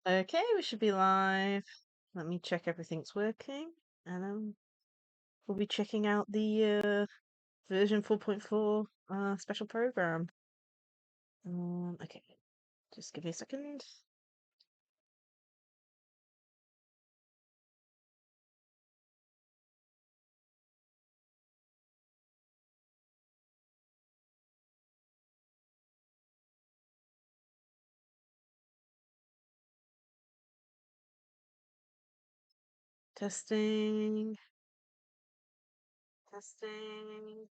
Okay, we should be live. Let me check everything's working, and then we'll be checking out the version 4.4 special program. Okay, just give me a second. Testing, testing.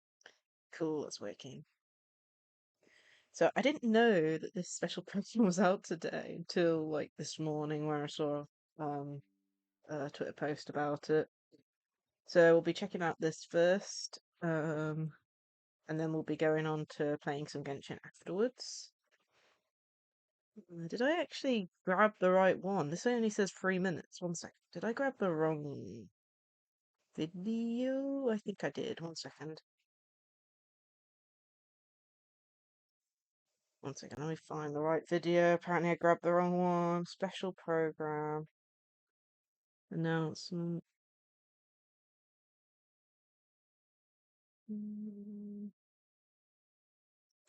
Cool, it's working. So I didn't know that this special program was out today until like this morning, where I saw um a Twitter post about it. So we'll be checking out this first, and then we'll be going on to playing some Genshin afterwards. Did I actually grab the right one? This only says 3 minutes. One second. Did I grab the wrong video? I think I did. One second. One second. Let me find the right video. Apparently, I grabbed the wrong one. Special program. Announcement.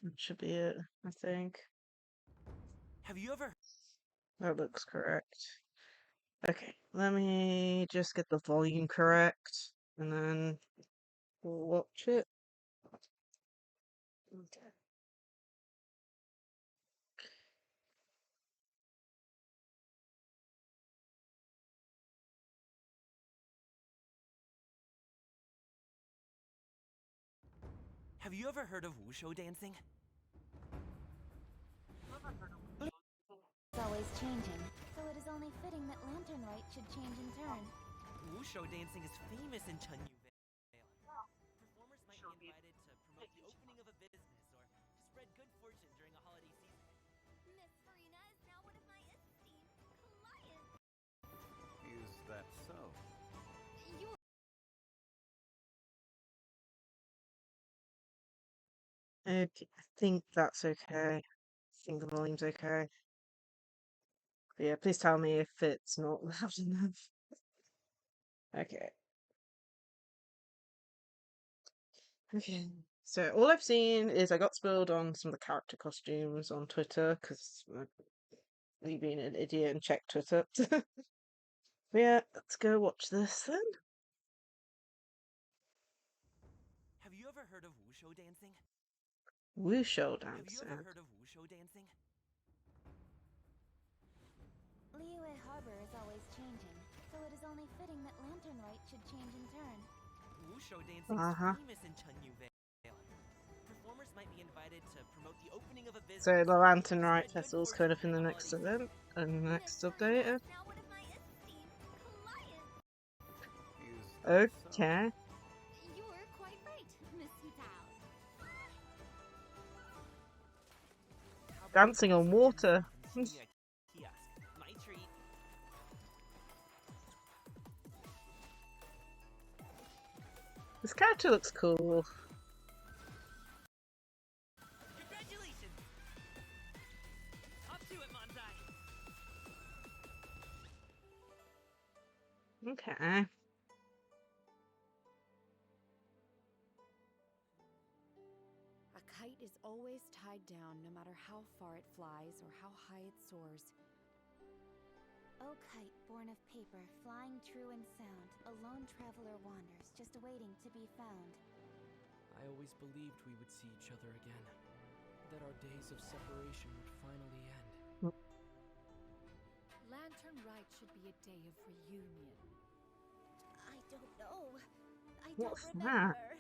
That should be it, I think. Have you ever? That looks correct. Okay, let me just get the volume correct, and then we'll watch it. Okay. Have you ever heard of wushu dancing? It's always changing, so it is only fitting that Lantern Light should change in turn. Wushu dancing is famous in Chunyu Vale. Performers might be invited to promote the opening of a business or to spread good fortune during a holiday season. Miss Farina is now one of my esteemed clients. Is that so? You Okay, I think that's okay. I think the volume's okay. But yeah, please tell me if it's not loud enough. Okay. Okay. So all I've seen is I got spoiled on some of the character costumes on Twitter because me being an idiot and checked Twitter. But yeah, let's go watch this then. Have you ever heard of wushu dancing? Wushu Have you ever dancing. heard of wushu dancing? Liyue Harbor is always changing, so it is only fitting that Lantern Light should change in turn. Wushu dancing is Uh-huh. famous in Chunyu Vale. Performers might be invited to promote the opening of a business. So the or Lantern to Rite spread good Festival's fortune coming up in during the a next holiday event and the Miss next Farina update. is now one of my esteemed clients. Is that so? Okay. You were quite right, Miss Yutao. How about Dancing on water. via kiosk? My treat. This character looks cool. Congratulations! Up to it, Manzai! Okay. A kite is always tied down no matter how far it flies or how high it soars. O kite born of paper, flying true and sound, a lone traveler wanders, just waiting to be found. I always believed we would see each other again. That our days of separation would finally end. Lantern Rite should be a day of reunion. I don't know. I don't What's remember. that?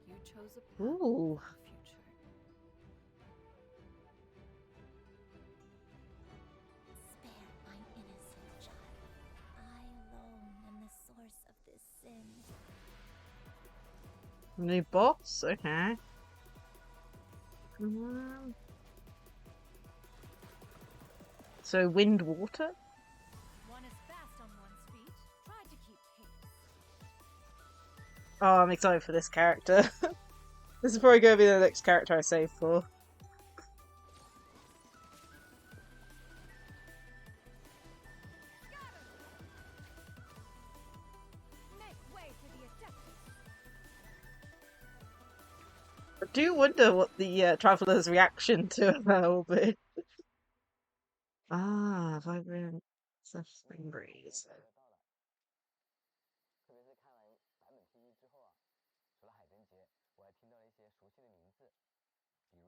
You chose a path Ooh. for the future. Spare my innocent child. I alone am the source of this sin. New boss? Okay. So wind water? One is fast on one's feet. Try to keep pace. Oh, I'm excited for this character. This is probably going to be the next character I save for. wonder what the traveler's reaction to her will be. Ah, vibrant spring breeze.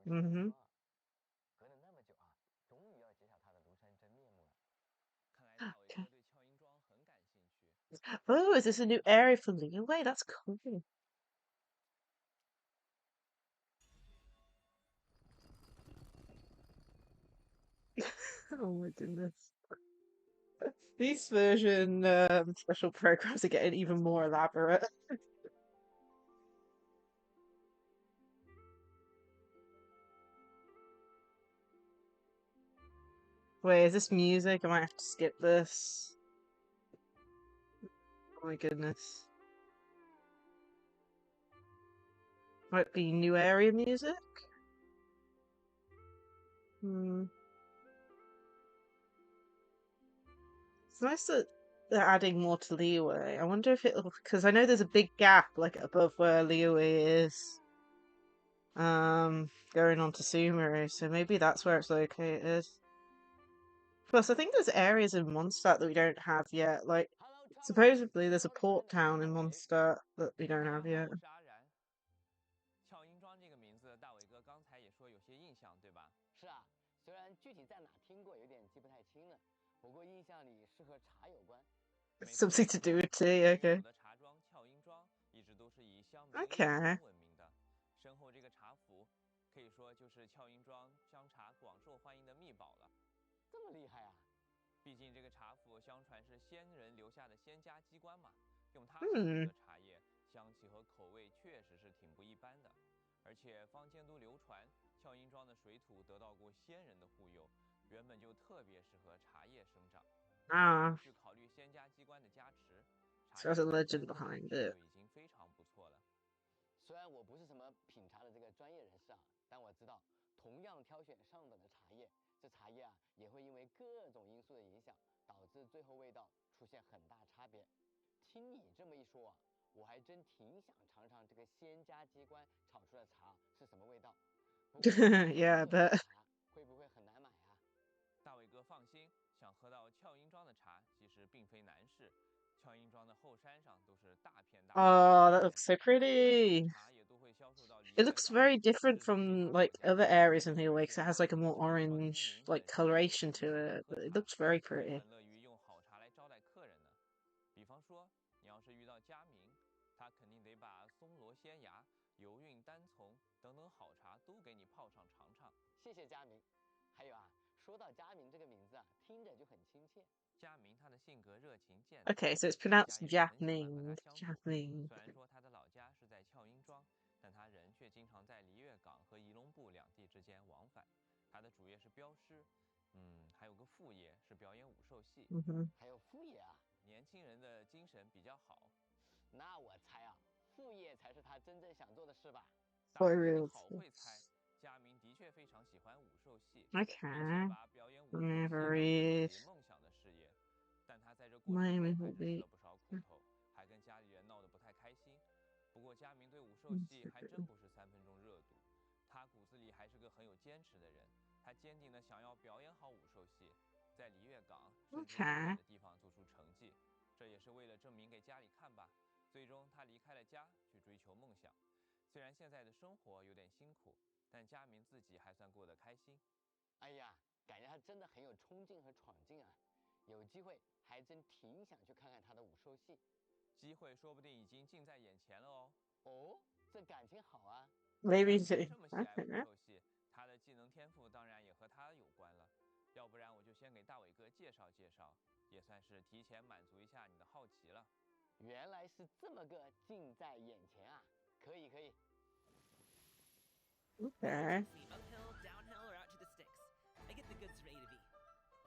Mm-hmm. Okay. Oh, is this a new area for Leeway? That's cool. Oh my goodness. These version special programs are getting even more elaborate. Wait, is this music? I might have to skip this. Oh my goodness. Might be new area music? Hmm. It's nice that they're adding more to Leeway. I wonder if it'll, because I know there's a big gap like above where Leeway is, going on to Sumeru, so maybe that's where it's located. Plus, I think there's areas in Mondstadt that we don't have yet. Like, supposedly there's a port town in Mondstadt that we don't have yet. 俏英庄这个名字，大伟哥刚才也说有些印象，对吧？是啊，虽然具体在哪听过，有点记不太清了，不过印象里是和茶有关。Something to do with tea, okay. 的茶庄俏英庄一直都是以香茗 Okay. 闻名的，身后这个茶壶可以说就是俏英庄香茶广受欢迎的秘宝了。这么厉害啊！毕竟这个茶壶相传是先人留下的仙家机关嘛，用它泡出的茶叶，香气和口味确实是挺不一般的。而且坊间都流传，俏英庄的水土得到过仙人的护佑，原本就特别适合茶叶生长。Ah, 去考虑仙家机关的加持， so there's a legend behind it. 就已经非常不错了。虽然我不是什么品茶的这个专业人士啊，但我知道，同样挑选上等的茶叶，这茶叶啊也会因为各种因素的影响，导致最后味道出现很大差别。听你这么一说啊，我还真挺想尝尝这个仙家机关炒出的茶是什么味道。Yeah, but 茶会不会很难买啊？大伟哥放心，想喝到俏英庄的茶其实并非难事。俏英庄的后山上都是大片大片的 oh, that looks so pretty. 茶也都会销售到It looks very different from like other areas in Leeway because it has like a more orange like coloration to it. But it looks very pretty. 很乐于用好茶来招待客人呢。比方说，你要是遇到佳明，他肯定得把松萝仙芽、油韵单丛等等好茶都给你泡上尝尝。谢谢佳明。还有啊，说到佳明这个名字啊，听着就很亲切。佳明他的性格热情健谈， Okay, so it's 大 pronounced 家也很喜欢和 Japning. 他相处。 Japning. 虽然说他的老家是在俏英庄，但他人却经常在璃月港和仪龙部两地之间往返。他的主业是镖师，还有个副业是表演武兽戏。还有副业啊，年轻人的精神比较好。那我猜啊，副业才是他真正想做的事吧？大伟哥你好会猜，佳明的确非常喜欢武兽戏，并且 Okay. 把表演武兽戏当 Never 成自 read. 己梦想的事业。但他在这过程中还是吃 Maybe. 了不少苦头，还跟家里人闹得不太开心。不过佳明对武兽戏还真不是3分钟热度，他骨子里还是个很有坚持的人。他坚定地想要表演好武兽戏，在璃月港甚至更远的地方做出成绩。这也是为了证明给家里看吧。最终他离开了家，去追求梦想。虽然现在的生活有点辛苦，但佳明自己还算过得开心。哎呀，感觉他真的很有冲劲和闯劲啊！有机会还真挺想去看看他的武兽戏。机会说不定已经近在眼前了哦。哦，这感情好啊。 Maybe so. 这么喜爱武兽戏，他的技能天赋当然也和他有关了。要不然我就先给大伟哥介绍介绍，也算是提前满足一下你的好奇了。原来是这么个近在眼前啊！可以可以。Okay. Uphill, downhill, or out to the sticks. I get the goods from A to B.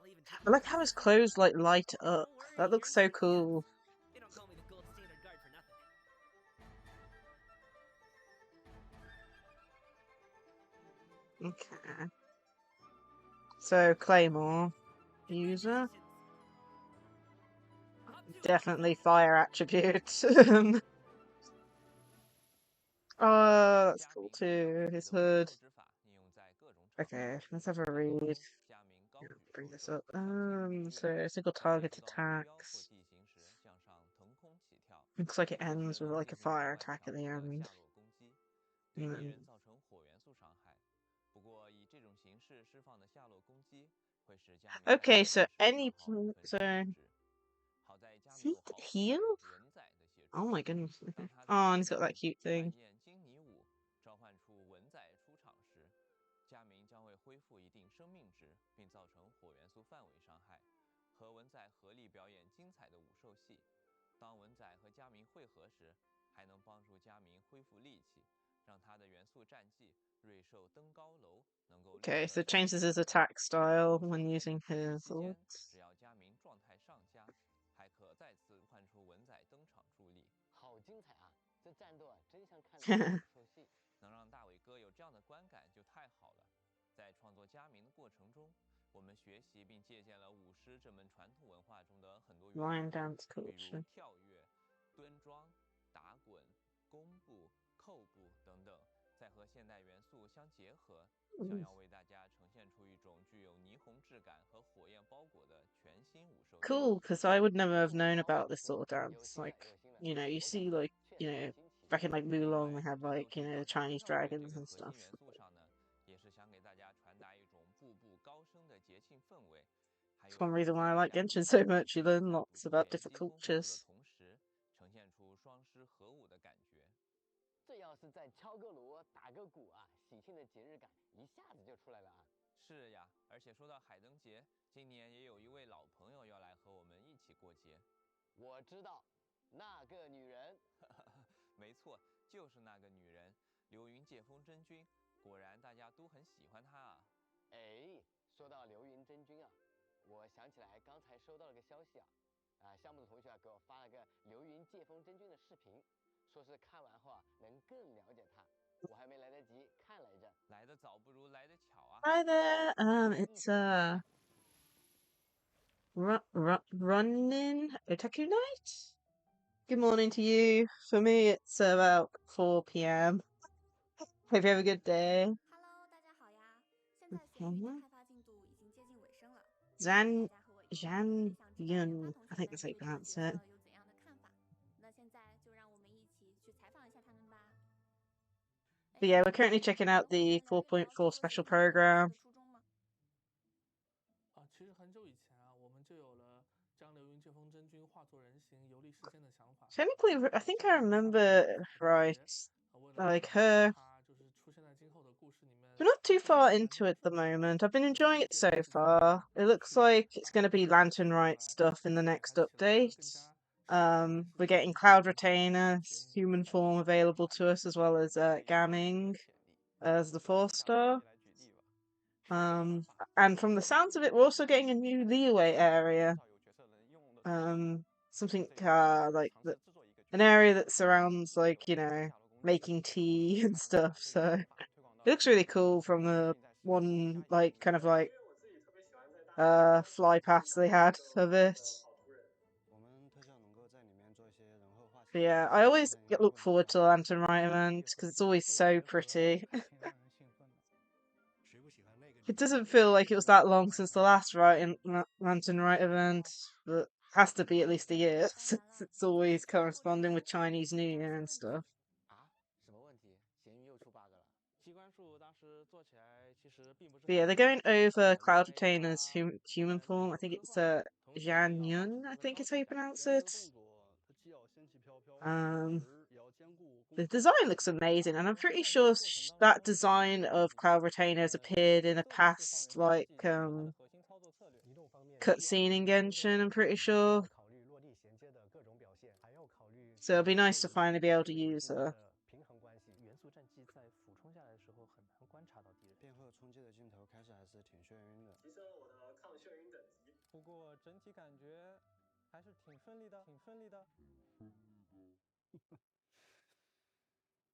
I'll even take I like how his clothes like light up. That looks so cool. They don't call me the gold standard guard for nothing. Okay. So Claymore user. Definitely fire attribute. Oh, that's cool 加明将 too. 会 His 使流云 hood. 透支法应用在各种场 Okay, 合， let's have a 在空 read. 中，加明高 Yeah, 举 bring 手 this 手， up. 小心不愉悦， So single 在遇 target 到目标或 attacks. 地形时向上腾空起跳， Looks like it 同 ends 时 with 能 like a 进行 fire 较为 attack at 强 the 力的 end. 下落攻击，对 And 敌 then 人造成火元素伤害。不过以这种形式释放的下落攻击，会使加明在 okay, 关 so 键时 any 消耗部分 so 生命值。好在加明 he 有好手 heal? 文仔的协 Oh 助， my goodness. 当他 Oh, 在 and he's got that cute 金马 thing. 宴金泥舞召唤出文仔出场时，加明将会恢复一定生命值，并造成火元素范围伤害。和文仔合力表演精彩的武兽戏，当文仔和加明汇合时，还能帮助加明恢复力气，让他的元素战绩瑞兽登高楼能够立 Okay, 刻 so 再 changes 现 his 作用。 attack style 武 when 兽 using 开始 his 期间， swords. 只要加明状态上佳，还可再次唤出文仔登场助力。好精彩啊！这战斗啊，真像看了一场武兽戏。能让大伟哥有这样的观感就太好了。在创作加明的过程中，我们学习并借鉴了舞狮这门传统文化中的很多 Lion 元 dance 素，比如 culture. 跳跃、蹲桩、打滚、弓步、扣步等等，再和现代元素相结合，想要为大家呈现出一种具有霓虹质感和火焰包裹的全新武兽戏。 Cool, because I would never have known about this sort of dance. Like, you see, like, back in like Mulan, they had like, Chinese 在 dragons 这个 and 核 stuff. 心元素上呢，也是想给大家传达一种步步高升的节庆氛围。还有 It's one reason why I 在 like 加 Genshin 入 so 各种 much. You learn 精彩 lots 武器 about 连 different 击丰富度的 cultures. 同时，呈现出双狮合舞的感觉。这要是再敲个锣、打个鼓啊，喜庆的节日感一下子就出来了啊！是呀，而且说到海灯节，今年也有一位老朋友要来和我们一起过节。我知道，那个女人，没错，就是那个女人，流云借风真君。果然大家都很喜欢她啊。哎，说到流云真君啊，我想起来刚才收到了个消息啊，项目的同学啊给我发了个流云借风真君的视频，说是看完后啊能更了解她。我还没来得及看来着。来得早不如来得巧啊。 Hi there. It's running Otaku night. Good morning to you. For me, it's about 4 p.m. Hope you have a good day. Hello，大家好呀！现在咸鱼的开发进度已经接近尾声了，大 Zan 家和我一样特别想知道研 Yun, 发 I 同 think 学 that's how 们 you 对这个 pronounce 角 it. 色有怎样的看法？那现在就让我们一起去采访一下他们吧。 But yeah, we're currently checking out the 4.4 special program. 其实很久以前啊，我们就有了将流云借风真君化作人形游历世间的想法。 Technically, I think I remember right. Like her. 她就是出现在今后的故事里面。 We're not too far into it at the moment. I've been enjoying it so far. It looks like it's going to be Lantern Right stuff in the next update. We're getting Cloud Retainers, human form available to us, as well as Gamming as the 4-star. And from the sounds of it, we're also getting a new leeway area. Something like an area that surrounds, like, making tea and stuff. So it looks really cool from the one, like, kind of like fly pass they had of it. But yeah, I always look forward to the Lantern Rite event because it's always so pretty. It doesn't feel like it was that long since the last Lantern Rite event, but it has to be at least a year since it's always corresponding with Chinese New Year and stuff. 啊？什么问题？咸鱼又出 bug 了。机关术当时做起来其实并不是。 But yeah, they're going over Cloud Retainer's human form. I think it's Zhan Yun, I think is how you pronounce it. The design looks amazing, and I'm pretty sure that design of Cloud Retainer has appeared in a past, like, cutscene in Genshin, I'm pretty sure. So it'll be nice to finally be able to use her. 元素战绩在俯冲下来的时候很难观察到敌人。变褐冲击的镜头开始还是挺眩晕的。提升了我的抗眩晕等级。不过整体感觉还是挺顺利的，挺顺利的。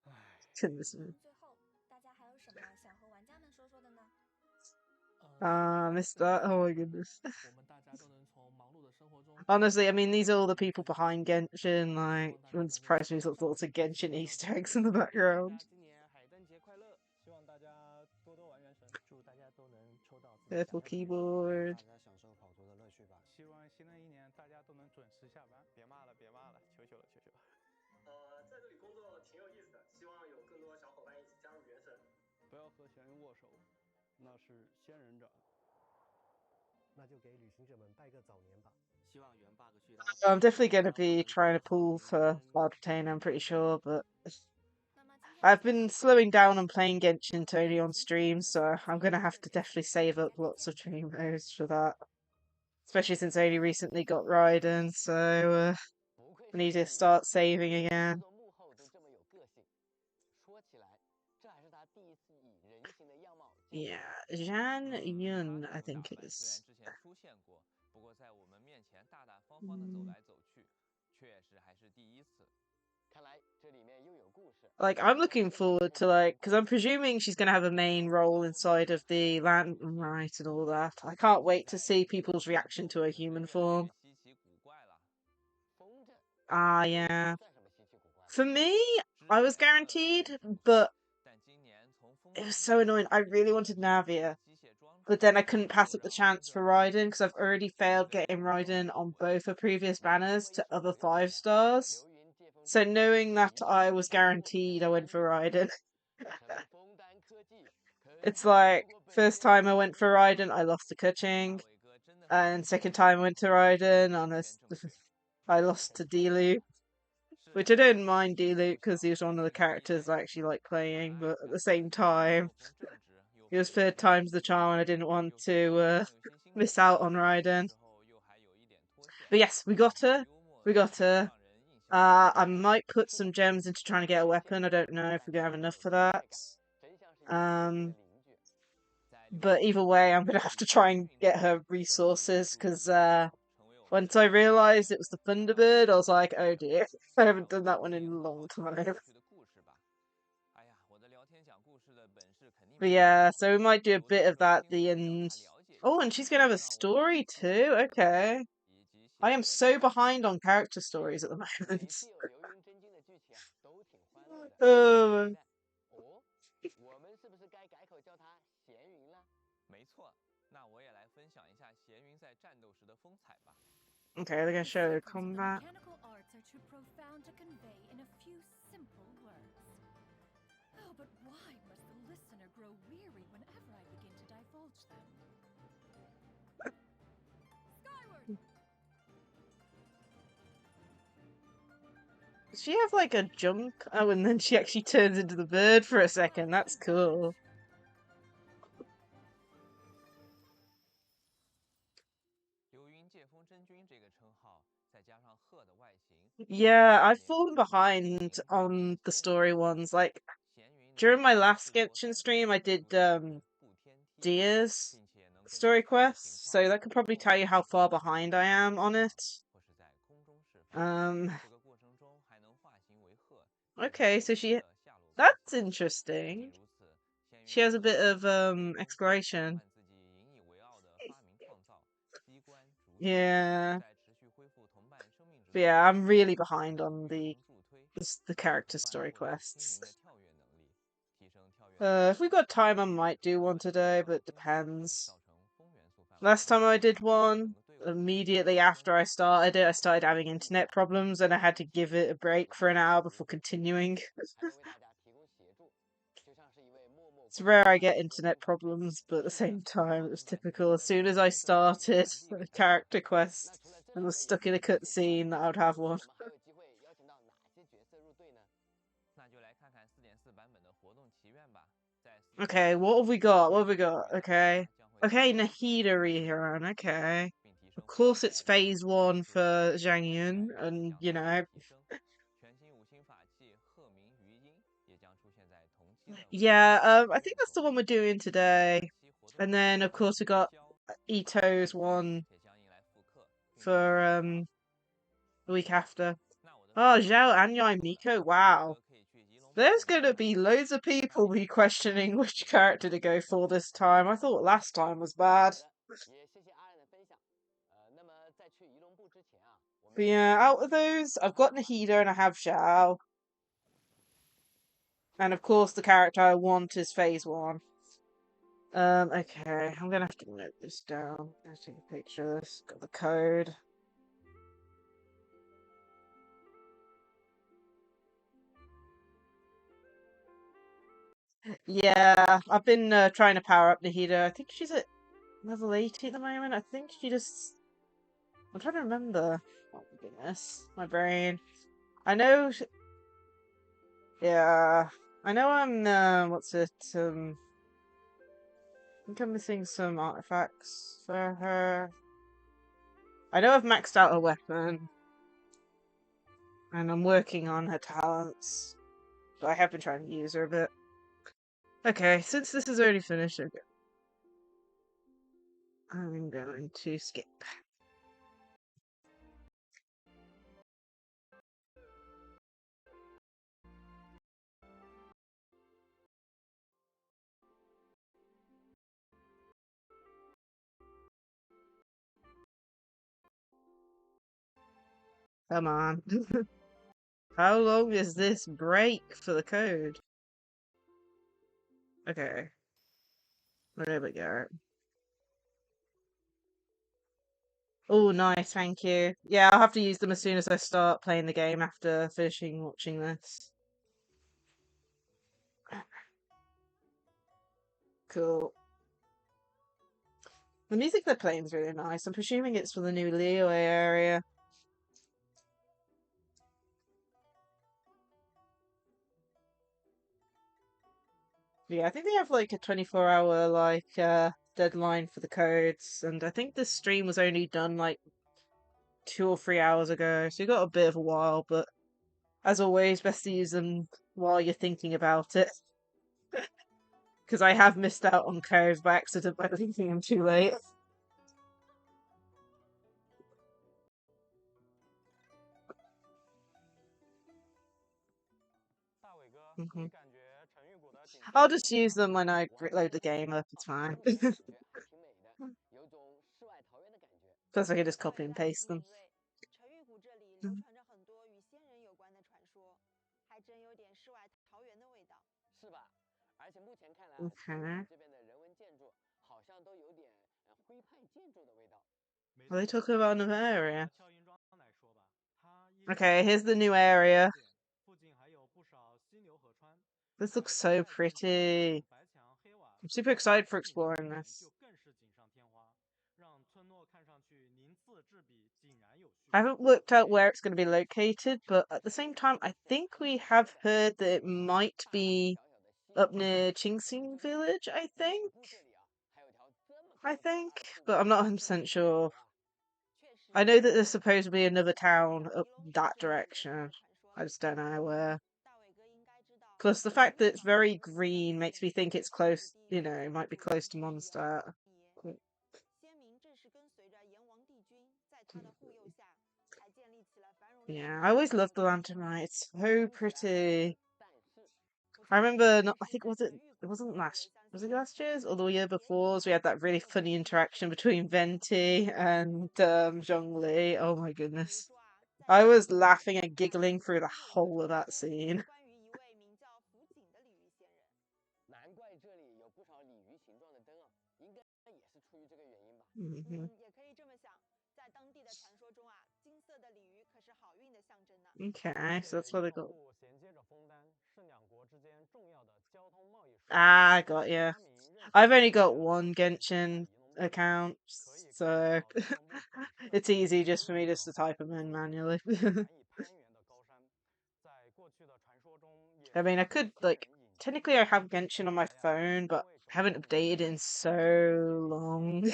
唉，真的是。最后，大家还有什么想和玩家们说说的呢？ Mr. Oh my goodness. 我们大家都能从忙碌的生活中 Honestly, I mean, these are all the people behind Genshin. Like, it wouldn't surprise me if there's lots of Genshin Easter eggs in the background. 今年海灯节快乐！希望大家多多玩原神，祝大家都能抽到自己想 Purple 要的 keyboard. 大家享受跑图的乐趣吧。希望新的一年大家都能准时下班。别骂了，别骂了，求求了，求求了。在这里工作挺有意思的，希望有更多小伙伴一起加入原神。不要和闲人握手，那是仙人掌。那就给旅行者们拜个早年吧。希望原 bug 去他。I'm definitely going to be trying to pull for Cloud Retain, I'm pretty sure, but I've been slowing down on playing Genshin only on stream, so I'm going to have to definitely save up lots of dream modes for that. Especially since I only recently got Raiden, so I need to start saving again. Yeah, Zhan Yun, I think it is. Like, I'm looking forward to, like, because I'm presuming she's going to have a main role inside of the Lantern Rite and all that. I can't wait to see people's reaction to her human form. Ah, yeah. For me, I was guaranteed, but it was so annoying. I really wanted Navia, but then I couldn't pass up the chance for Raiden because I've already failed getting Raiden on both her previous banners to other 5 stars. So knowing that I was guaranteed, I went for Raiden. It's like, first time I went for Raiden, I lost to Kuching. And second time I went to Raiden, I lost to Diluc. Which I don't mind Diluc because he was one of the characters I actually like playing, but at the same time, it was third time's the charm and I didn't want to miss out on Raiden. But yes, we got her. We got her. I might put some gems into trying to get a weapon. I don't know if we're gonna have enough for that. But either way, I'm gonna have to try and get her resources because once I realised it was the Thunderbird, I was like, oh dear, I haven't done that one in a long time. But yeah, so we might do a bit of that at the end. Oh, and she's gonna have a story too. Okay. I am so behind on character stories at the moment. Oh. Okay, they're gonna show combat. The mechanical arts are too profound to convey in a few simple words. Oh, but why must the listener grow weary whenever I begin to divulge them? Skyward! Does she have like a jump? Oh, and then she actually turns into the bird for a second. That's cool. Yeah, I've fallen behind on the story ones. Like, during my last Genshin stream, I did Dia's story quests, so that could probably tell you how far behind I am on it. Okay, so that's interesting. She has a bit of exploration. Yeah. But yeah, I'm really behind on the character story quests. If we got time, I might do one today, but it depends. Last time I did one, immediately after I started it, I started having internet problems and I had to give it a break for an hour before continuing. It's rare I get internet problems, but at the same time, it was typical. As soon as I started a character quest and was stuck in a cutscene, I would have one. Okay, what have we got? What have we got? Okay. Okay, Nahida rerun. Okay. Of course, it's phase 1 for Zhang Yun, and you know. Yeah, I think that's the one we're doing today. And then, of course, we got Ito's one for the week after. Oh, Zhao, Anyai, Miko, wow. There's gonna be loads of people be questioning which character to go for this time. I thought last time was bad. But yeah, out of those, I've got Nahida and I have Zhao. And of course, the character I want is Phase 1. Okay, I'm gonna have to note this down. I'm gonna take a picture of this. Got the code. Yeah, I've been trying to power up Nahida. I think she's at level 80 at the moment. I think she just. I'm trying to remember. Oh my goodness, my brain. I know. Yeah, I know. What's it? I think I'm missing some artifacts for her. I know I've maxed out her weapon, and I'm working on her talents. But I have been trying to use her a bit. Okay, since this is already finished, okay, I'm going to skip. Come on. How long is this break for the code? Okay. Where we go? Oh, nice, thank you. Yeah, I'll have to use them as soon as I start playing the game after finishing watching this. Cool. The music they're playing is really nice. I'm presuming it's for the new Leo area. Yeah, I think they have like a 24-hour deadline for the codes, and I think this stream was only done like 2 or 3 hours ago, so you got a bit of a while, but as always, best to use them while you're thinking about it. Because I have missed out on codes by accident by leaving them too late. Mhm. I'll just use them when I load the game up, it's fine. Plus I can just copy and paste them. Okay. Are they talking about another area? Okay, here's the new area. This looks so pretty. I'm super excited for exploring this. I haven't worked out where it's going to be located, but at the same time, I think we have heard that it might be up near Chingsing Village, I think. But I'm not 100% sure. I know that there's supposed to be another town up that direction. I just don't know where. Plus, the fact that it's very green makes me think it's close, it might be close to Mondstadt. Yeah, I always loved the Lantern Light. It's so pretty. I remember, not, I think it wasn't was it last year's or the year before? So we had that really funny interaction between Venti and Zhongli. Oh my goodness. I was laughing and giggling through the whole of that scene. Mhm. Okay, so that's what I got. Ah, got you. I've only got one Genshin account, so it's easy just for me just to type them in manually. I mean, I could, technically I have Genshin on my phone, but I haven't updated in so long.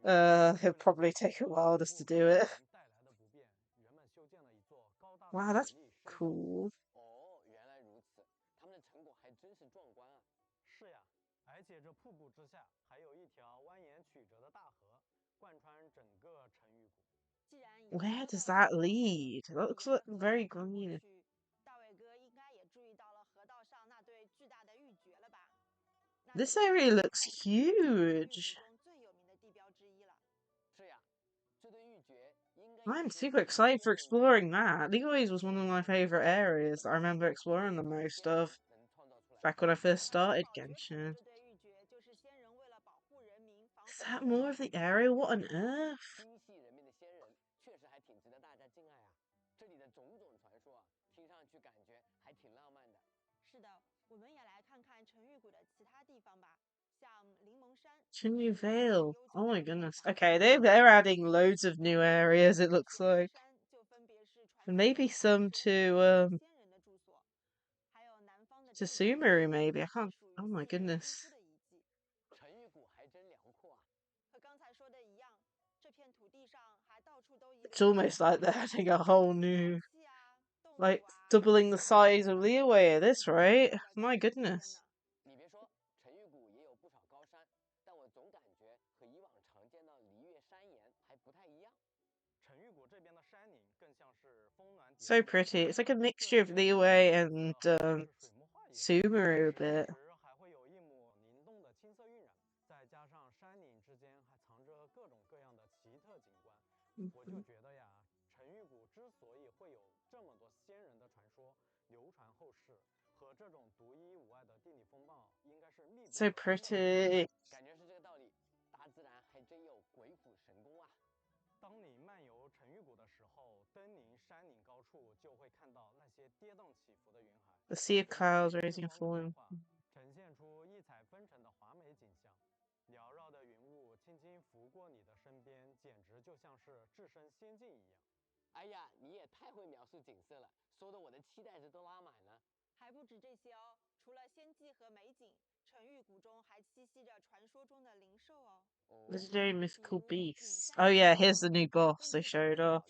It'll probably take a while just to do it. Wow, that's cool. Where does that lead? That looks like very green. This area looks huge. I'm super excited for exploring that. Leagueways was one of my favorite areas that I remember exploring the most of back when I first started Genshin. Is that more of the area? What on earth? 精细人面的仙人确实还挺值得大家敬爱啊。这里的种种传说啊，听上去感觉还挺浪漫的。是的，我们也来看看沉玉谷的其他地方吧，像柠檬山。Chinyu Vale. Oh my goodness. Okay, they're adding loads of new areas, it looks like. And maybe some to Sumeru maybe. I can't oh my goodness. 沉玉谷还真辽阔啊。和刚才说的一样，这片土地上还到处都遗留 It's almost like they're adding a whole new like doubling the size of Leeway at this rate. My goodness. 你别说，沉玉谷也有不少高山，但我总感觉和以往常见到璃月山岩还不太一样。沉玉谷这边的山岭更像是峰峦。So pretty. It's like a mixture of Leeway and Sumeru a bit. 还会有一抹灵动的青色晕染，再加上山岭之间还藏着各种各样的奇特景观，我就觉得呀，沉玉谷之所以会有这么多仙人的传说流传后世，和这种独一无二的地理风貌应该是密不 So pretty. 感觉是这个道理，大自然还真有鬼斧神工啊。当你漫游沉玉谷的时候，登临山岭高处，就会看到那些跌宕起伏的云海。The sea of clouds rising and falling. 呈现出异彩纷呈的华美景象。缭绕的云雾轻轻拂过你的身边，简直就像是置身仙境一样。哎呀，你也太会描述景色了，说的我的期待值都拉满了。还不止这些哦，除了仙迹和美景，沉玉谷中还栖息着传说中的灵兽哦。Legendary mythical beasts. Oh yeah, here's the new boss they showed off.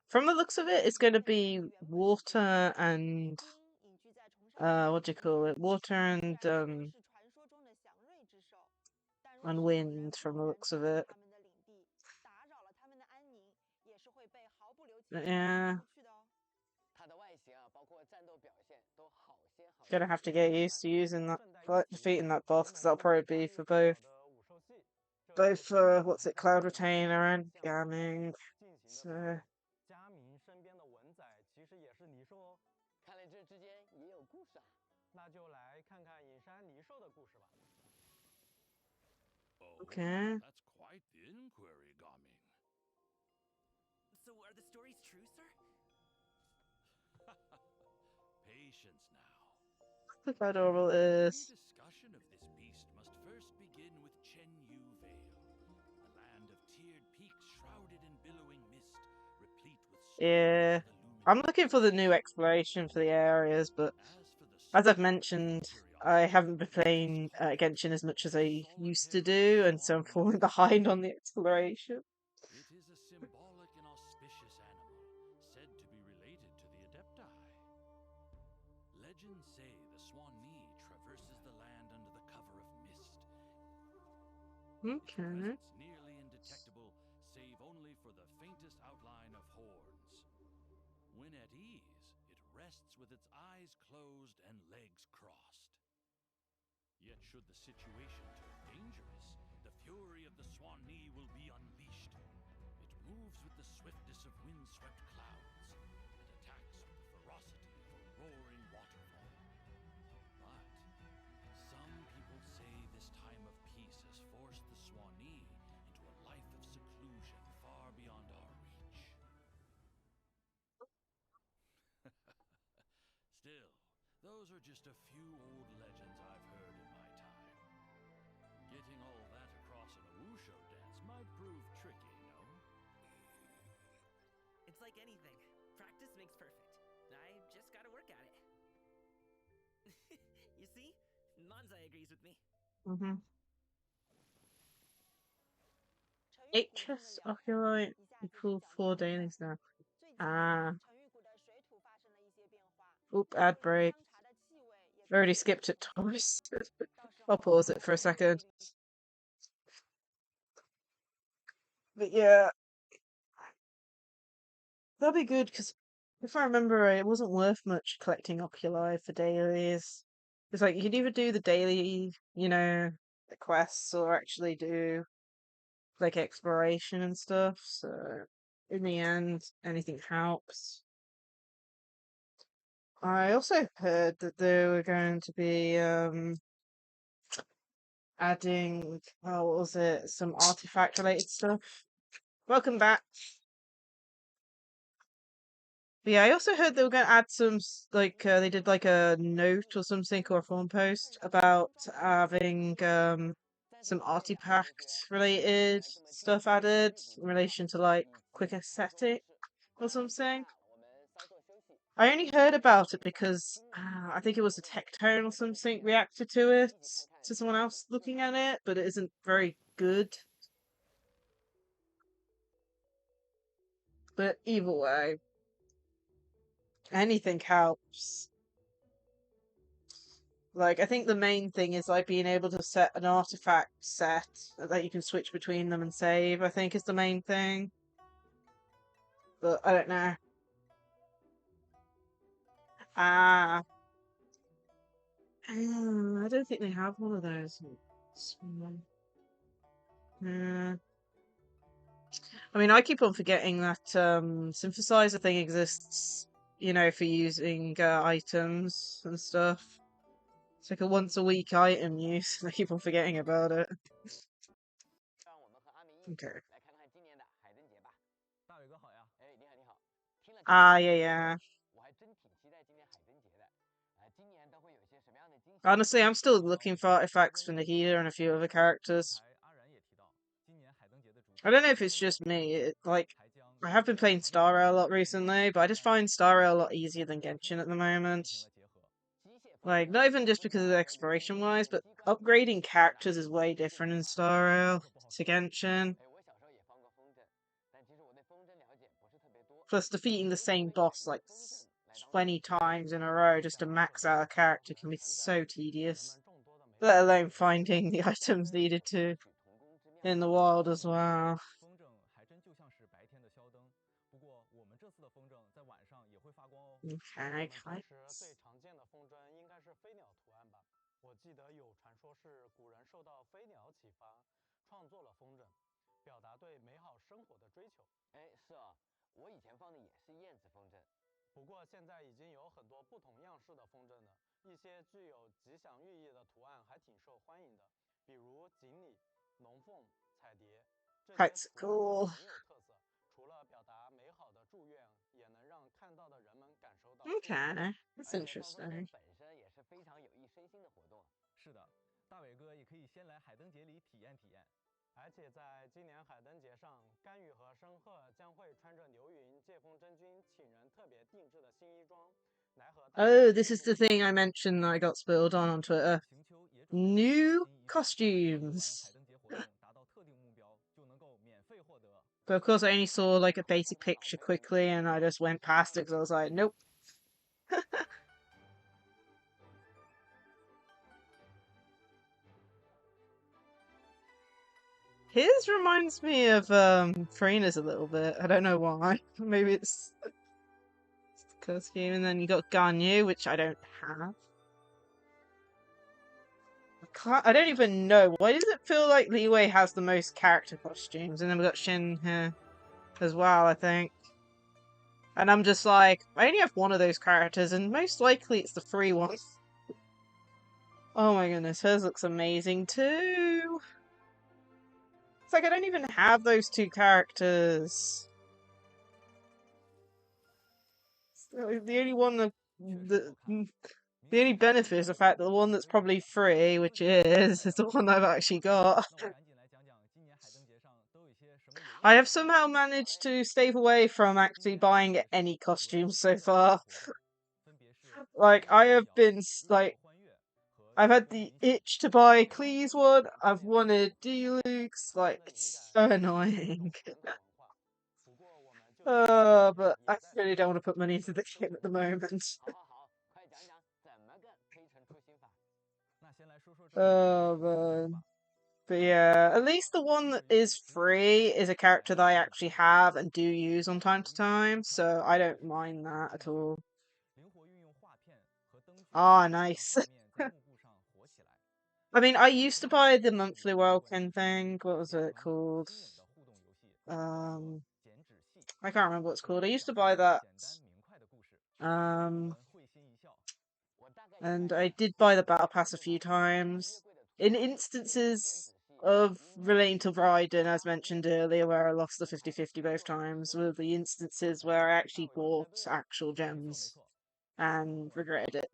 From the looks of it, it's going to be water and what do you call it? Water and wind. From the looks of it. Yeah. 它的外形啊，包括战斗表现都好仙好。Gonna have to get used to using that, like defeating that boss, because that'll probably be for both what's it, Cloud Retainer and Gamming. So. 佳明身边的文仔其实也是离兽哦。看来这之间也有故事啊。那就来看看隐山离兽的故事吧。Okay. That's quite the inquiry, Gaming. So are the stories true, sir? Patience now. Look how adorable it is. Discussion of this beast must first begin with Chenyu Vale, a land of tiered peaks shrouded in billowing mist, replete with Yeah. I'm looking for the new exploration for the areas, but as I've mentioned, I haven't been playing Genshin as much as I used to do, and so I'm falling behind on the exploration. It is a symbolic and auspicious animal, said to be related to the Adepti. Legends say the Swan-Ni traverses the land under the cover of mist. Okay. Its presence nearly indetectable, save only for the faintest outline of horns. When at ease, it rests with its eyes closed and legs crossed. Yet should the situation turn dangerous, the fury of the Swan-Ni will be unleashed. It moves with the swiftness of wind-swept clouds, and attacks with the ferocity of a roaring waterfall. But some people say this time of peace has forced the Swan-Ni into a life of seclusion far beyond our reach. Still, those are just a few old legends I've heard in my time. Getting all that across in a wushu dance might prove tricky, no? It's like anything. Practice makes perfect. I just gotta work at it. You see? Manzai agrees with me. Mm-hmm. 8 chests occupy equal 4 dailies now. Ah. Oop, ad break. I already skipped it twice. I'll pause it for a second. But yeah. That'll be good, because if I remember right, it wasn't worth much collecting oculi for dailies. It's like you could either do the daily, the quests, or actually do like exploration and stuff, so in the end, anything helps. I also heard that they were going to be adding, oh, what was it? Some artifact related stuff. Welcome back. But yeah, I also heard they were going to add some, they did like a note or something or a forum post about having some artifact related stuff added in relation to like quick aesthetic or something. I only heard about it because I think it was a Tectone or something reacted to it, to someone else looking at it, but it isn't very good. But either way, anything helps. Like, I think the main thing is like being able to set an artifact set that you can switch between them and save, I think is the main thing. But I don't know. Ah. I don't think they have one of those. Yeah. I mean, I keep on forgetting that synthesizer thing exists, for using items and stuff. It's like a once a week item use, and I keep on forgetting about it. Okay. Ah, yeah, yeah. Honestly, I'm still looking for artifacts for Nahida and a few other characters. I don't know if it's just me. I have been playing Star Rail a lot recently, but I just find Star Rail a lot easier than Genshin at the moment. Like, not even just because of the exploration wise, but upgrading characters is way different in Star Rail to Genshin. Plus, defeating the same boss like 20 times in a row just to max out a character can be so tedious. Let alone finding the items needed to in the wild as well. Okay, 我记得有传说是古人受到飞鸟启发，创作了风筝，表达对美好生活的追求。哎，是啊，我以前放的也是燕子风筝。不过现在已经有很多不同样式的风筝了，一些具有吉祥寓意的图案还挺受欢迎的，比如锦鲤、龙凤、彩蝶。That's cool. 很有特色，除了表达美好的祝愿，也能让看到的人们感受到。Okay, that's interesting. 本身也是非常有益身心的活动。是的，大伟哥也可以先来海灯节里体验体验。而且在今年海灯节上，甘雨和申鹤将会穿着流云借风真君请人特别定制的新衣装，来和。Oh, this is the thing I mentioned that I got spilled on Twitter. New costumes. But of course, I only saw like a basic picture quickly, and I just went past it because I was like, nope. His reminds me of Farina's a little bit. I don't know why. Maybe it's the costume, and then you got Ganyu, which I don't have. I don't even know. Why does it feel like Liyue has the most character costumes? And then we got Shin here as well, I think. And I'm just like, I only have one of those characters, and most likely it's the free one. Oh my goodness, hers looks amazing too. It's like I don't even have those two characters. The only one the only benefit is the fact that the one that's probably free, which is the one I've actually got. I have somehow managed to stave away from actually buying any costumes so far. Like, I have been, like, I've had the itch to buy Clee's one, I've wanted Deluxe, like, it's so annoying. But I really don't want to put money into the game at the moment. Man. But yeah, at least the one that is free is a character that I actually have and do use on time to time, so I don't mind that at all. Ah, nice. I mean, I used to buy the monthly Welkin thing. What was it called? I can't remember what it's called. I used to buy that. Um, and I did buy the battle pass a few times. In instances of relating to Raiden, as mentioned earlier, where I lost the 50-50 both times, were the instances where I actually bought actual gems and regretted it.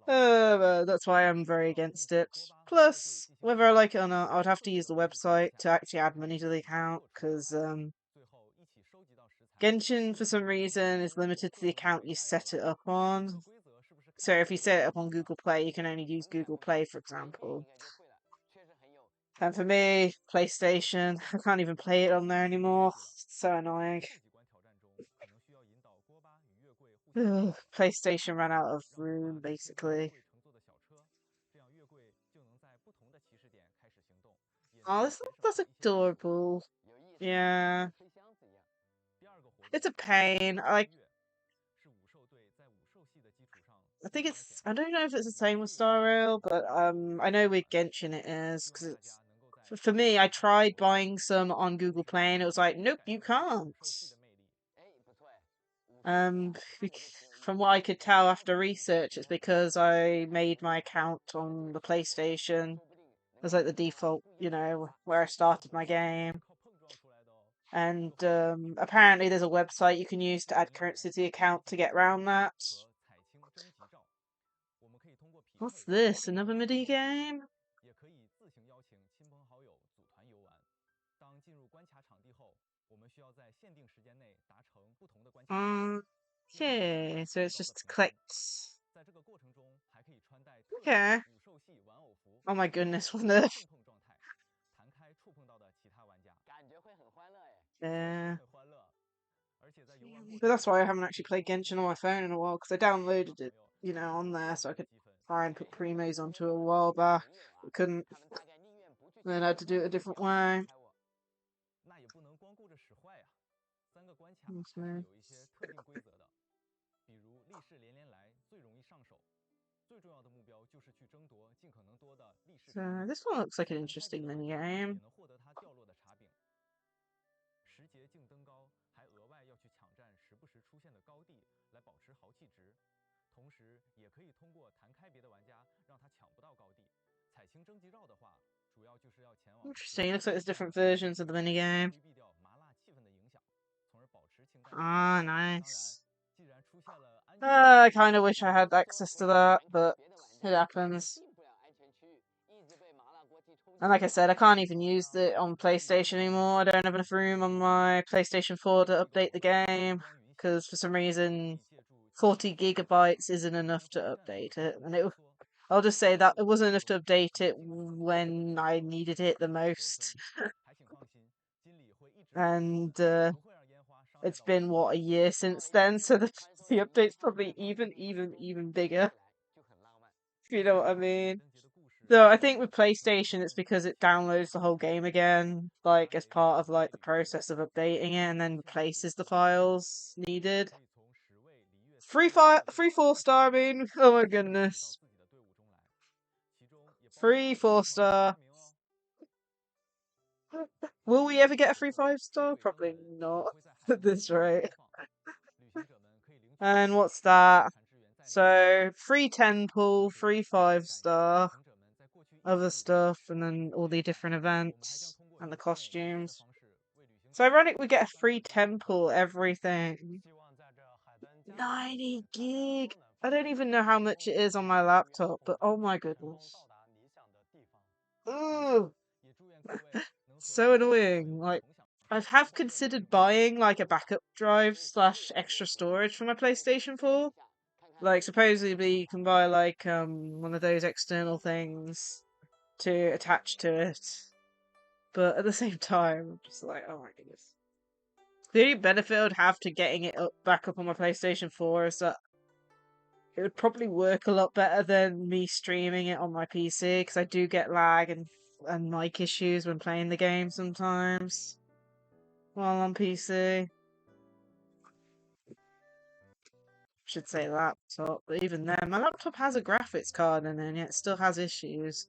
That's why I'm very against it. Plus, whether I like it or not, I'd have to use the website to actually add money to the account, because Genshin, for some reason, is limited to the account you set it up on. So if you set it up on Google Play, you can only use Google Play, for example. And for me, PlayStation, I can't even play it on there anymore. It's so annoying. Ugh, PlayStation ran out of room, basically. Oh, that's adorable. Yeah. It's a pain. I think I don't know if it's the same with Star Rail, but I know with Genshin it is, because it's for me. I tried buying some on Google Play, and it was like, nope, you can't. Um, from what I could tell after research, it's because I made my account on the PlayStation as like the default, where I started my game. And apparently there's a website you can use to add currency to the account to get around that. What's this? Another mini game? Okay, so it's just collect. Okay. Oh my goodness, what on earth? Yeah. But that's why I haven't actually played Genshin on my phone in a while, because I downloaded it, on there so I could try and put primos onto it a while back. I couldn't. Then I had to do it a different way. So this one looks like an interesting mini game. Interesting. Looks like there's different versions of the mini game. Ah, nice. I kind of wish I had access to that, but it happens. And like I said, I can't even use it on PlayStation anymore. I don't have enough room on my PlayStation 4 to update the game, because for some reason 40 gigabytes isn't enough to update it. And I'll just say that it wasn't enough to update it when I needed it the most. And it's been what, a year since then, so the update's probably even bigger. If you know what I mean. So I think with PlayStation, it's because it downloads the whole game again, like as part of like the process of updating it, and then replaces the files needed. 4-star. I mean, oh my goodness, 4-star. Will we ever get a 5-star? Probably not at this rate. And what's that? So free 10 pull, free 5-star, other stuff, and then all the different events and the costumes. So ironic we get a free 10 pull everything. 90 gig. I don't even know how much it is on my laptop, but oh my goodness. Ooh. So annoying. Like, I have considered buying like a backup drive slash extra storage for my PlayStation 4. Like, supposedly you can buy like one of those external things to attach to it. But at the same time, I'm just like, oh my goodness. The only benefit I'd have to getting it back up on my PlayStation 4 is that it would probably work a lot better than me streaming it on my PC, because I do get lag and mic issues when playing the game sometimes while on PC. Should say laptop, but even then, my laptop has a graphics card in it, and yet it still has issues.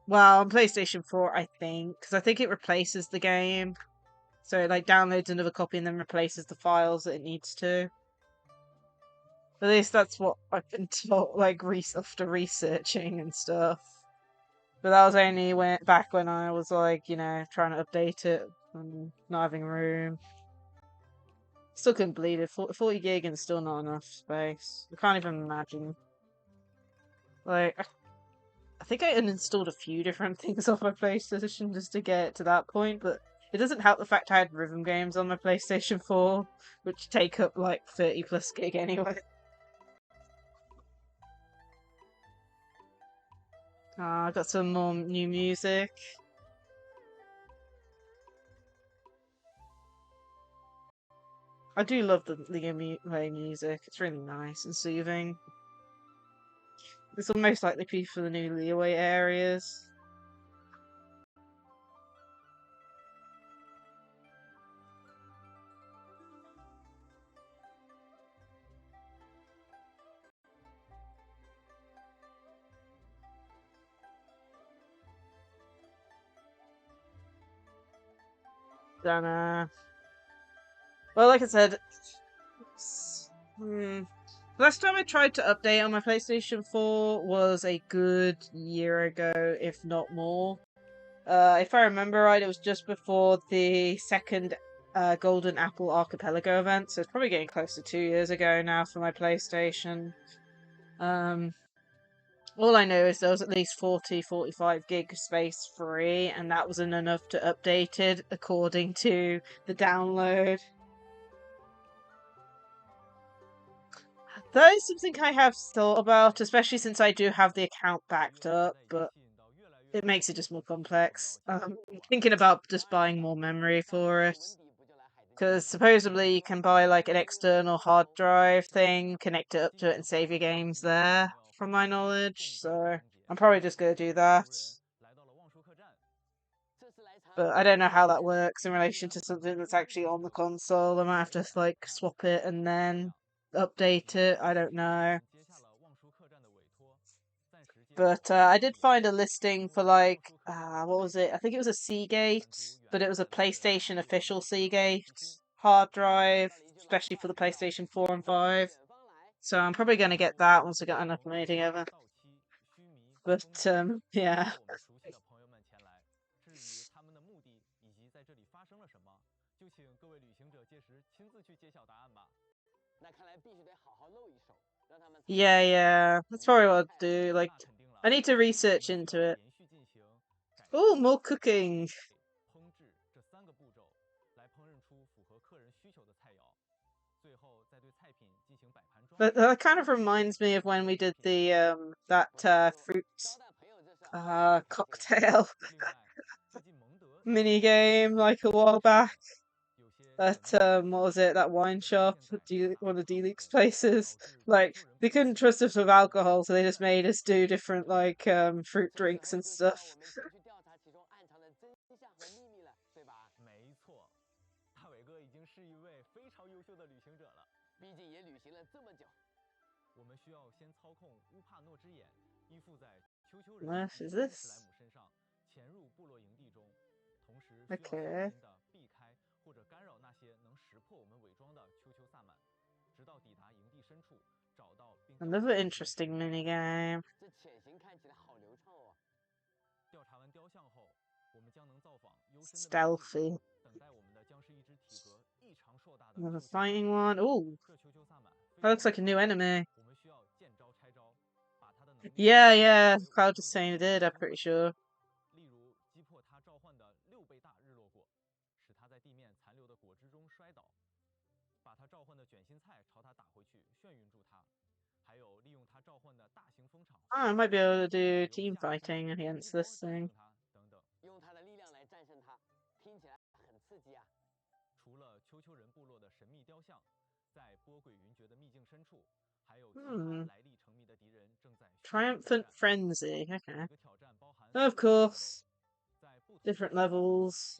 Well, on PlayStation 4, I think, because I think it replaces the game. So it like downloads another copy and then replaces the files that it needs to. At least that's what I've been told, like after researching and stuff. But that was only back when I was like, trying to update it and not having room. Still couldn't believe it. 40 gig and still not enough space. I can't even imagine. Like, I think I uninstalled a few different things off my PlayStation just to get to that point, but it doesn't help the fact I had rhythm games on my PlayStation 4, which take up like 30 plus gig anyway. I got some more new music. I do love the gameplay music. It's really nice and soothing. This will most likely be for the new Leeway areas. Don't know. Well, like I said, last time I tried to update on my PlayStation 4 was a good year ago, if not more. If I remember right, it was just before the second Golden Apple Archipelago event, so it's probably getting close to 2 years ago now for my PlayStation. All I know is there was at least 45 gig space free, and that wasn't enough to update it according to the download. That is something I have thought about, especially since I do have the account backed up, but it makes it just more complex. Thinking about just buying more memory for it. Because supposedly you can buy like an external hard drive thing, connect it up to it, and save your games there, from my knowledge. So I'm probably just going to do that. But I don't know how that works in relation to something that's actually on the console. I might have to like swap it and then update it. I don't know. But I did find a listing for like what was it? I think it was a Seagate, but it was a PlayStation official Seagate hard drive, especially for the PlayStation 4 and 5. So I'm probably going to get that once I get enough money together. But yeah. Yeah, that's probably what I'll do. Like, I need to research into it. Oh, more cooking. That kind of reminds me of when we did the that fruit cocktail mini game like a while back. At what was it? That wine shop, one of D-Luke's places. Like they couldn't trust us with alcohol, so they just made us do different like fruit drinks and stuff. 毕竟也旅行了这么久。我们需要先操控乌帕诺之眼，依附在丘丘人和史莱姆身上，潜入部落营地中，同时需要小心的避开或者干扰那些能识破我们伪装的丘丘萨满，直到抵达营地深处，找到并。Another interesting minigame. 这潜行看起来好流畅哦。调查完雕像后，我们将能造访幽深的 Stealthy. 等待我们的将是一只体格异常硕大的 Another fighting one. Ooh. 这丘丘萨满。 That looks like a new enemy. Yeah, Cloud is saying it did, I'm pretty sure. 例如击破他召唤的6倍大日落过，使他在地面残留的果汁中摔倒，把他召唤的卷心菜朝他打回去，眩晕住他，还有利用他召唤的大型风场。I might be able to do team fighting against this thing. 等等，用他的力量来战胜他，听起来很刺激啊！除了丘丘人部落的神秘雕像。 在波诡云谲的秘境深处，还有其他来历成谜的敌人正在 Triumphant Frenzy. Okay. Of course. Different levels.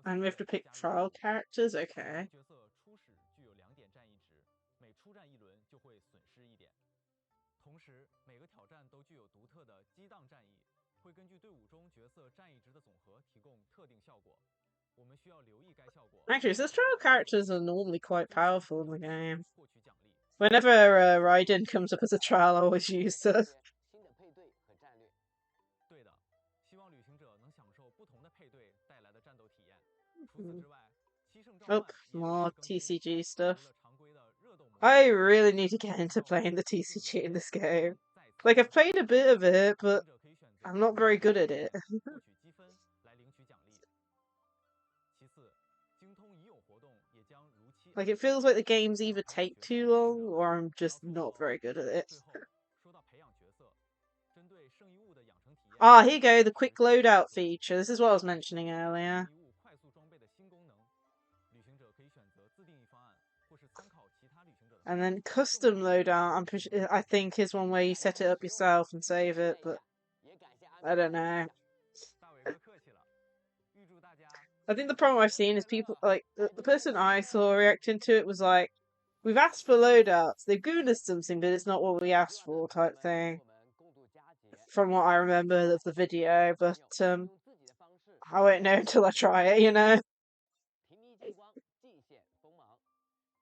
And we have to pick trial characters. Okay. 角色初始具有2点战役值，每出战1轮就会损失1点。同同时，每个挑战都具有独特的激荡战役，会根据队伍中角色战役值的总和提供特定效果。我们需要留意该效果。Actually, so trial characters are normally quite powerful in the game. Whenever Raiden comes up as a trial, I always use her. 新的配对和战略。对的，希望旅行者能享受不同的配对带来的战斗体验。除此之外，七圣召唤 Oh, more TCG stuff. 除了常规的热斗模式， I really need to get into playing the TCG in this game. Like, I've played a bit of it, but I'm not very good at it. 获取积分来领取奖励。其次，精通已有活动也将如期。Like, it feels like the games either take too long or I'm just not very good at it. 最后，说到培养角色，针对圣遗物的养成体验。Ah, here you go, the quick loadout feature. This is what I was mentioning earlier. 圣遗物快速装备的新功能，旅行者可以选择自定义方案，或是参考其他旅行者的。And then custom loadout, I think, is one where you set it up yourself and save it, but I don't know. 大伟哥客气了，预祝大家。I think the problem I've seen is people, like, the person I saw reacting to it was like, we've asked for loadouts, they've given us something, but it's not what we asked for, type thing. From what I remember of the video, but I won't know until I try it, you know? 平地见光，尽显锋芒。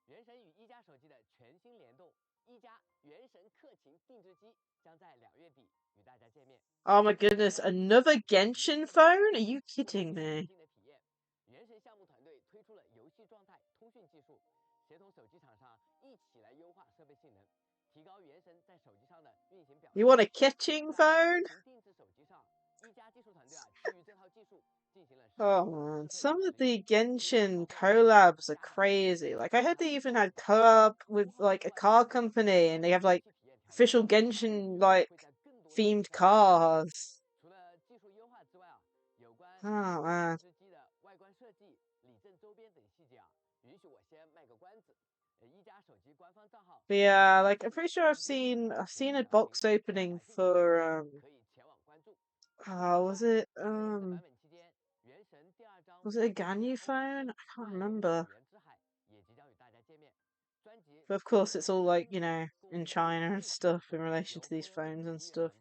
原神与一加手机的全新联动，一加原神氪情定制机将在2月底与大家见面。 Oh my goodness, another Genshin phone? Are you kidding me? 原神项目团队推出了游戏状态通讯技术，协同手机厂商一起来优化设备性能，提高原神在手机上的运行表现。You want a catching phone? 定制手机上，一加技术团队基于这套技术进行了。Oh man, some of the Genshin collabs are crazy. Like, I heard they even had collab with like a car company, and they have like official Genshin like themed cars. 除了技术优化之外有关 Oh man. 机的外观设计、里证周边等细节允许我先卖个关子。一加手机官方账号。But yeah, like I'm pretty sure I've seen a box opening for was it was it a Ganyu phone? I can't remember. But of course, it's all like, you know, in China and stuff in relation to these phones and stuff.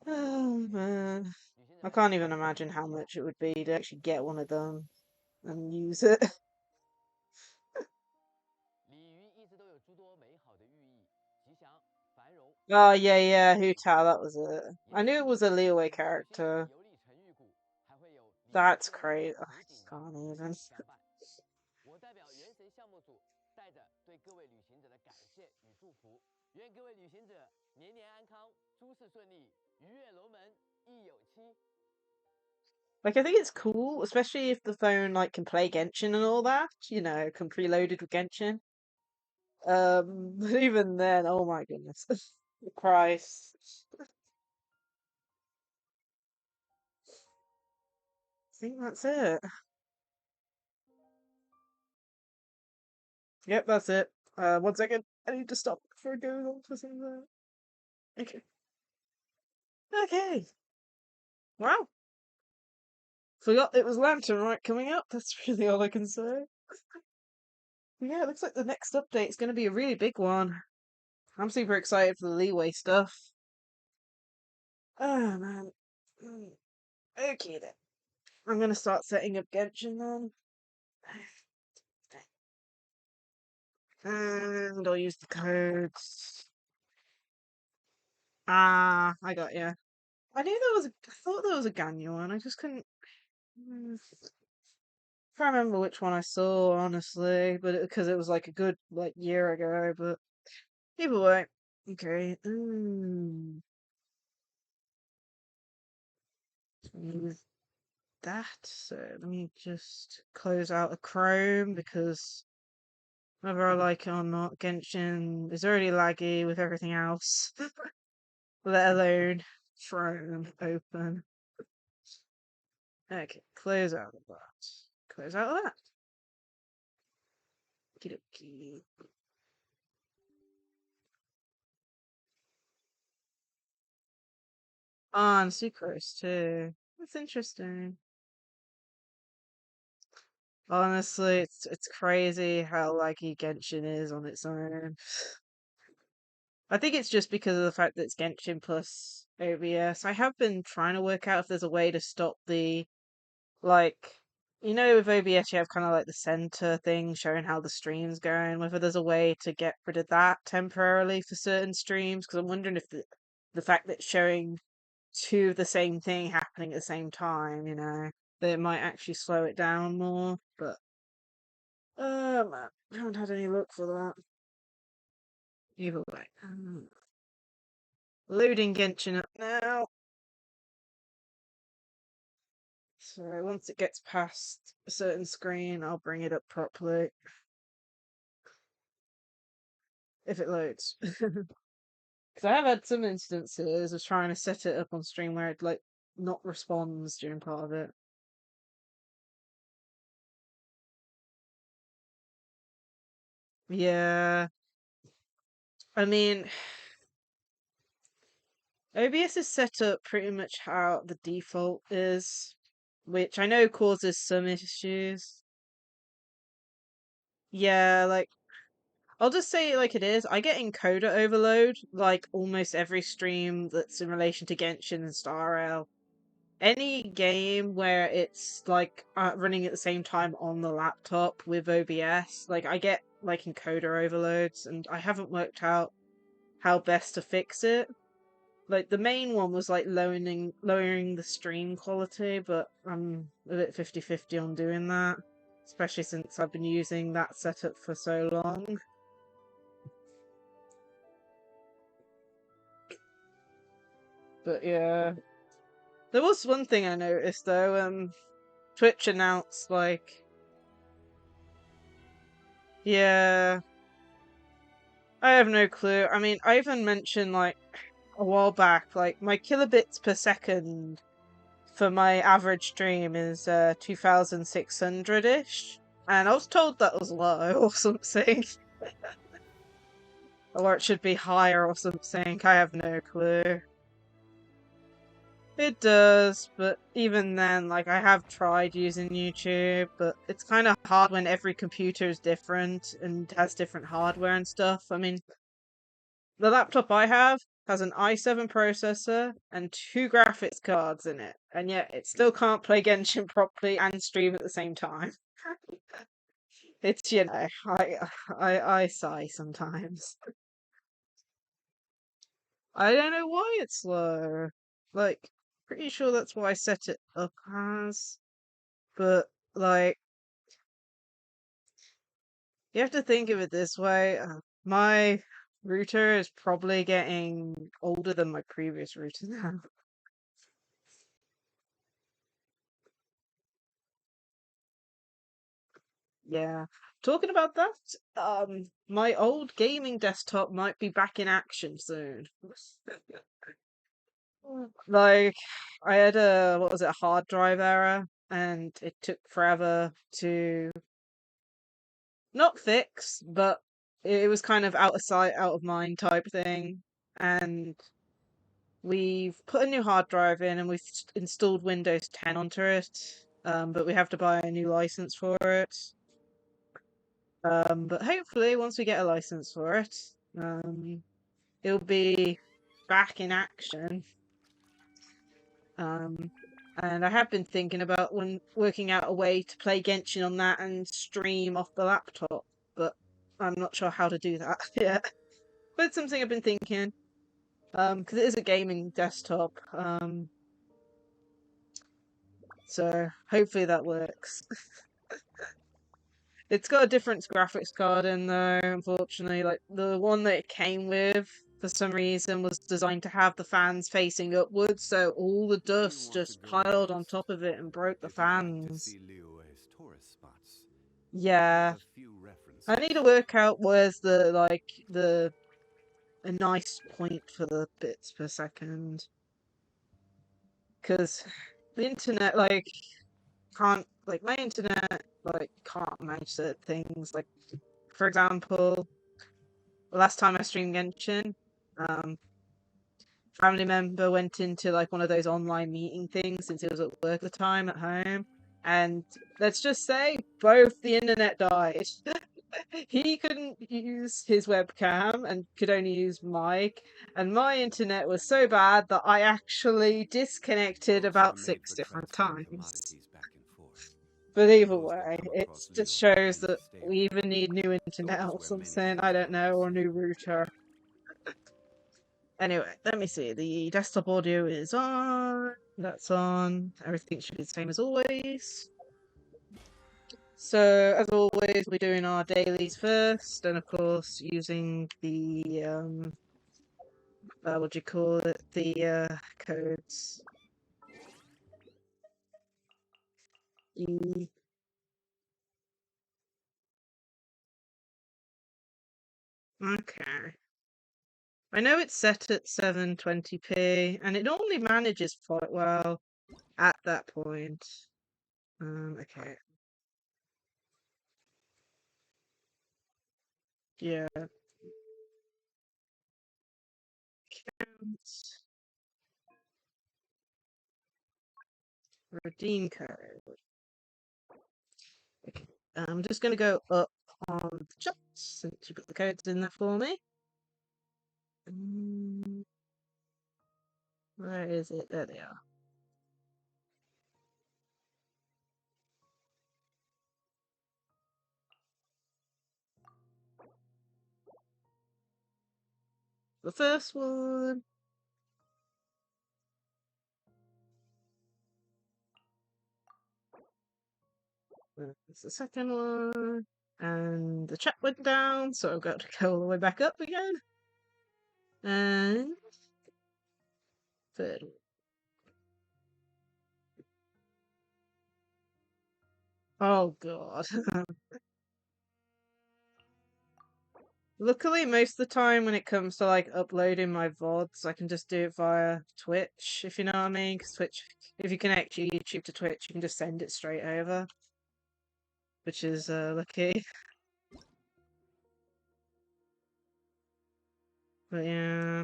Oh man, I can't even imagine how much it would be to actually get one of them and use it. 鲤鱼一直都有诸多美好的寓意，吉祥、繁荣。 Oh yeah, yeah, Hu Tao, that was it. I knew it was a Liyue character. That's crazy. Oh, I can't even. 我代表原神项目组，带着对各位旅行者的感谢与祝福，愿各位旅行者年年安康，诸事顺利，鱼跃龙门，亦有期。 Like, I think it's cool, especially if the phone like can play Genshin and all that. You know, can preloaded with Genshin. But even then, oh my goodness, the price. I think that's it. Yep, that's it. 1 second. I need to stop before it goes on for something. Okay. Okay. Wow. Forgot it was Lantern right coming up. That's really all I can say. Yeah, it looks like the next update is going to be a really big one. I'm super excited for the leeway stuff. Oh man. Okay then. I'm going to start setting up Genshin then. And I'll use the codes. Ah, I got you. I knew there was I thought there was a Ganyu one. I just couldn't. Can't remember which one I saw honestly, but because it was like a good like year ago. But either way, okay. With that, so let me just close out a Chrome because whether I like it or not, Genshin is already laggy with everything else, let alone Chrome open. Okay, close out of that. Close out of that. Okie dokie. Oh, and Sucrose too. That's interesting. Honestly, it's crazy how laggy Genshin is on its own. I think it's just because of the fact that it's Genshin plus OBS. I have been trying to work out if there's a way to stop the, like, with OBS you have kind of like the center thing showing how the stream's going, whether there's a way to get rid of that temporarily for certain streams, because I'm wondering if the fact that it's showing two of the same thing happening at the same time, that it might actually slow it down more, but man, I haven't had any luck for that. Either way. Loading Genshin up now. So once it gets past a certain screen, I'll bring it up properly. If it loads. Because I have had some instances of trying to set it up on stream where it, like, not responds during part of it. Yeah. I mean, OBS is set up pretty much how the default is, which I know causes some issues. Yeah, like, I'll just say it like it is. I get encoder overload like almost every stream that's in relation to Genshin and Star Rail. Any game where it's like running at the same time on the laptop with OBS, like I get like encoder overloads, and I haven't worked out how best to fix it. Like the main one was like lowering the stream quality, but I'm a bit 50-50 on doing that, especially since I've been using that setup for so long. But yeah. There was one thing I noticed though, Twitch announced like, yeah, I have no clue. I mean, I even mentioned like a while back, like my kilobits per second for my average stream is 2600-ish, and I was told that was low or something. Or it should be higher or something. I have no clue. It does, but even then, like, I have tried using YouTube, but it's kind of hard when every computer is different and has different hardware and stuff. I mean, the laptop I have has an i7 processor and 2 graphics cards in it, and yet it still can't play Genshin properly and stream at the same time. It's, I sigh sometimes. I don't know why it's slow. Like, pretty sure that's what I set it up as. But, like, you have to think of it this way. My router is probably getting older than my previous router now. Yeah. Talking about that, my old gaming desktop might be back in action soon. Like, I had a hard drive error, and it took forever to not fix, but it was kind of out of sight, out of mind type thing. And we've put a new hard drive in, and we've installed Windows 10 onto it. But we have to buy a new license for it. But hopefully, once we get a license for it, it'll be back in action. And I have been thinking about working out a way to play Genshin on that and stream off the laptop, but I'm not sure how to do that yet. But it's something I've been thinking, because it is a gaming desktop, so hopefully that works. It's got a different graphics card in though, unfortunately. Like, the one that it came with, for some reason, was designed to have the fans facing upwards, so all the dust just piled on top of it and broke the fans. Yeah. I need to work out where's a nice point for the bits per second. Because the internet, can't, my internet, can't manage certain things. Like, for example, last time I streamed Genshin, family member went into one of those online meeting things since he was at work at the time at home, and let's just say both the internet died. he couldn't use his webcam and could only use mic, and my internet was so bad that I actually disconnected about 6 different times. But either way, it just shows that we even need new internet or something, I don't know, or a new router. Anyway, let me see. The desktop audio is on. That's on. Everything should be the same as always. So, as always, we're doing our dailies first, and of course, using the, what do you call it? The, codes. E. Okay. I know it's set at 720p, and it normally manages quite well at that point. Okay. Yeah. Count. Redeem code. Okay. I'm just going to go up on the chat since you put the codes in there for me. Where is it? There they are. The first one. It's the second one. And the chat went down, so I've got to go all the way back up again. And third one. Oh god. Luckily, most of the time when it comes to like uploading my VODs, I can just do it via Twitch, if you know what I mean. Because Twitch, if you connect your YouTube to Twitch, you can just send it straight over, which is lucky. But yeah.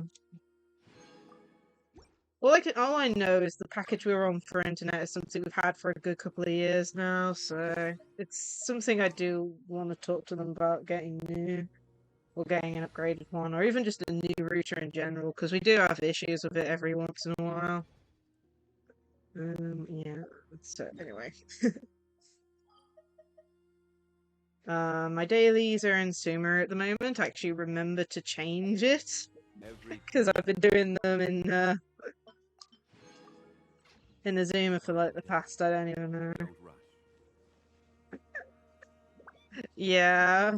All I know is the package we were on for internet is something we've had for a good couple of years now, so it's something I do want to talk to them about getting new, or getting an upgraded one, or even just a new router in general, because we do have issues with it every once in a while. Yeah, so anyway. My dailies are in Sumer at the moment. I actually remember to change it, because I've been doing them in the Zoomer for like the past, I don't even know. Yeah,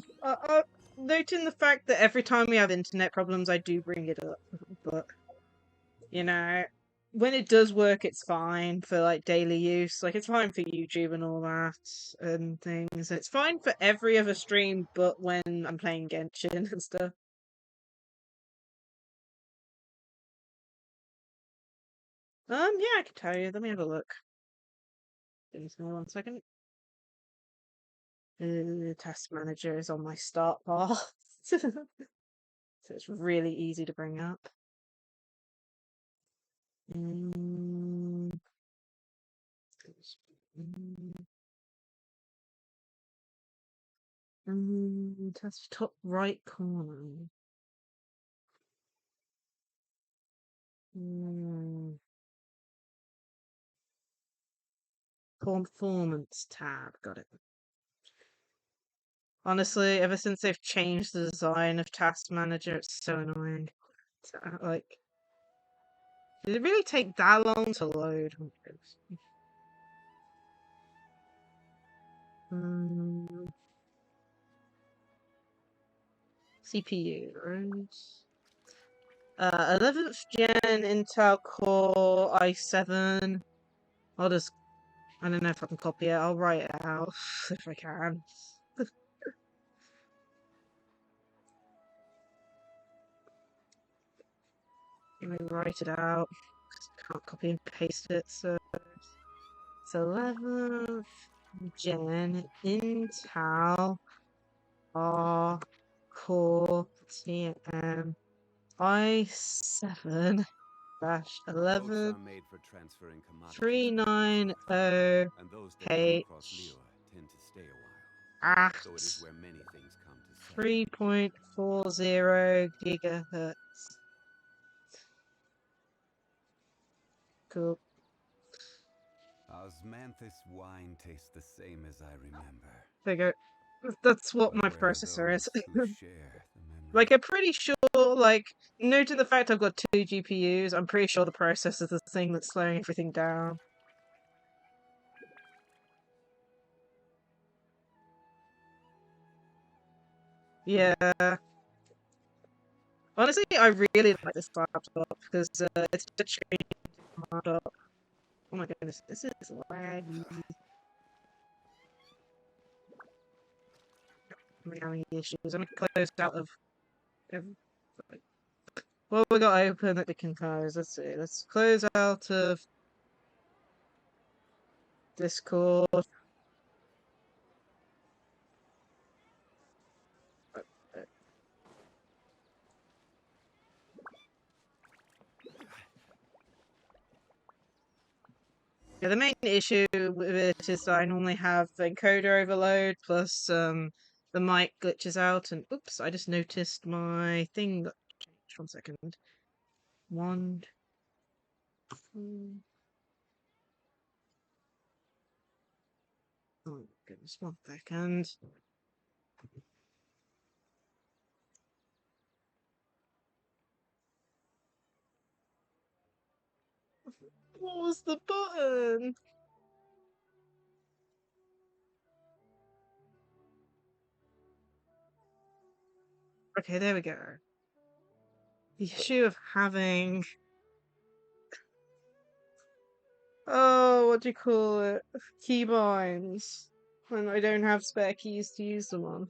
noting the fact that every time we have internet problems, I do bring it up, but you know, when it does work, it's fine for like daily use. Like it's fine for YouTube and all that and things. It's fine for every other stream, but when I'm playing Genshin and stuff. Yeah, I can tell you. Let me have a look. Give me 1 second. The task manager is on my start bar, so it's really easy to bring up. That's top right corner. Performance tab, got it. Honestly, ever since they've changed the design of Task Manager, it's so annoying. So, like, did it really take that long to load? CPU, right? 11th gen Intel Core i7. I don't know if I can copy it. I'll write it out if I can. Let me write it out. Can't copy and paste it, so it's 11th gen Intel Core TM i7 11 390H 8 3.40 gigahertz. Cool. Osmanthus wine tastes the same as I remember. There you go. That's what But my where are processor is. those who share the memory? Like, I'm pretty sure, like, due to the fact I've got 2 GPUs, I'm pretty sure the processor's the thing that's slowing everything down. Yeah. Honestly, I really like this laptop because it's just changed my laptop. Oh my goodness, this is laggy. I'm having issues. I'm closed out of every... Well, we got open that we can close. Let's see. Let's close out of Discord. Yeah, the main issue with it is that I normally have encoder overload plus the mic glitches out and oops, I just noticed my thing got changed. 1 second. 1, 2. Oh my goodness, 1 second. What was the button? Okay, there we go. The issue of having... Oh, what do you call it? Keybinds. When I don't have spare keys to use them on.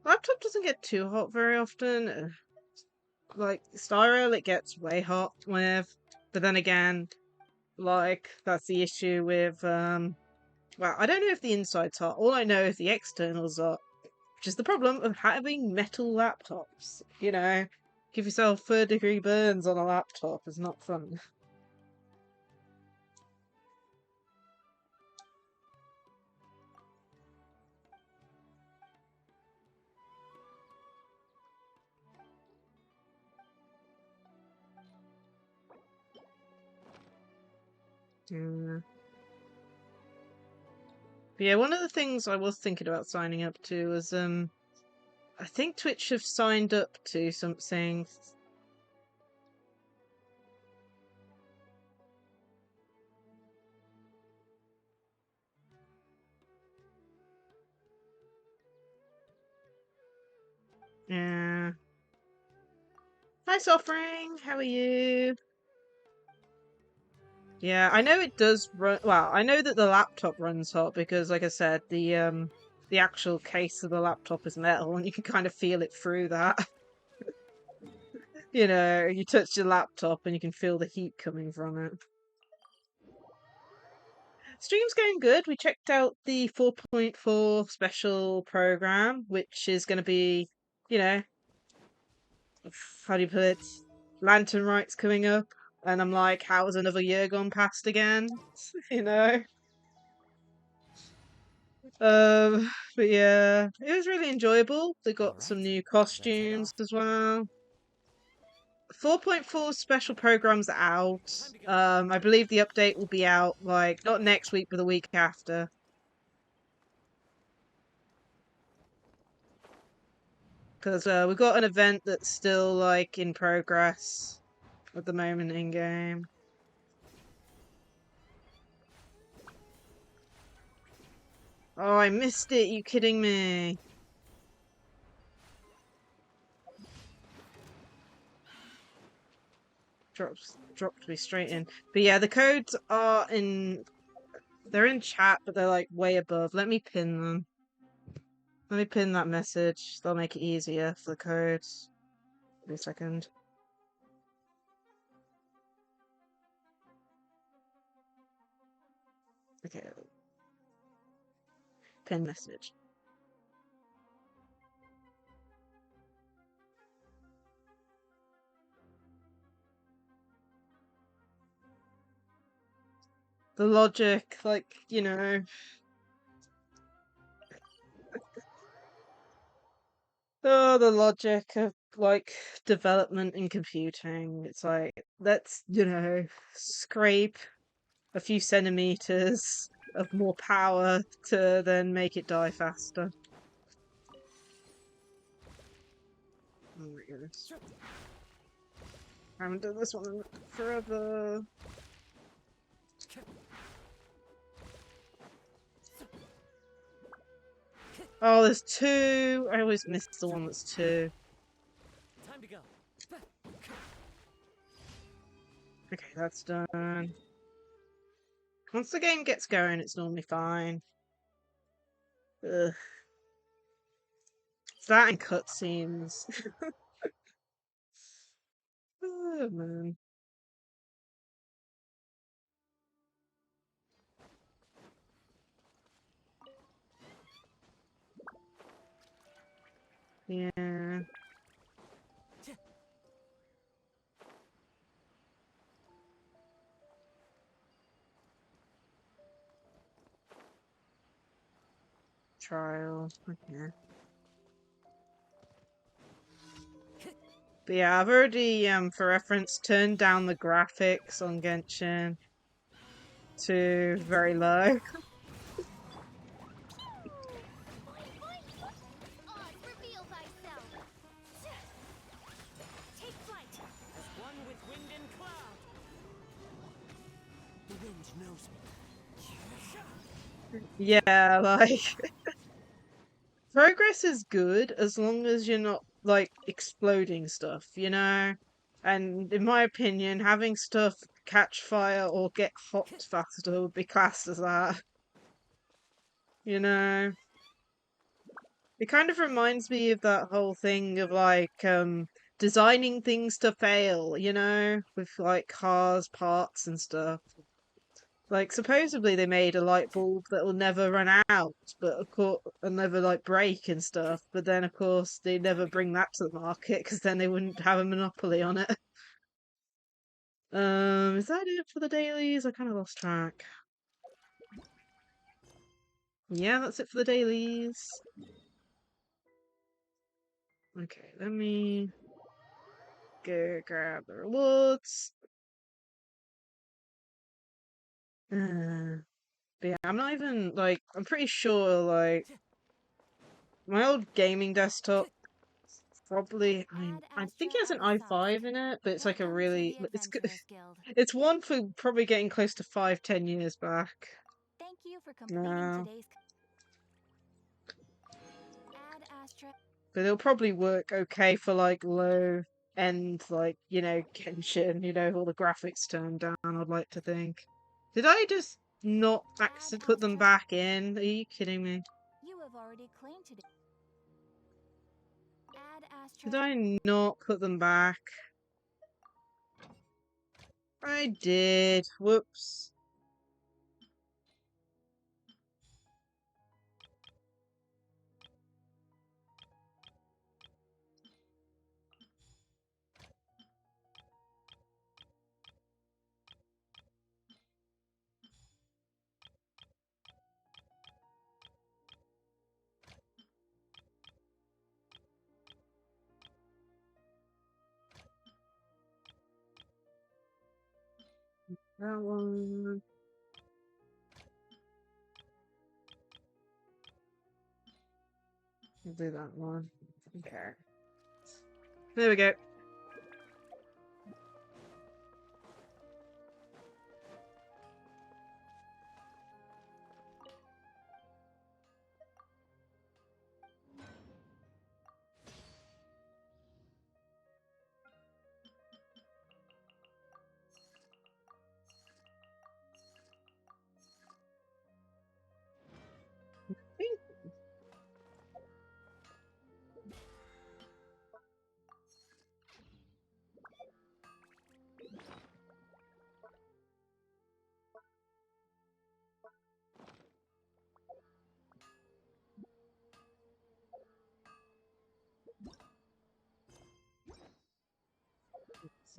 Laptop doesn't get too hot very often. Like, Styro, it gets way hot with. But then again, like, that's the issue with, well, I don't know if the inside's hot. All I know is the externals are. Which is the problem of having metal laptops. You know, give yourself 3rd-degree burns on a laptop is not fun. Yeah. But yeah, one of the things I was thinking about signing up to was, I think Twitch have signed up to something. Yeah. Hi, Suffering. How are you? Yeah, I know it does run. Well, I know that the laptop runs hot because, like I said, the actual case of the laptop is metal, and you can kind of feel it through that. You know, you touch your laptop and you can feel the heat coming from it. Stream's going good. We checked out the 4.4 special program, which is going to be, you know, how do you put it? Lantern Right's coming up, and I'm like, how has another year gone past again? You know. But yeah, it was really enjoyable. They got some new costumes as well. 4.4 special programs are out. I believe the update will be out like not next week, but the week after. Because we've got an event that's still like in progress at the moment in game. Oh, I missed it. You kidding me? Dropped me straight in. But yeah, the codes are in. They're in chat, but they're like way above. Let me pin them. Let me pin that message. That'll make it easier for the codes. Wait a second. Okay. Pin message. The logic, like, you know. Oh, the logic of like development and computing. It's like, let's, you know, scrape a few centimeters of more power to then make it die faster. Oh my goodness. I haven't done this one in forever. Oh, there's two. I always miss the one that's two. Time to go. Okay, that's done. Once the game gets going, it's normally fine. Ugh. It's that and cutscenes. Oh, man. Yeah. Trial. Okay. But yeah, I've already, for reference, turned down the graphics on Genshin to very low. Reveal thyself. Take flight. As one with wind and cloud. The wind knows me. Yeah, like progress is good as long as you're not like exploding stuff, you know? And in my opinion, having stuff catch fire or get hot faster would be classed as that. You know? It kind of reminds me of that whole thing of like designing things to fail, you know, with like cars, parts and stuff. Like supposedly they made a light bulb that will never run out, but of course and never like break and stuff. But then of course they never bring that to the market because then they wouldn't have a monopoly on it. Is that it for the dailies? I kind of lost track. Yeah, that's it for the dailies. Okay, let me go grab the rewards. But yeah, I'm not even like I'm pretty sure like my old gaming desktop probably I think it has an i5 in it, but it's like a really it's good. It's one for probably getting close to 5-10 years back. Thank you for completing No. today's. Add Astra. But it'll probably work okay for like low end like, you know, Genshin, you know, all the graphics turned down, I'd like to think. Did I just not accidentally put them back in? Are you kidding me? You have already claimed today. Add Astra. Did I not put them back? I did. Whoops. That one. I'll do that one. Okay. There we go.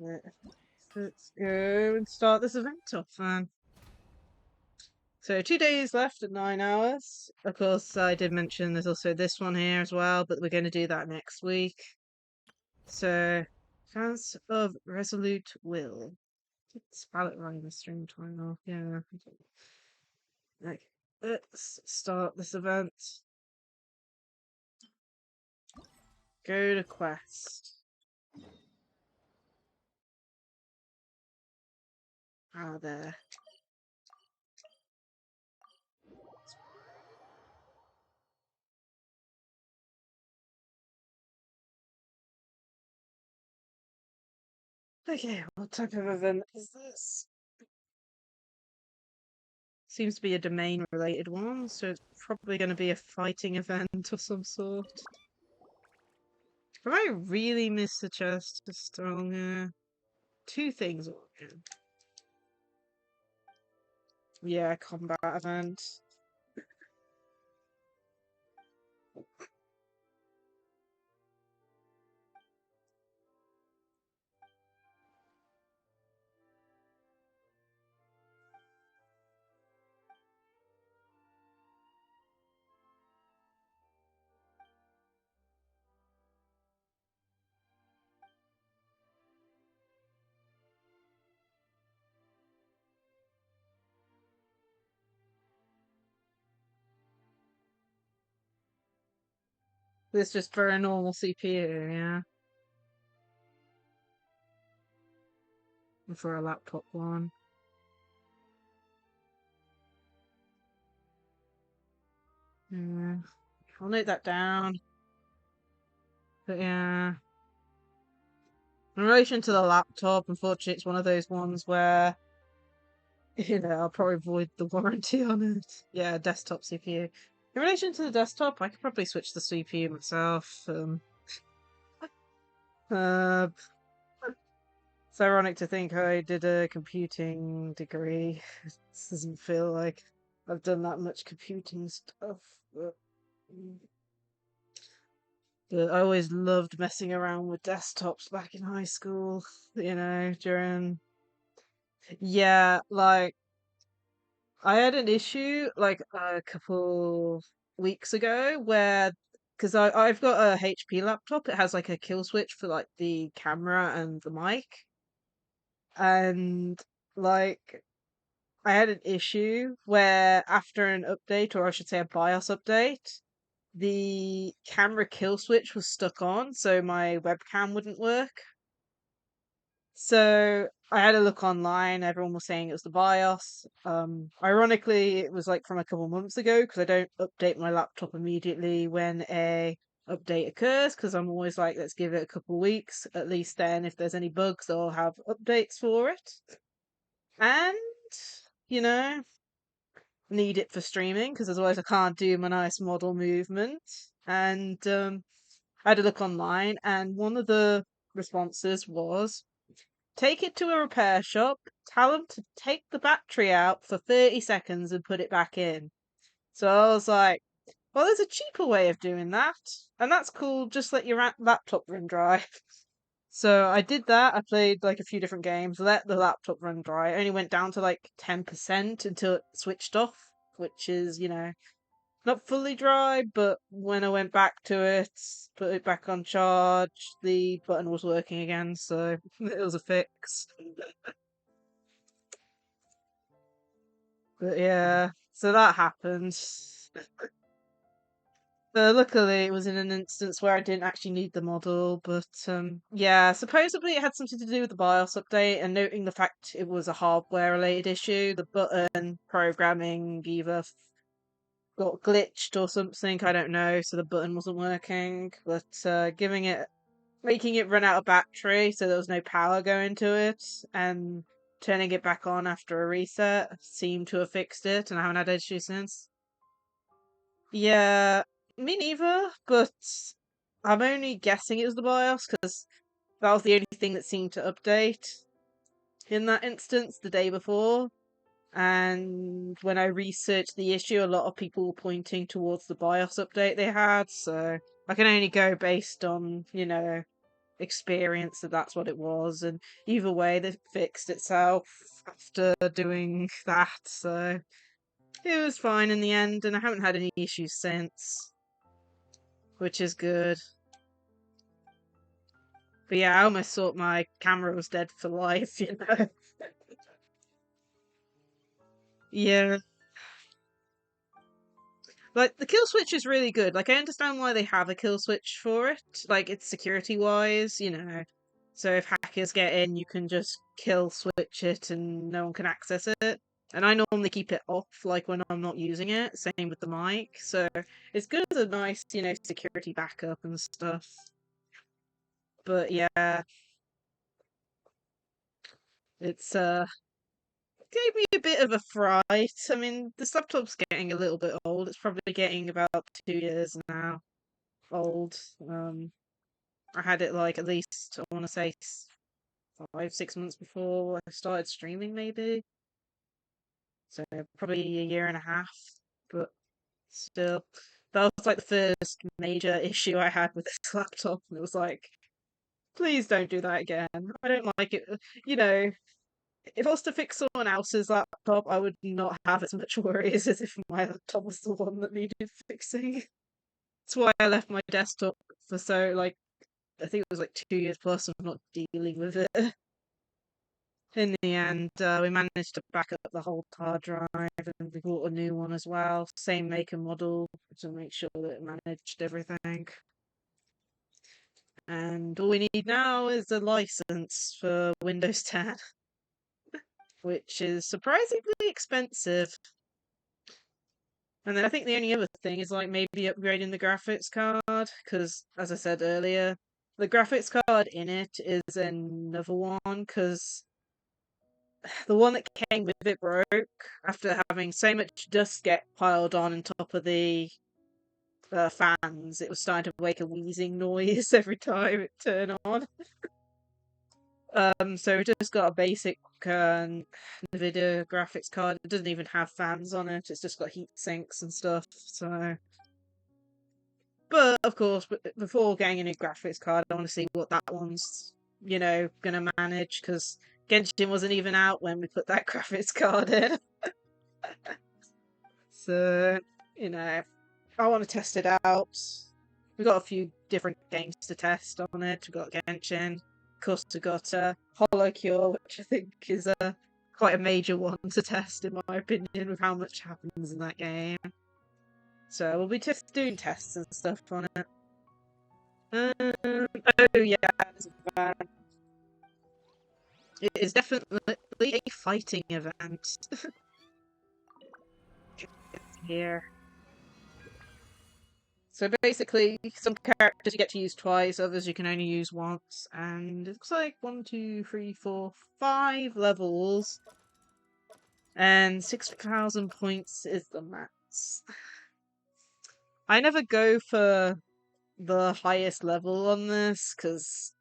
That's it. Let's go and start this event off then. So 2 days left at 9 hours. Of course, I did mention there's also this one here as well, but we're going to do that next week. So, Chance of Resolute Will. Spell it right in the stream title. Yeah. Okay, let's start this event. Go to quest. Ah, there. Okay, what type of event is this? Seems to be a domain related one, so it's probably going to be a fighting event of some sort. Have I really missed the chest to strong here? 2 things. Yeah, combat event. This just for a normal CPU, yeah? And for a laptop one. Yeah. I'll note that down. But yeah. In relation to the laptop, unfortunately, it's one of those ones where, I'll probably void the warranty on it. Yeah, desktop CPU. In relation to the desktop, I could probably switch the CPU myself. It's ironic to think I did a computing degree. It doesn't feel like I've done that much computing stuff, but I always loved messing around with desktops back in high school, during. Yeah, like, I had an issue like a couple weeks ago where, because I've got a HP laptop, it has like a kill switch for like the camera and the mic, and like I had an issue where after an update, or I should say a BIOS update, the camera kill switch was stuck on, so my webcam wouldn't work. So I had a look online. Everyone was saying it was the BIOS. Ironically, it was like from a couple months ago because I don't update my laptop immediately when a update occurs because I'm always like, let's give it a couple weeks. At least then, if there's any bugs, they'll have updates for it. And you know, need it for streaming because otherwise I can't do my nice model movement. And I had a look online, and one of the responses was take it to a repair shop, tell them to take the battery out for 30 seconds and put it back in. So I was like, well, there's a cheaper way of doing that, and that's called just let your laptop run dry. So I did that. I played like a few different games, let the laptop run dry. It only went down to like 10% until it switched off, which is, not fully dry, but when I went back to it, put it back on charge, the button was working again, so it was a fix. But yeah, so that happened. Luckily, it was in an instance where I didn't actually need the model, but yeah, supposedly it had something to do with the BIOS update, and noting the fact it was a hardware-related issue, the button programming either got glitched or something, I don't know, so the button wasn't working, but making it run out of battery so there was no power going to it, and turning it back on after a reset seemed to have fixed it, and I haven't had issues since. Yeah, me neither, but I'm only guessing it was the BIOS because that was the only thing that seemed to update in that instance the day before. And when I researched the issue, a lot of people were pointing towards the BIOS update they had, so I can only go based on, experience that that's what it was. And either way, they fixed itself after doing that, so it was fine in the end, and I haven't had any issues since, which is good. But yeah, I almost thought my camera was dead for life, you know? Yeah. Like, the kill switch is really good. Like, I understand why they have a kill switch for it. Like, it's security-wise, you know. So if hackers get in, you can just kill switch it and no one can access it. And I normally keep it off, like, when I'm not using it. Same with the mic. So it's good as a nice, you know, security backup and stuff. But yeah, it's, gave me a bit of a fright. I mean, this laptop's getting a little bit old. It's probably getting about 2 years now old. I had it like at least I want to say 5, 6 months before I started streaming, maybe. So probably a year and a half. But still, that was like the first major issue I had with this laptop, and it was like, please don't do that again. I don't like it. You know, if I was to fix someone else's laptop, I would not have as much worries as if my laptop was the one that needed fixing. That's why I left my desktop for so like I think it was like 2 years plus of not dealing with it. In the end, we managed to back up the whole hard drive and we bought a new one as well. Same make and model to make sure that it managed everything. And all we need now is a license for Windows 10, which is surprisingly expensive. And then I think the only other thing is like maybe upgrading the graphics card, because as I said earlier, the graphics card in it is another one, because the one that came with it broke after having so much dust get piled on top of the fans. It was starting to make a wheezing noise every time it turned on. So we just got a basic NVIDIA graphics card. It doesn't even have fans on it. It's just got heat sinks and stuff. So, but of course, before getting a new graphics card, I want to see what that one's, you know, gonna manage, because Genshin wasn't even out when we put that graphics card in. So, you know, I want to test it out. We've got a few different games to test on it. We've got Genshin. Of course, we've got Hollow Cure, which I think is quite a major one to test, in my opinion, with how much happens in that game. So we'll be just doing tests and stuff on it. Oh yeah, there's a van. It is definitely a fighting event. Here. So basically, some characters you get to use twice, others you can only use once, and it looks like 1, 2, 3, 4, 5 levels, and 6,000 points is the max. I never go for the highest level on this, because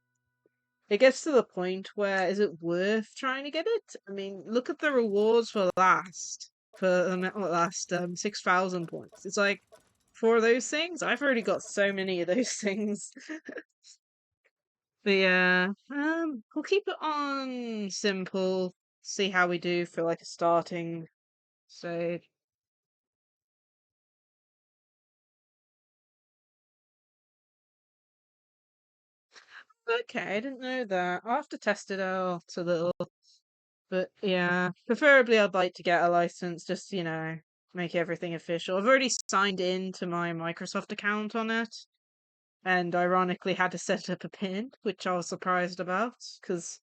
it gets to the point where, is it worth trying to get it? I mean, look at the rewards for last 6,000 points. It's like, for those things, I've already got so many of those things. But yeah, we'll keep it on simple. See how we do for like a starting stage. Okay, I didn't know that. I'll have to test it out a little. But yeah, preferably I'd like to get a license, just, you know, make everything official. I've already signed in to my Microsoft account on it, and ironically had to set up a PIN, which I was surprised about, because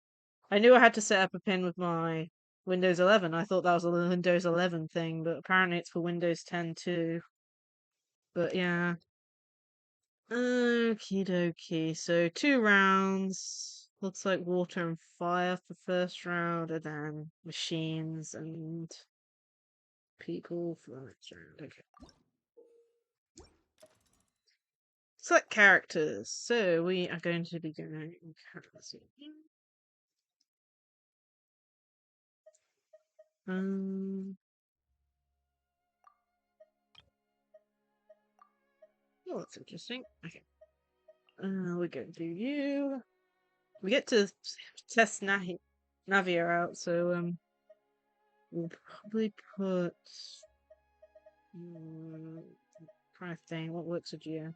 I knew I had to set up a PIN with my Windows 11. I thought that was a Windows 11 thing, but apparently it's for Windows 10 too. But yeah. Okie dokie. So 2 rounds. Looks like water and fire for first round, and then machines and people for the next round. Okay. Select characters. So we are going to be going. Let's see. Um. Oh, that's interesting. Okay. We're going to do you. We get to test Navia out, so we'll probably put Trying to think what works with you.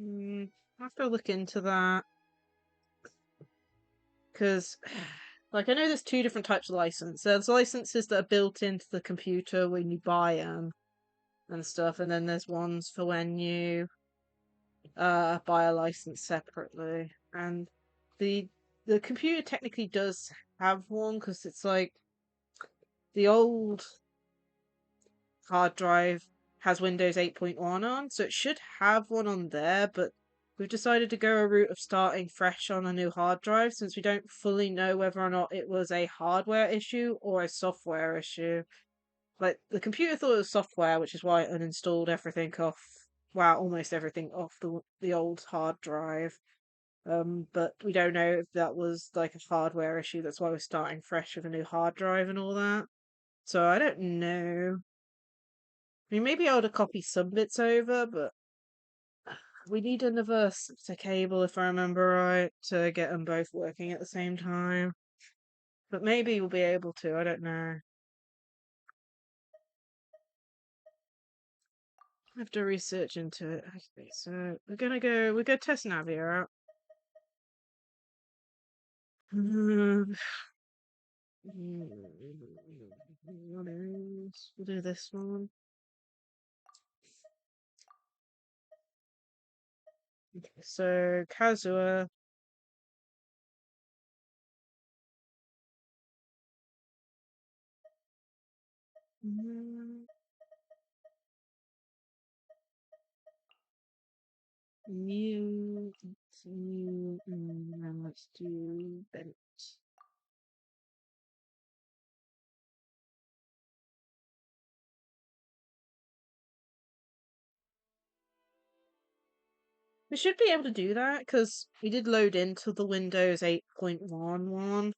I have to look into that because, like, I know there's two different types of license. There's licenses that are built into the computer when you buy them and stuff, and then there's ones for when you buy a license separately. And the computer technically does have one because it's like the old hard drive has Windows 8.1 on, so it should have one on there, but we've decided to go a route of starting fresh on a new hard drive since we don't fully know whether or not it was a hardware issue or a software issue. Like, the computer thought it was software, which is why it uninstalled everything off, well, almost everything off the old hard drive. But we don't know if that was like a hardware issue. That's why we're starting fresh with a new hard drive and all that. So I don't know. I mean, maybe I would have copied some bits over, but we need another cable, if I remember right, to get them both working at the same time. But maybe we'll be able to. I don't know. I have to research into it. Okay, so we're go test Navia out. We'll do this one. Okay, so Kazuha. New, and let's do Bent. We should be able to do that because we did load into the Windows 8.1 one.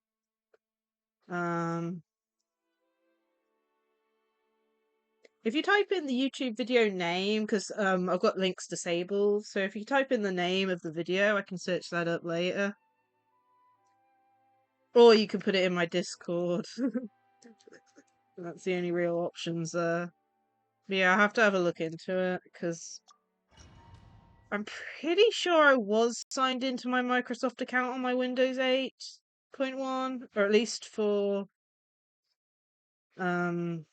If you type in the YouTube video name, because I've got links disabled, so if you type in the name of the video, I can search that up later. Or you can put it in my Discord. That's the only real options there. But yeah, I have to have a look into it, because I'm pretty sure I was signed into my Microsoft account on my Windows 8.1, or at least for the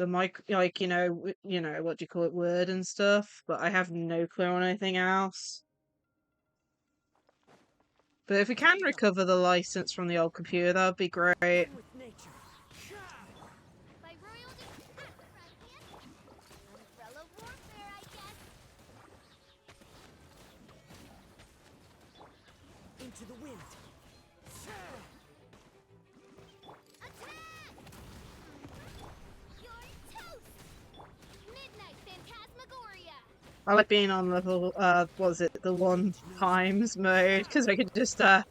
mic, like, what do you call it, Word and stuff, but I have no clue on anything else. But if we can recover the license from the old computer, that would be great. Into the wind. I like being on level, was it the 1 times mode, because I could just, go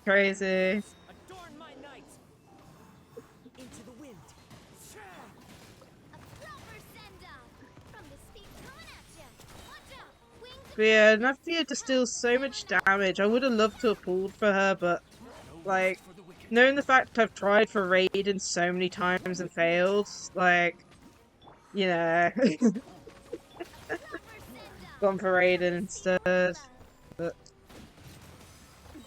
crazy. Adorn my night. Into the wind. But yeah, Navia just deals so much damage. I would have loved to have pulled for her, but, like, knowing the fact I've tried for Raiden so many times and failed, like, you know, gone for Raiden instead. But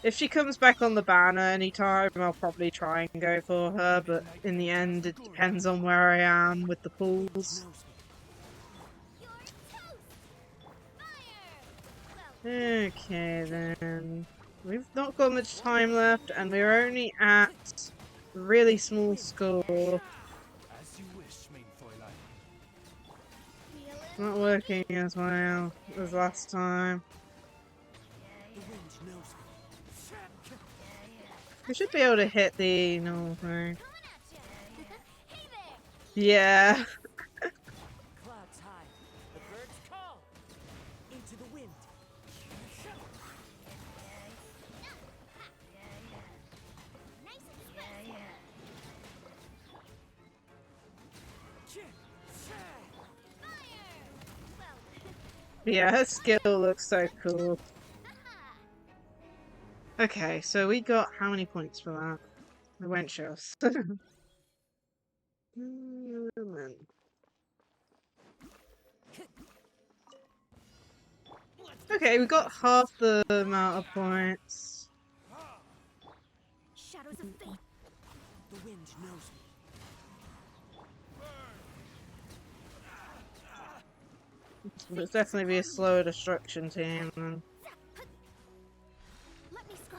if she comes back on the banner anytime, I'll probably try and go for her, but in the end, it depends on where I am with the pulls. Okay, then. We've not got much time left, and we're only at really small score. Not working as well as last time. We should be able to hit the normal thing. Yeah. Clouds high. The birds call. Into the wind. Yeah, her skill looks so cool. Okay, so we got how many points for that? It won't show us. Okay, we got half the amount of points. Shadows of fate. The wind knows me. There's definitely be a slow destruction team. Let me scry.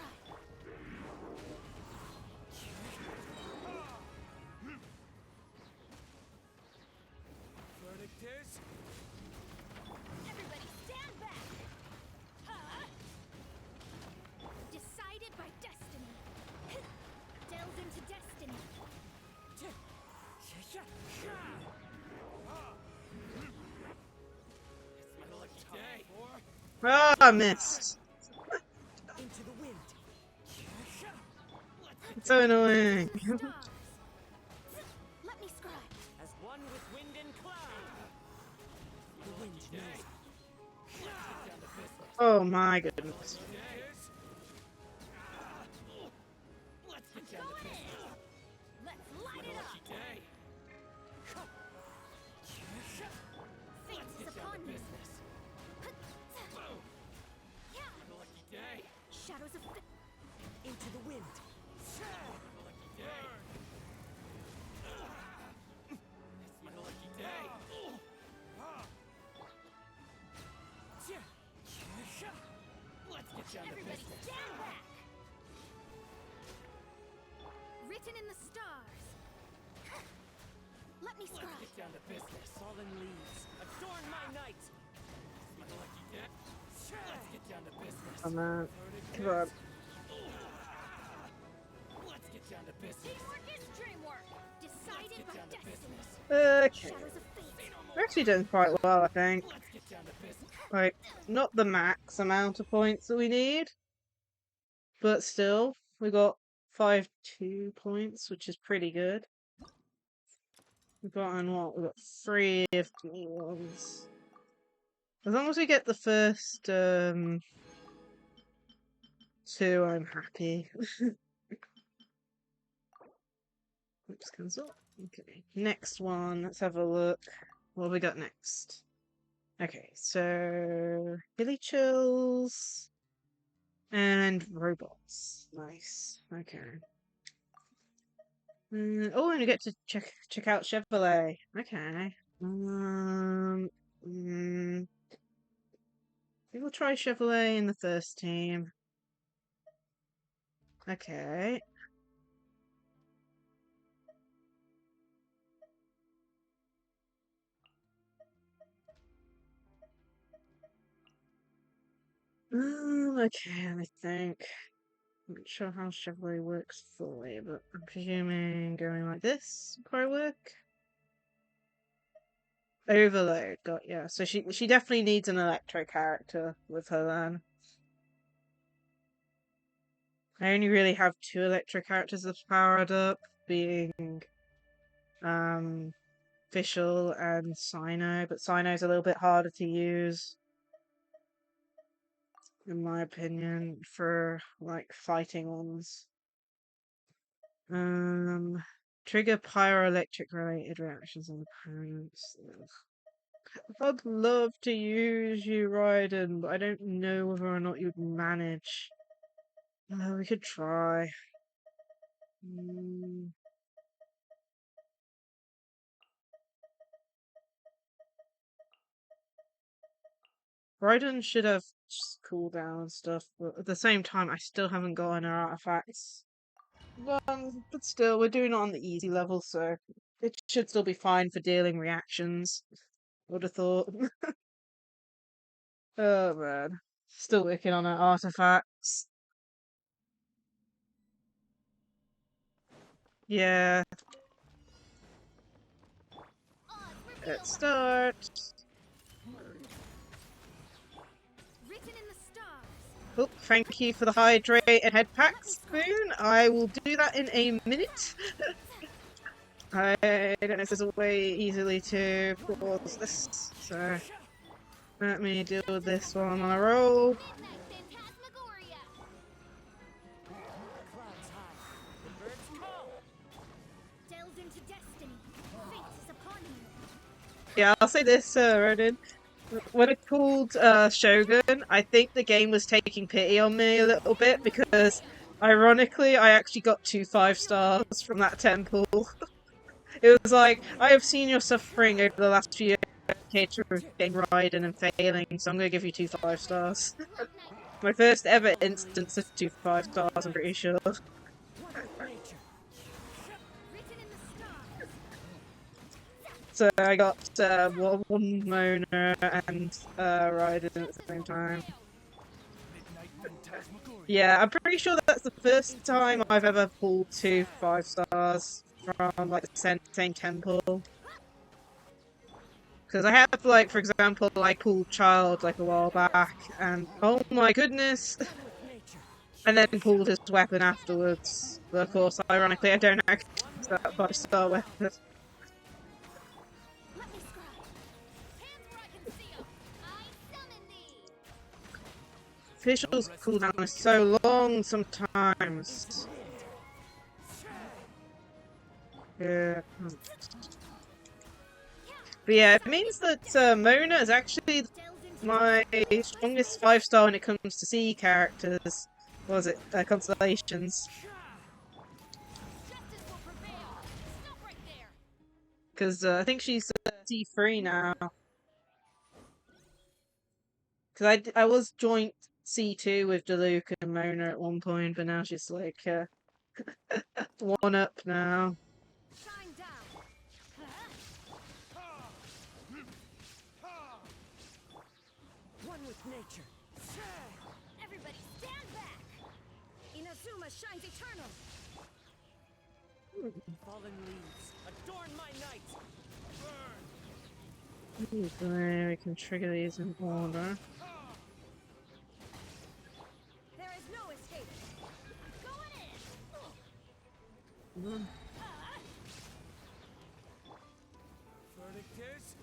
Verdict is... Everybody stand back! Huh? Decided by destiny. Delve into destiny. It's my lucky day. Oh, I missed. Into the wind. It's so annoying. Let me scry. As one with wind and cloud. The wind knows me. Oh my goodness. Let's get down to business. Let's light it up. Fate is upon me. Lucky day. Shadows of fate. Into the wind. Lucky day. It's my lucky day. Let's get down to Everybody business. stand back. Written in the stars. Let me scry. Let's get down to business. Fallen leaves. Adorn my night. It's my lucky day. Let's get down to business. Come on. Come on. Let's get down to business. Teamwork is dreamwork. Decided by destiny. Okay. Shadows of fate. We're actually doing quite well, I think. Let's get down to business. Like, not the max amount of points that we need, but still, we got 5-2 points, which is pretty good. We've gotten what? We've got 3 of the ones. As long as we get the first 2, I'm happy. Oops, cancel. Okay, next one. Let's have a look. What have we got next? Okay, so Billy Chills and robots. Nice. Okay. Oh, and we get to check out Chevrolet. Okay. Maybe we'll try Chevrolet in the first team. Okay. Okay, I think. I'm not sure how Chevrolet works fully, but I'm presuming going like this will probably work. Overload, got yeah. So she definitely needs an electro character with her then. I only really have 2 electro characters that's powered up, being Fischl and Cyno, but Cyno's a little bit harder to use, in my opinion, for like fighting ones. Trigger pyroelectric related reactions on opponents. I'd love to use you, Raiden, but I don't know whether or not you'd manage. We could try. Raiden should have cooldown and stuff, but at the same time, I still haven't gotten her artifacts. But still, we're doing it on the easy level, so it should still be fine for dealing reactions. Would have thought. Oh man, still working on our artifacts. Yeah. Let's start. Written in the stars. Oh, thank you for the hydrate and head pack spoon. I will do that in a minute. I don't know if there's a way easily to pause this, so let me deal with this one on a roll. Midnight Phantasmagoria. Yeah, I'll say this, Ronan. When I pulled Shogun, I think the game was taking pity on me a little bit because, ironically, I actually got 2 5 stars from that temple. It was like, I have seen your suffering over the last few years through game riding and failing, so I'm going to give you 2 5 stars. My first ever instance of 2 5 stars, I'm pretty sure. So I got one Mona and Raiden at the same time. Yeah, I'm pretty sure that's the first time I've ever pulled 2 5 stars from like the same temple. Because I have, like, for example, I pulled Child like a while back, and oh my goodness, and then pulled his weapon afterwards. But of course, ironically, I don't actually use that 5 star weapon. Officials cooldown is so long sometimes. Yeah. But yeah, it means that Mona is actually my strongest 5 star when it comes to C characters. What was it? Constellations. Because I think she's C3 now. Because I was joint C2 with Diluc and Mona at one point, but now she's like 1 up now. One with nature. Everybody stand back! Inazuma shines eternal! Fallen leaves, adorn my night! Burn! We can trigger these in order. There is no escape! I'm going in! Verdict is...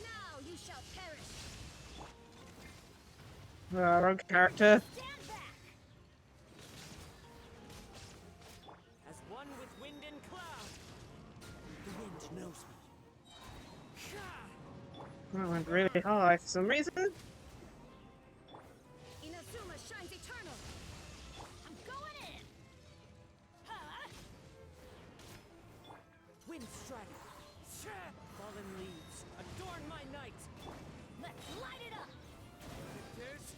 Now you shall perish! Wrong character. Stand back! As one with wind and cloud. The wind knows me. That went really high for some reason. Inazuma shines eternal! I'm going in! Wind strider. Fallen leaves, adorn my night. Let's light it up! Verdict is...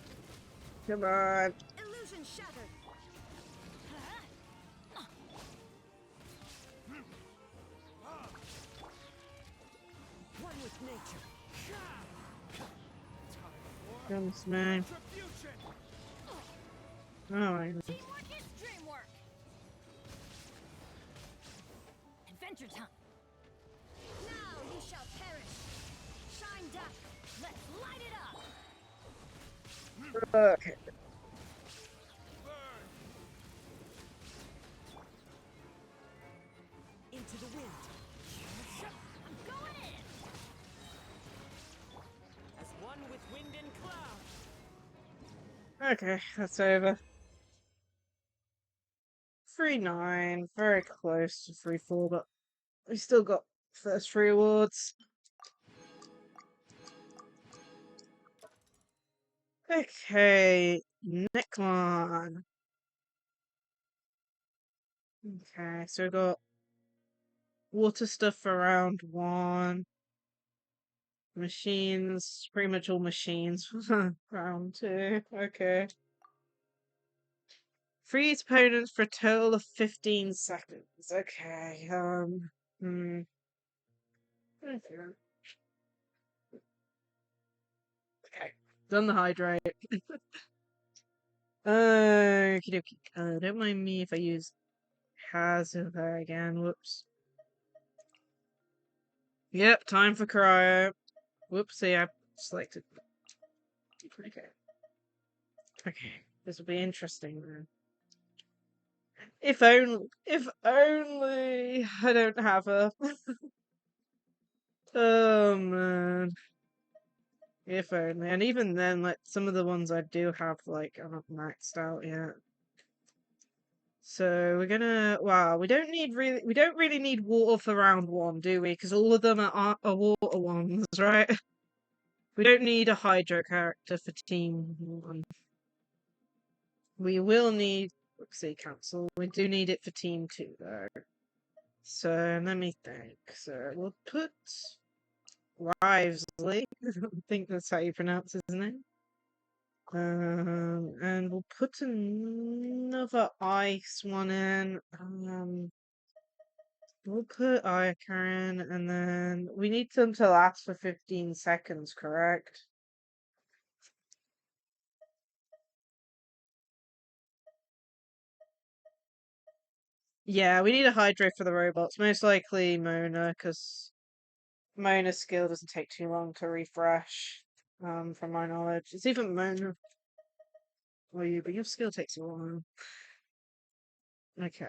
Come on. Illusion shattered! One with nature. Goodness, man. Oh my god. Teamwork is dreamwork! Adventure time! Now you shall perish! Shine down! Let's light it up! Okay. Into the wind. I'm going in! As one with wind and cloud. Okay, that's over. 3-9, very close to 3-4, but we still got first 3 awards. Okay, next one. Okay, so we got water stuff for round 1. Machines, pretty much all machines round 2. Okay. Freeze opponents for a total of 15 seconds. Okay, Okay. Okay, done the hydrate. Okie dokie. Don't mind me if I use Kazuha again. Whoops. Yep, time for cryo. Whoopsie, I selected. Okay. Okay, this will be interesting then. If only I don't have her. Oh man. If only. And even then, like, some of the ones I do have, like, are not maxed out yet. So we're gonna. Wow, we don't really need water for round one, do we? Because all of them are water ones, right? We don't need a hydro character for team one. We will need. See, cancel. We do need it for team two, though. So let me think. So we'll put Rivesley. I think that's how you pronounce his name. And we'll put another ice one in. We'll put Icaran, and then we need them to last for 15 seconds, correct? Yeah, we need a Hydro for the robots. Most likely Mona, because Mona's skill doesn't take too long to refresh, from my knowledge. It's even Mona or you, but your skill takes a while. Okay.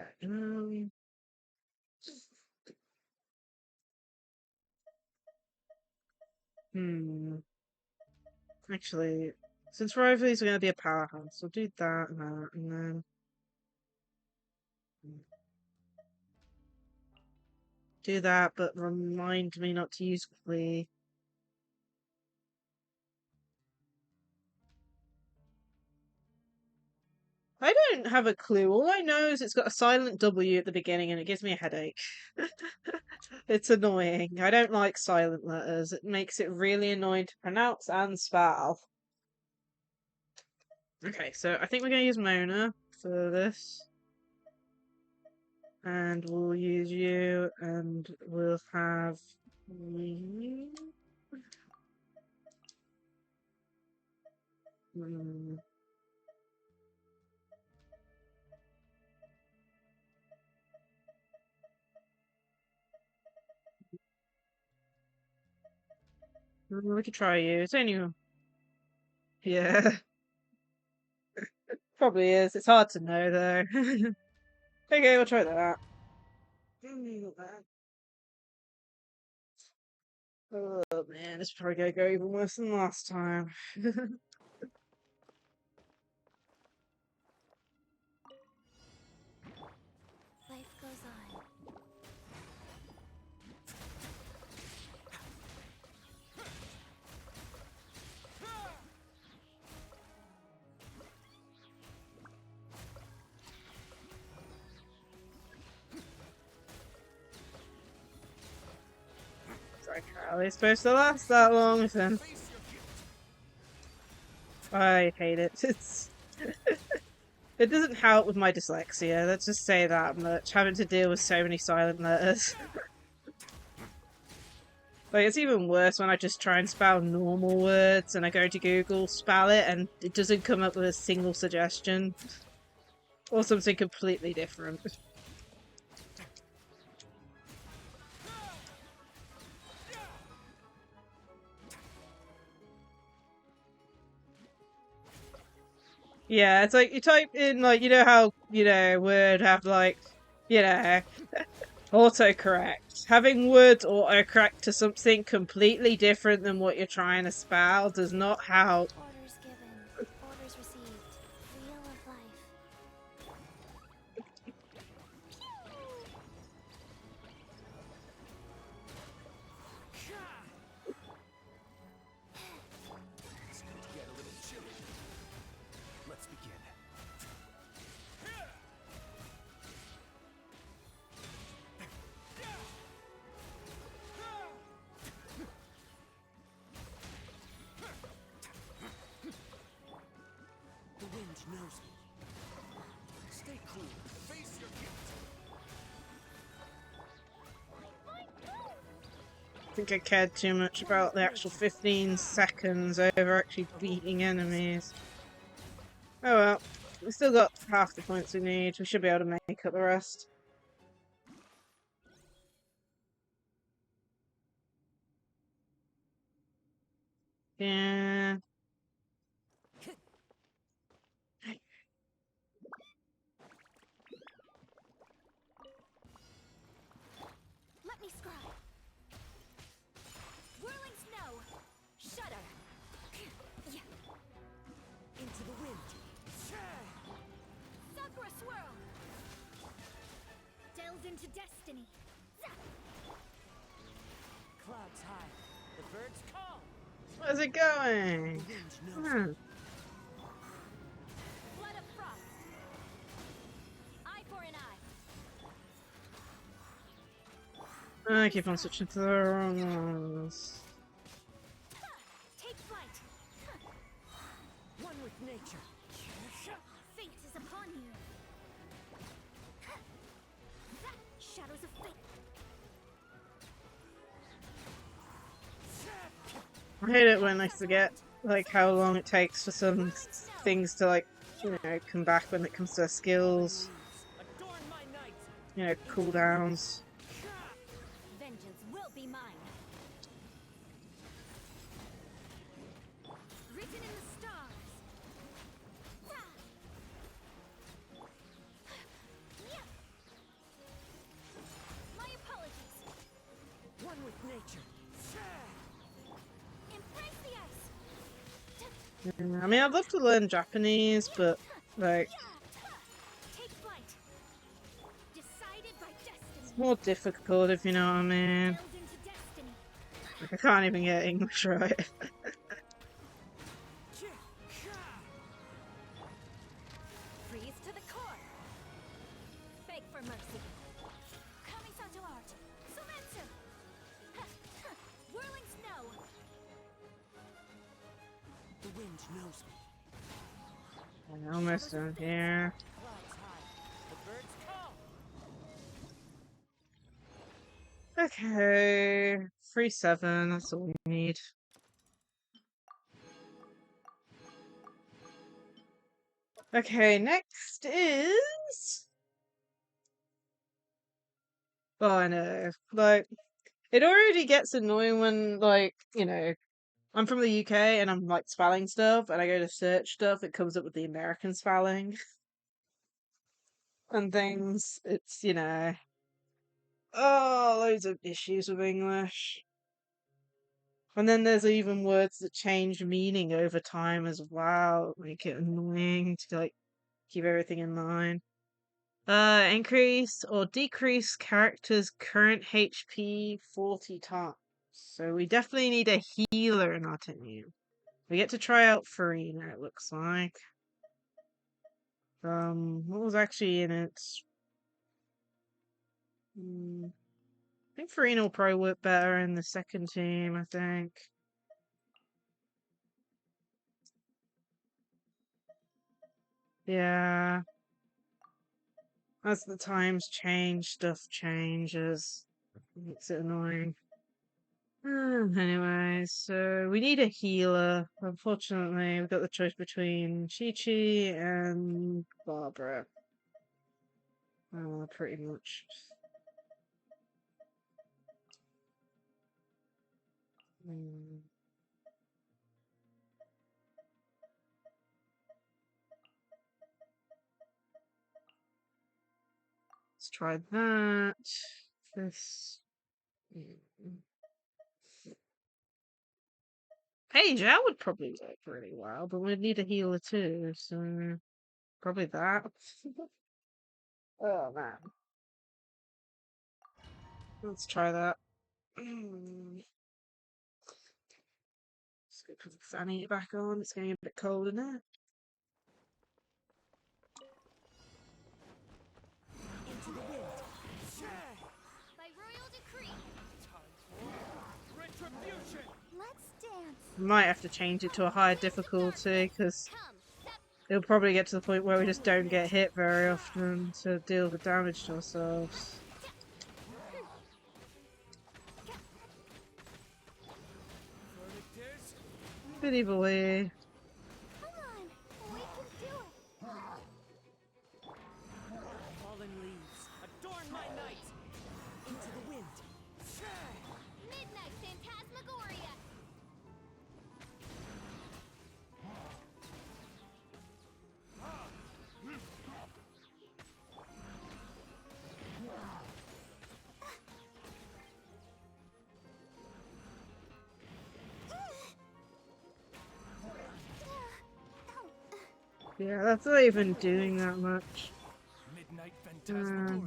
Hmm. Actually, since Rivalries are going to be a powerhouse, we'll do that and that, and then do that, but remind me not to use Glee. I don't have a clue. All I know is it's got a silent W at the beginning and it gives me a headache. It's annoying. I don't like silent letters. It makes it really annoying to pronounce and spell. Okay, so I think we're going to use Mona for this. And we'll use you, and we'll have... We could try you. It's only... Yeah. Probably is. It's hard to know, though. Okay, we'll try that. Oh man, this is probably gonna go even worse than last time. Life goes on. Like, how are they supposed to last that long then? I hate it. It doesn't help with my dyslexia, let's just say that much. Having to deal with so many silent letters. Like, it's even worse when I just try and spell normal words and I go to Google, spell it, and it doesn't come up with a single suggestion. Or something completely different. Yeah, it's like you type in, like, you know how, Word have, like, autocorrect. Having Word autocorrect to something completely different than what you're trying to spell does not help. Orders given, orders received. Wheel of life. It's going to get a little chilly. Let's begin. The wind knows me. Stay cool. Face your guilt. I think I cared too much about the actual 15 seconds over actually beating enemies. Oh well, we still got half the points we need. We should be able to make up the rest. Yeah. Let me scribe. Whirling snow. Shudder. Into the wind. Sakura swirl. into destiny. Clouds high, the birds call. Where's it going? Blood of frost. Eye for an eye. I keep on switching to the wrong ones. Take flight. One with nature. Fate is upon you. Shadows of fate. I hate it when I forget like how long it takes for some things to like, you know, come back when it comes to skills. You know, cooldowns. Vengeance will be mine. Written in the stars. My apologies. One with nature. Embrace the ice. I mean, I'd love to learn Japanese, but like, Take flight. Decided by destiny. it's more difficult if you know what I mean. Build into destiny. Like, I can't even get English right. Freeze to the core. Beg for mercy. Kamisato art. Sumetsu. Whirling snow. The wind knows me. I'm almost done here. Clouds high, the birds call. Okay, 3-7. That's all we need. Okay, next is. Oh, I know. Like, it already gets annoying when, like, you know, I'm from the UK and I'm like spelling stuff, and I go to search stuff. It comes up with the American spelling and things. It's, you know, oh, loads of issues with English. And then there's even words that change meaning over time as well. Make it annoying to like keep everything in line. Increase or decrease character's current HP 40 times. So we definitely need a healer in our team. We get to try out Farina, it looks like. What was actually in it? I think Farina will probably work better in the second team, I think. Yeah. As the times change, stuff changes. Makes it annoying. Anyway, so we need a healer. Unfortunately, we've got the choice between Chi-Chi and Barbara. Pretty much. Let's try that. This. Paige, that would probably work really well, but we'd need a healer too, so probably that. Oh man. Let's try that. Let's go put the fanny back on. It's getting a bit cold in there. Into the wind. By royal decree. Retribution. Let's dance. Might have to change it to a higher difficulty because it'll probably get to the point where we just don't get hit very often to deal the damage to ourselves. Bitty boy. Come on, we can do it. Fallen leaves, adorn my night. Into the wind. Midnight Phantasmagoria. Yeah, that's not even doing that much. Midnight Phantasmagoria.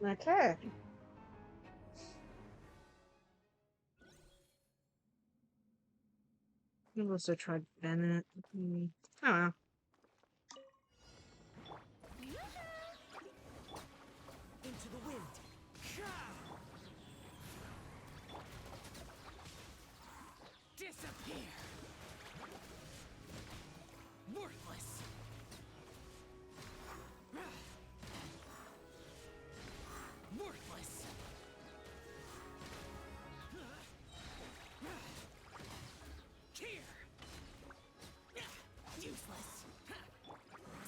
Okay. I've also tried Bennett. Oh well. Into the wind. Disappear. Worthless. Worthless. Here. Useless.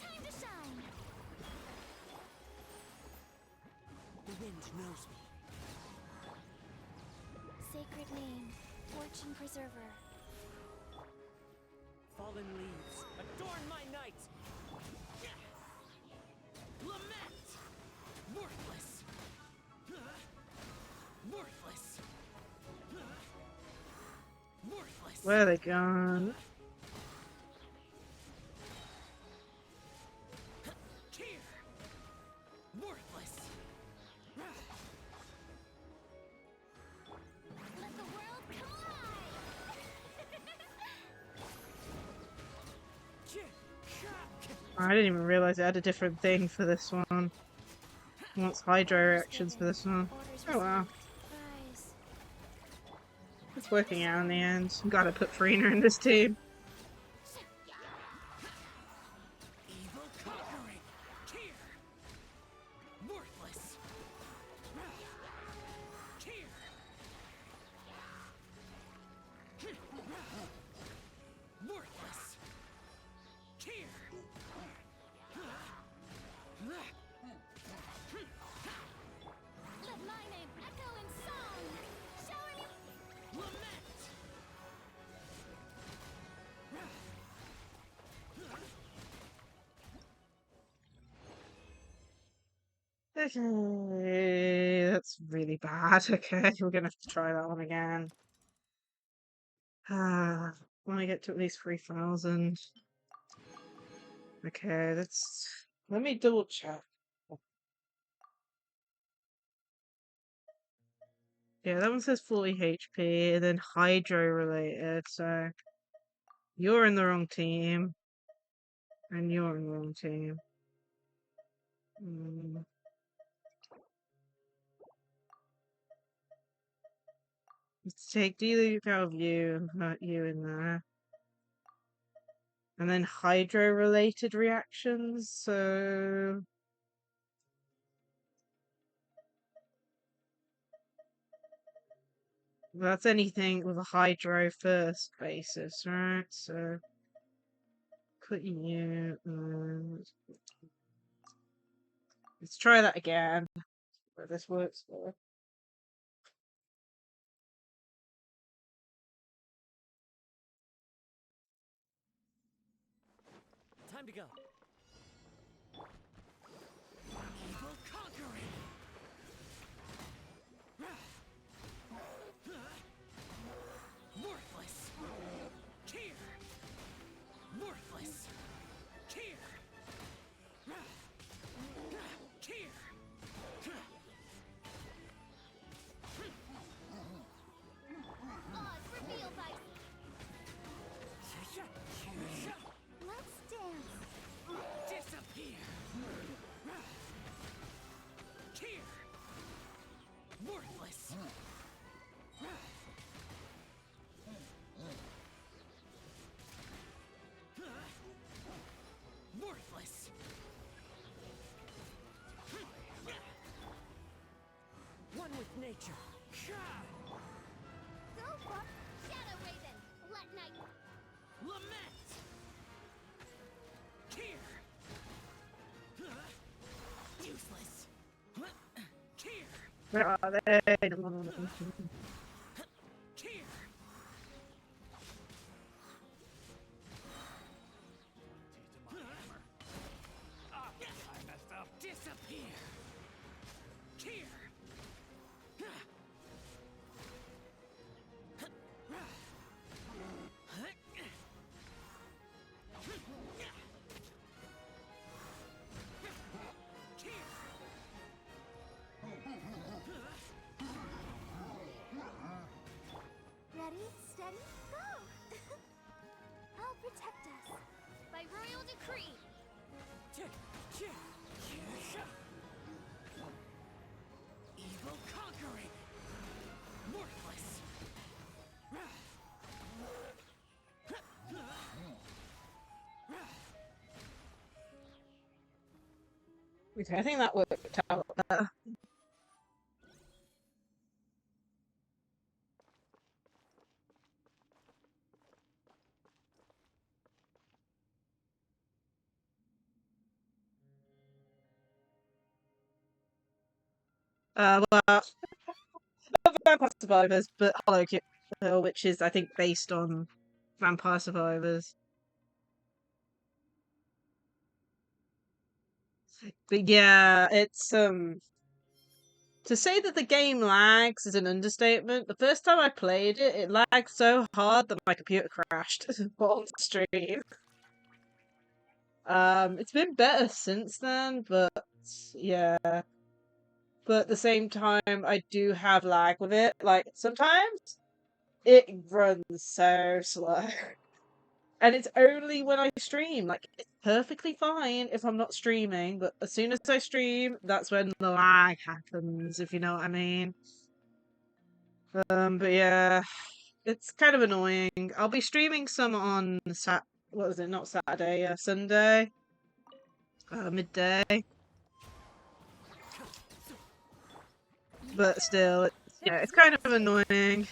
Time to shine. The wind knows me. Sacred name, Fortune Preserver. Fallen leaves, adorn my night! Lament! Worthless! Worthless! Worthless! Where are they gone? Here! Worthless! Let the world come alive! I didn't even realize it had a different thing for this one. Wants hydro reactions for this one. Oh well. Rise. It's working out in the end. Gotta put Farina in this team. Evil conquering! Here! Worthless! Here! Worthless! Here! Let my name echo in song! Shower me! Lament! Okay, that's really bad. Okay, we're gonna have to try that one again. When I get to at least 3,000. Okay, let me double check. Yeah, that one says 40 HP and then hydro related, so you're in the wrong team. And you're in the wrong team. Let's take Deluge out of you and put you in there. And then hydro related reactions, so that's anything with a hydro first basis, right? So put you. Let's try that again. Where this works for. Time to go. Evil conquering! Worthless! Here! Worthless! Here! Here! Oz, reveal thy... Let's dance. Disappear! Here! Worthless! Worthless! One with nature! Go for Shadow Raven. Let night... Lament! Here! Useless! Here! Where are they? Here! I messed up. Disappear! Here! Ready? Go! I'll protect us. By royal decree. Evil conquering! Worthless! Okay, I think that worked out better. Well, not Vampire Survivors, but Hollow Kill, which is, I think, based on Vampire Survivors. But yeah, it's to say that the game lags is an understatement. The first time I played it, it lagged so hard that my computer crashed on stream. It's been better since then, but yeah. But at the same time, I do have lag with it. Like, sometimes it runs so slow. And it's only when I stream. Like, it's perfectly fine if I'm not streaming, but as soon as I stream, that's when the lag happens, if you know what I mean. But yeah, it's kind of annoying. I'll be streaming some on what was it? Not Saturday, Sunday, midday. But still, it's kind of annoying.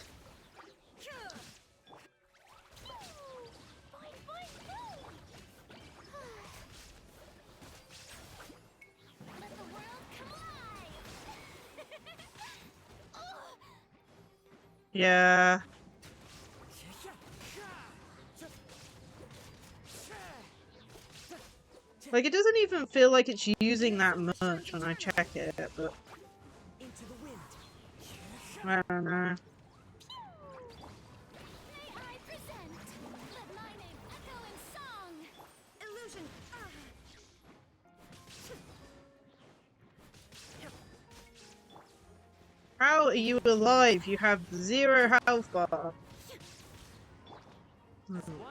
Yeah. Like, it doesn't even feel like it's using that much when I check it, but I don't know. How are you alive? You have 0 health bar. Oh,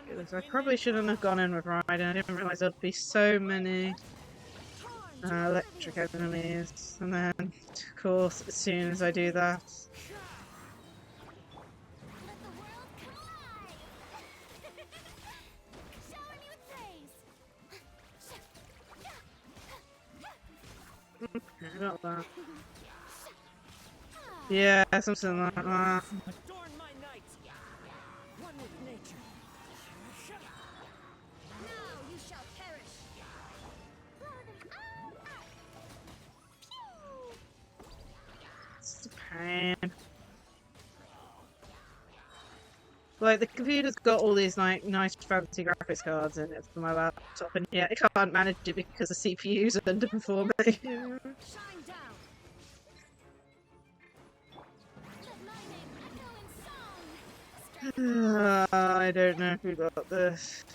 goodness. I probably shouldn't have gone in with Raiden. I didn't realize there'd be so many electric enemies. And then, of course, as soon as I do that... I got that. Yeah, something like that. It's a pain. Like, the computer's got all these nice fancy graphics cards in it for my laptop, and yeah, it can't manage it because the CPU's underperforming. I don't know who got this.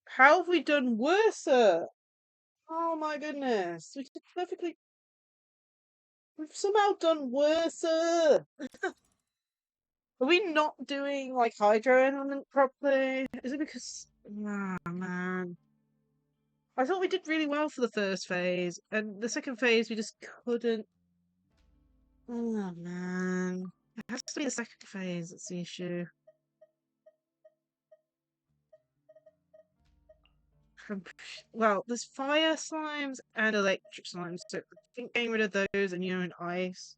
How have we done worse? Oh my goodness. We did perfectly. We've somehow done worse. Are we not doing like hydro element properly? Is it because. Ah, man. I thought we did really well for the first phase, and the second phase we just couldn't. Oh man. It has to be the second phase that's the issue. Well, there's fire slimes and electric slimes, so I think getting rid of those and and ice.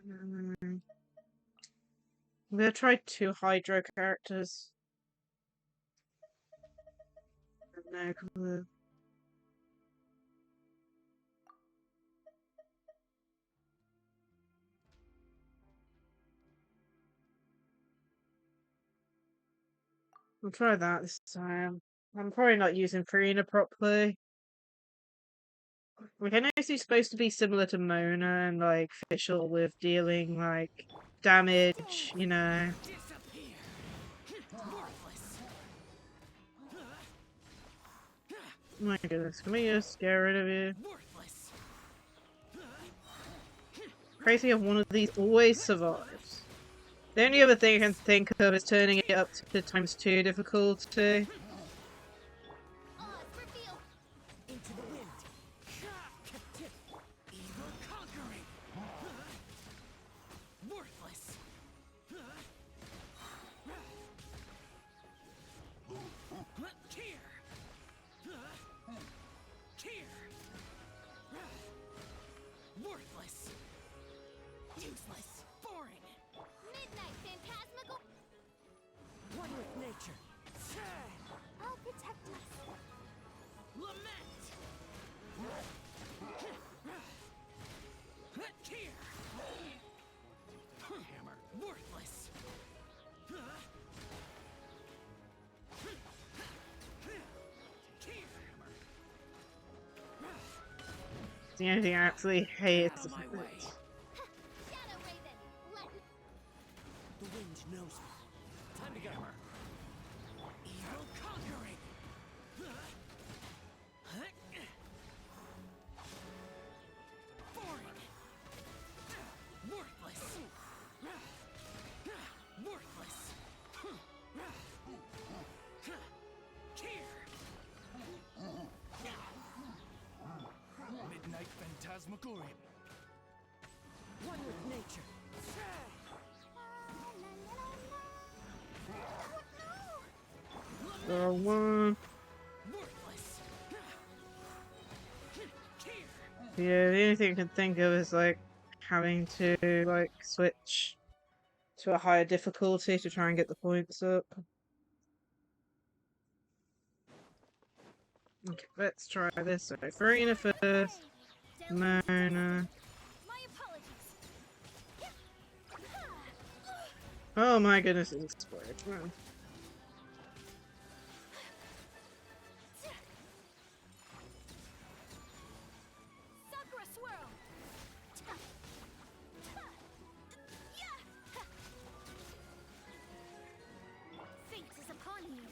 I'm gonna try 2 hydro characters. No clue. I'll try that this time. I'm probably not using Farina properly. Like, I know she's supposed to be similar to Mona and like Fischl with dealing like damage, you know. My goodness, can we just get rid of you? Crazy if one of these always survives. The only other thing I can think of is turning it up to ×2 difficulty. Into the wind. Evil conquering. Worthless. Here. Here. Worthless. Useless. Boring. Midnight phantasmical. One with nature. I'll protect us. Lament. Here. Hammer. Worthless. The only thing I actually hate is The wind knows me. Time to go. Evil conquering. Boring. Worthless. Worthless. Here. Midnight phantasmagoria. One with nature. one. Yeah, the only thing I can think of is like having to like switch to a higher difficulty to try and get the points up. Okay, let's try this. So Farina first. Mona. Oh my goodness, it exploded. Wow. Sakura swirl. Fate is upon you.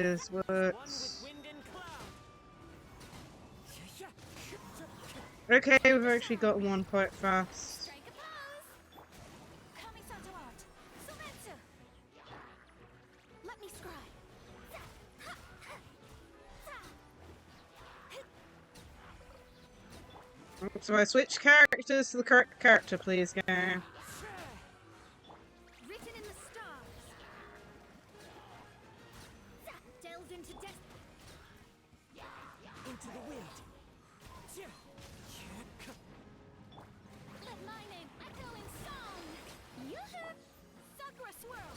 This works. Okay, we've actually got one quite fast. Let me scry. So I switch characters to the correct character, please, game. Written in the stars. Delved into Into the wind. Let my name echo in song. Yoo-hoo! Sakura swirl.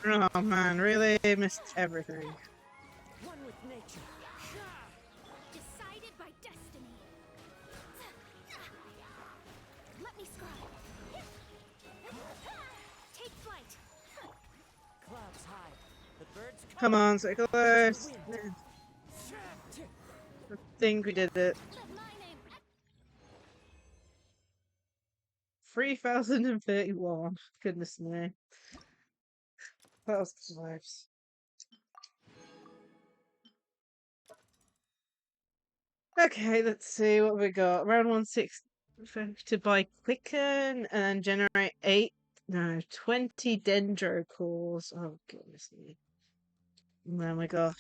Oh man, really missed everything. One with nature. Decided by destiny. Let me scry. Take flight. Clouds high. The birds Come on, so close. I think we did it. 3031. Goodness me. That was close. Okay, let's see what we got. Round 1/6 to buy Quicken and generate 20 Dendro cores. Oh, goodness me. And then we got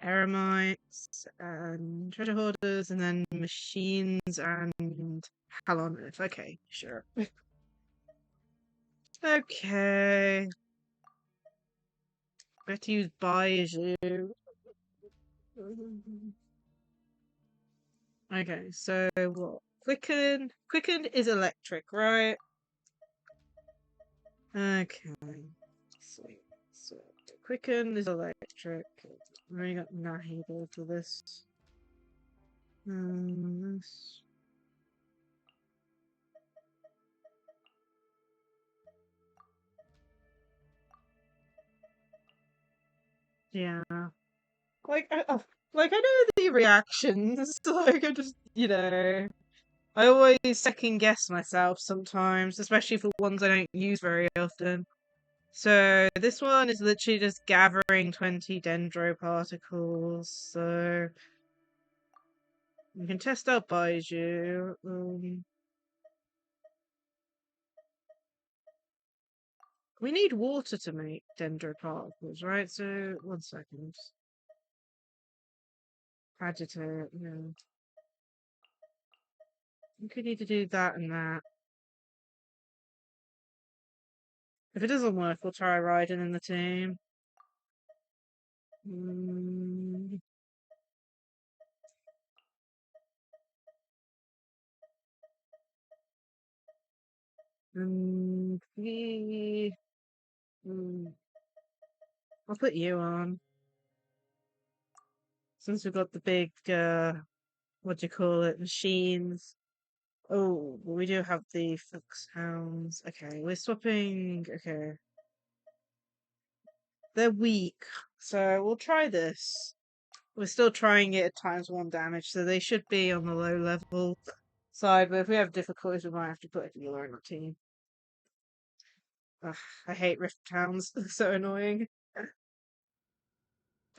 Eremites and Treasure Hoarders, and then Machines and Hell on Earth. Okay, sure. Okay. Better use Baiju. Okay, so what? Quicken. Quicken is electric, right? Okay. Sweet. So Quicken is electric. We got Nahida for this. this. Yeah. Like, like I know the reactions. Like, I just, I always second guess myself sometimes, especially for ones I don't use very often. So this one is literally just gathering 20 dendro particles. So we can test out Baiju. We need water to make dendro particles, right? So 1 second. Agitate, yeah. We could need to do that and that. If it doesn't work, we'll try riding in the team. I'll put you on. Since we've got the big, what do you call it, machines. Oh, well, we do have the foxhounds. Okay, we're swapping. Okay. They're weak, so we'll try this. We're still trying it at times 1 damage, so they should be on the low level side, but if we have difficulties, we might have to put a healer in our team. Ugh, I hate Rift Towns. They're so annoying.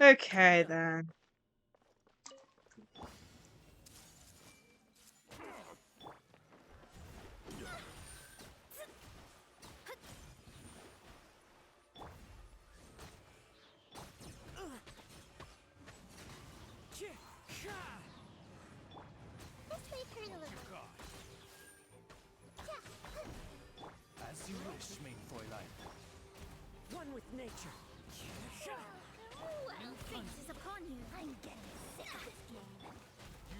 Okay, then. As you wish, main Fräulein. One with nature. Well, fate is upon you. I'm getting sick of this game.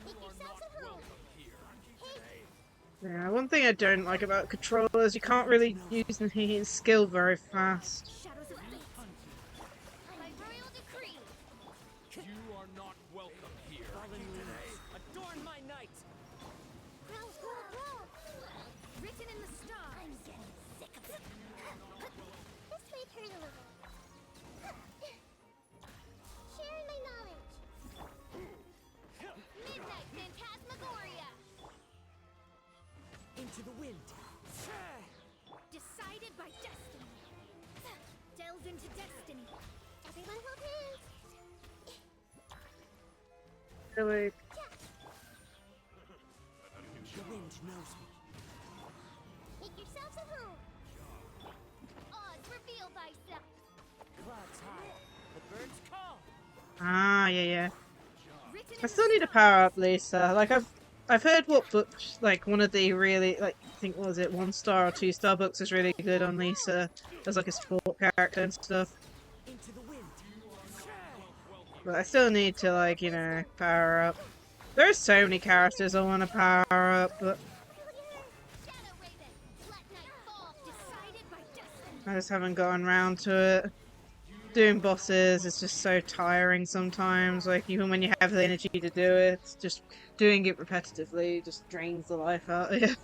Make yourselves at home. Yeah, one thing I don't like about controllers, you can't really use the skill very fast. Shadows of fate. By royal decree. You are not welcome here. Fallen leaves, adorn my night. Growl, growl, growl. Written in the stars. I'm getting sick of it. This may hurt a little. Sharing my knowledge. Midnight Phantasmagoria. Into the wind. Decided by destiny. Delve into destiny. Everyone hold hands. Really? The wind knows me. Make yourselves at home. Odds reveal thyself. Clouds high. The birds call. Ah, yeah. I still need to power up Lisa. Like I've heard what books, like one of the really, like, I think, what was it, 1-star or 2-star books is really good on Lisa as like a support character and stuff. Into the wind. But I still need to, like, power up. There's so many characters I want to power up, but I just haven't gotten around to it. Doing bosses is just so tiring sometimes. Like, even when you have the energy to do it, just doing it repetitively just drains the life out of you.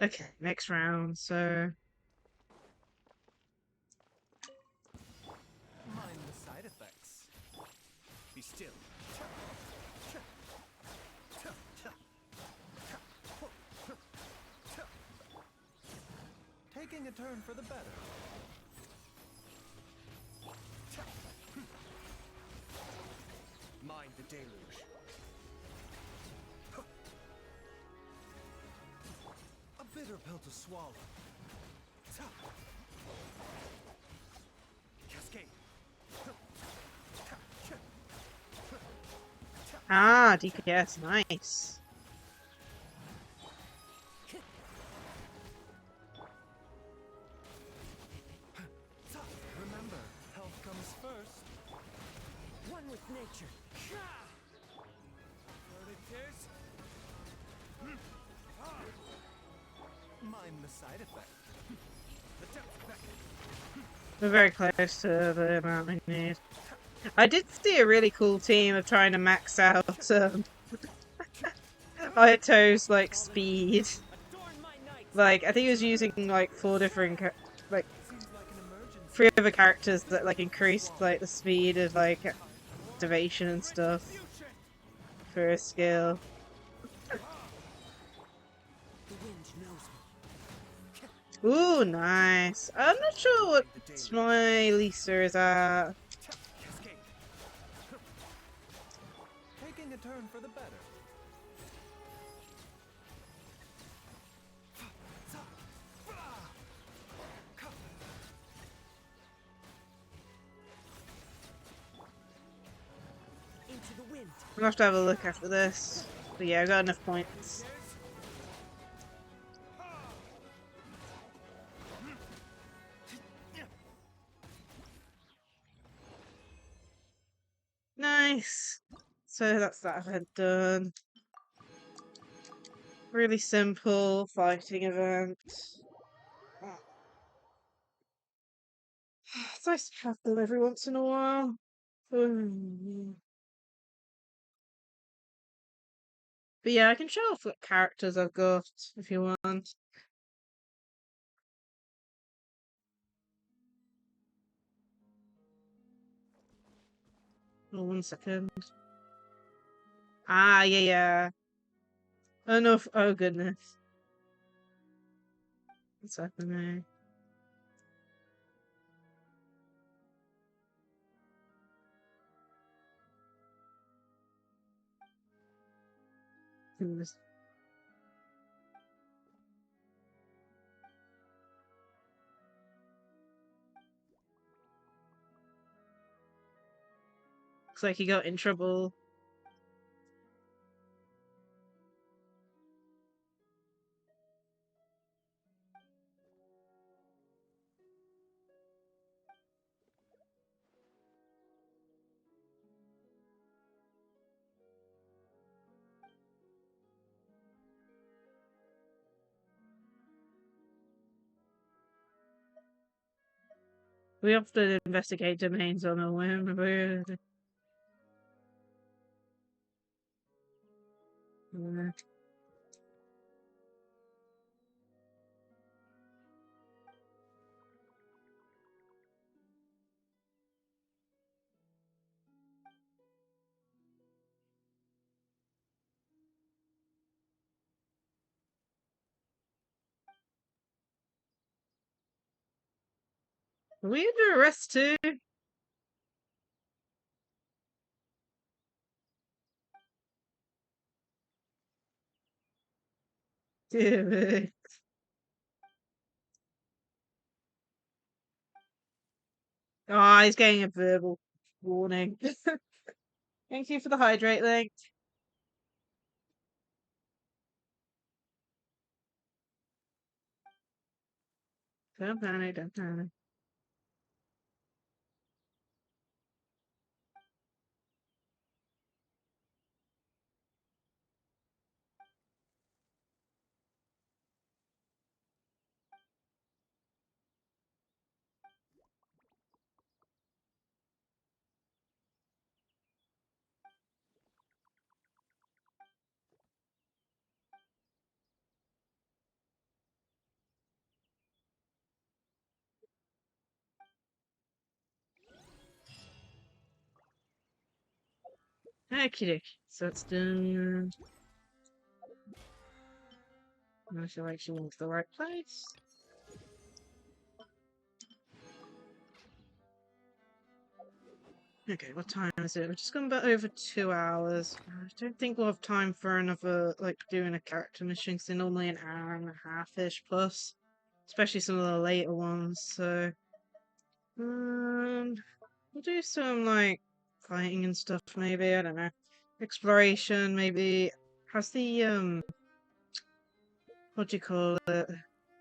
Okay, next round, so... Mind the side effects. Be still. Taking a turn for the better. Mind the deluge. A bitter pill to swallow. Cascade. Ah, DPS, nice. Remember, health comes first. One with nature. Mind the side effect. The depth back. We're very close to the amount we need. I did see a really cool team of trying to max out Aito's like speed. Like I think he was using like 4 different like 3 other characters that like increased like the speed of like activation and stuff for a skill. Ooh, nice. I'm not sure what my Lisa is at. Taking a turn for the better. Into the wind. I'm gonna have to have a look after this. But yeah, I got enough points. Nice. So that's that event done. Really simple fighting event. It's nice to have them every once in a while. But yeah, I can show off what characters I've got if you want. Oh, 1 second. Ah, yeah, yeah. Oh no! Oh goodness. What's happening? Goodness. Looks like he got in trouble. We have to investigate domains on a whim. Are we under arrest too? Dear me. Oh, he's getting a verbal warning. Thank you for the hydrate link. Don't panic, don't panic. Okay, so it's done. I feel like she went to the right place. Okay, what time is it? We're just gone about over 2 hours. I don't think we'll have time for another, like, doing a character mission, because they're normally an hour and a half-ish plus. Especially some of the later ones, so... we'll do some, like, fighting and stuff, maybe, I don't know. Exploration, maybe. Has the, what do you call it?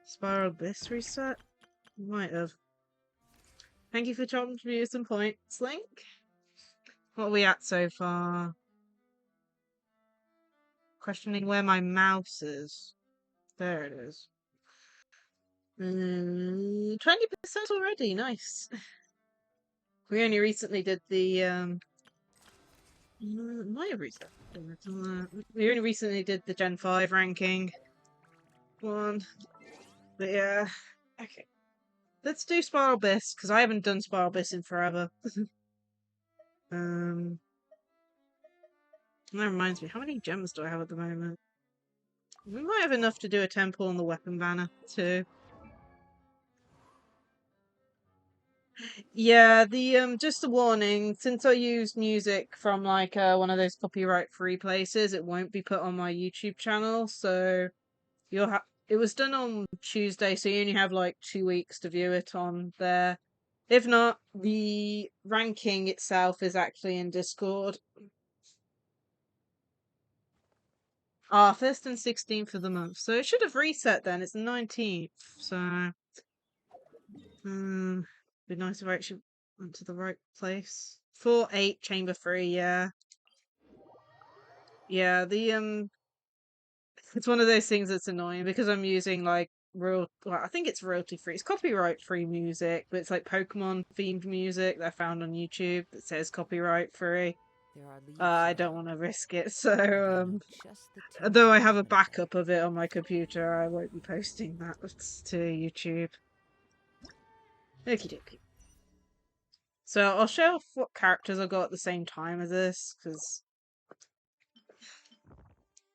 Spiral Bliss reset? Might have. Thank you for dropping me some points, Link. What are we at so far? Questioning where my mouse is. There it is. 20% already, nice. We only recently did the might have recently we only recently did the Gen 5 ranking one. But yeah. Okay. Let's do Spiral Abyss, because I haven't done Spiral Abyss in forever. That reminds me, how many gems do I have at the moment? We might have enough to do a temple on the weapon banner, too. Yeah, the just a warning, since I used music from like one of those copyright-free places, it won't be put on my YouTube channel, so you'll have it was done on Tuesday, so you only have like 2 weeks to view it on there. If not, the ranking itself is actually in Discord. Ah, 1st and 16th of the month. So it should have reset then. It's the 19th. So, be nice if I actually went to the right place. 4-8, chamber 3, yeah. Yeah, it's one of those things that's annoying because I'm using like well, I think it's royalty free. It's copyright free music, but it's like Pokemon themed music that I found on YouTube that says copyright free. I don't want to risk it, so though I have a backup of it on my computer, I won't be posting that to YouTube. Okie dokie. So I'll show off what characters I got at the same time as this, because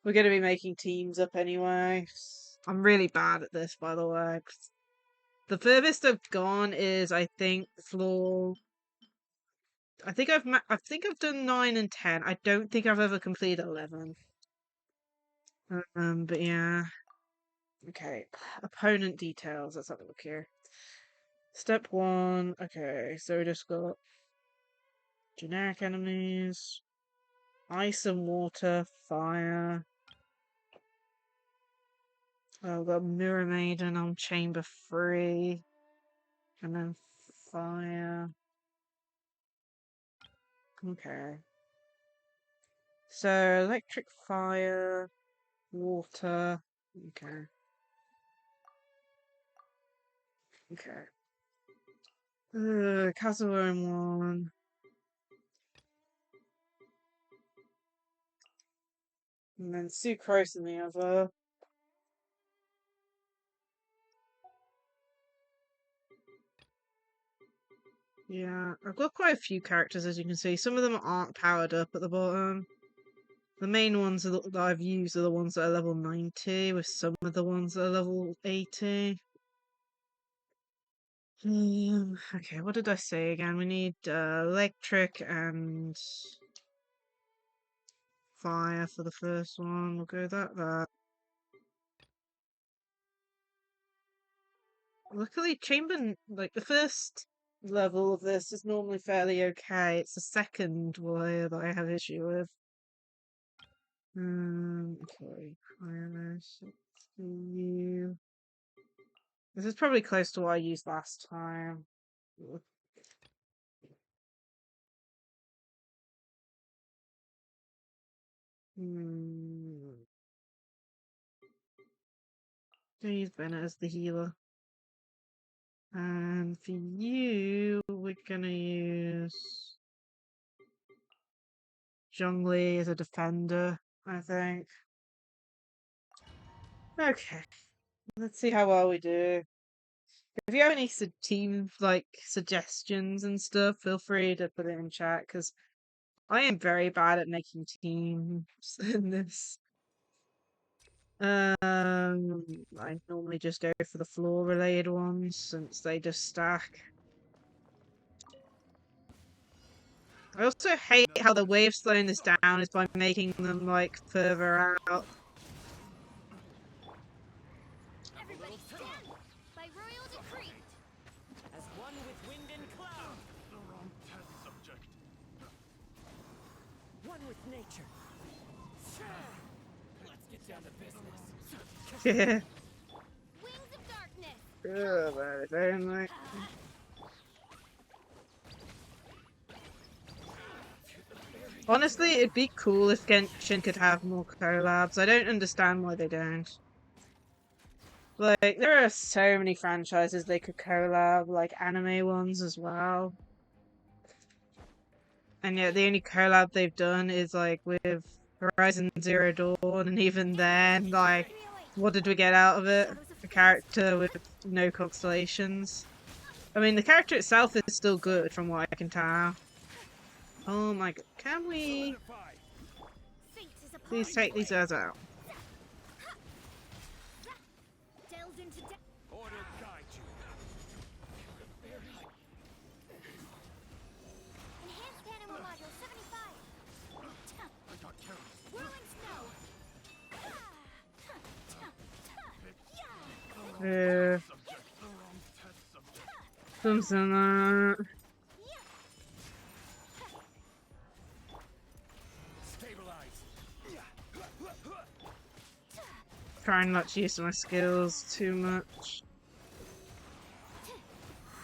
we're going to be making teams up anyway. I'm really bad at this, by the way. The furthest I've gone is, I think, floor. I think I've done 9 and 10. I don't think I've ever completed 11. But yeah. Okay. Opponent details. Let's have a look here. Step 1. Okay, so we just got generic enemies, ice and water, fire. I've got Mirror Maiden on chamber 3, and then fire. Okay. So electric, fire, water. Okay. Okay. Kazuo in one. And then Sucrose in the other. Yeah, I've got quite a few characters, as you can see. Some of them aren't powered up at the bottom. The main ones that I've used are the ones that are level 90, with some of the ones that are level 80. Okay, what did I say again? We need electric and fire for the first one. We'll go that. Luckily, chamber, like the first level of this is normally fairly okay. It's the second where that I have issue with. Okay, you. This is probably close to what I used last time. Use Bennett as the healer. And for you, we're gonna use Zhongli as a defender, I think. Okay, let's see how well we do. If you have any team like suggestions and stuff, feel free to put it in chat because I am very bad at making teams in this. I normally just go for the floor related ones since they just stack. I also hate how the way of slowing this down is by making them like further out. Everybody stand by royal decree. As one with wind and cloud. The wrong test subject. One with nature. Let's get down to business. Yeah. Wings of darkness. Good, very nice. Honestly, it'd be cool if Genshin could have more collabs. I don't understand why they don't. Like, there are so many franchises they could collab, like anime ones as well. And yet the only collab they've done is like with Horizon Zero Dawn, and even then, like, what did we get out of it? A character with no constellations. I mean, the character itself is still good from what I can tell. Oh my god, can we please take these guys out? Order guide you. Enhanced animal module 75. I got carried. Whirling snow. Something like that. Trying not to use my skills too much.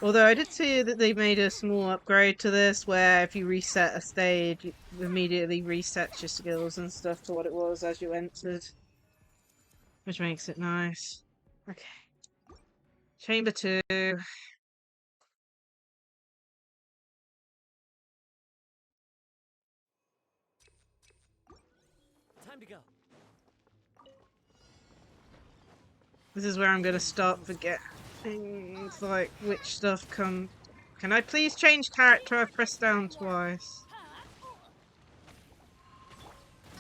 Although I did see that they made a small upgrade to this where if you reset a stage, it immediately resets your skills and stuff to what it was as you entered. Which makes it nice. Okay. Chamber 2. Time to go. This is where I'm gonna start forgetting like which stuff come. Can I please change character? I've pressed down twice.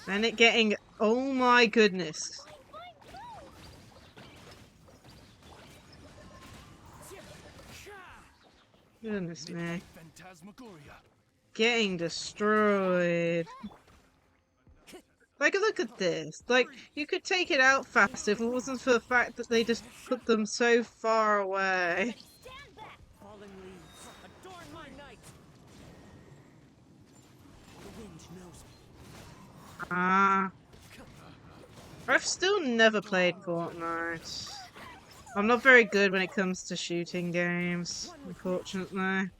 Then it getting. Oh my goodness. Goodness me. Getting destroyed. Like, look at this. Like, you could take it out fast if it wasn't for the fact that they just put them so far away. Falling leaves, adorn my night. The wind knows me. Ah. I've still never played Fortnite. I'm not very good when it comes to shooting games, unfortunately.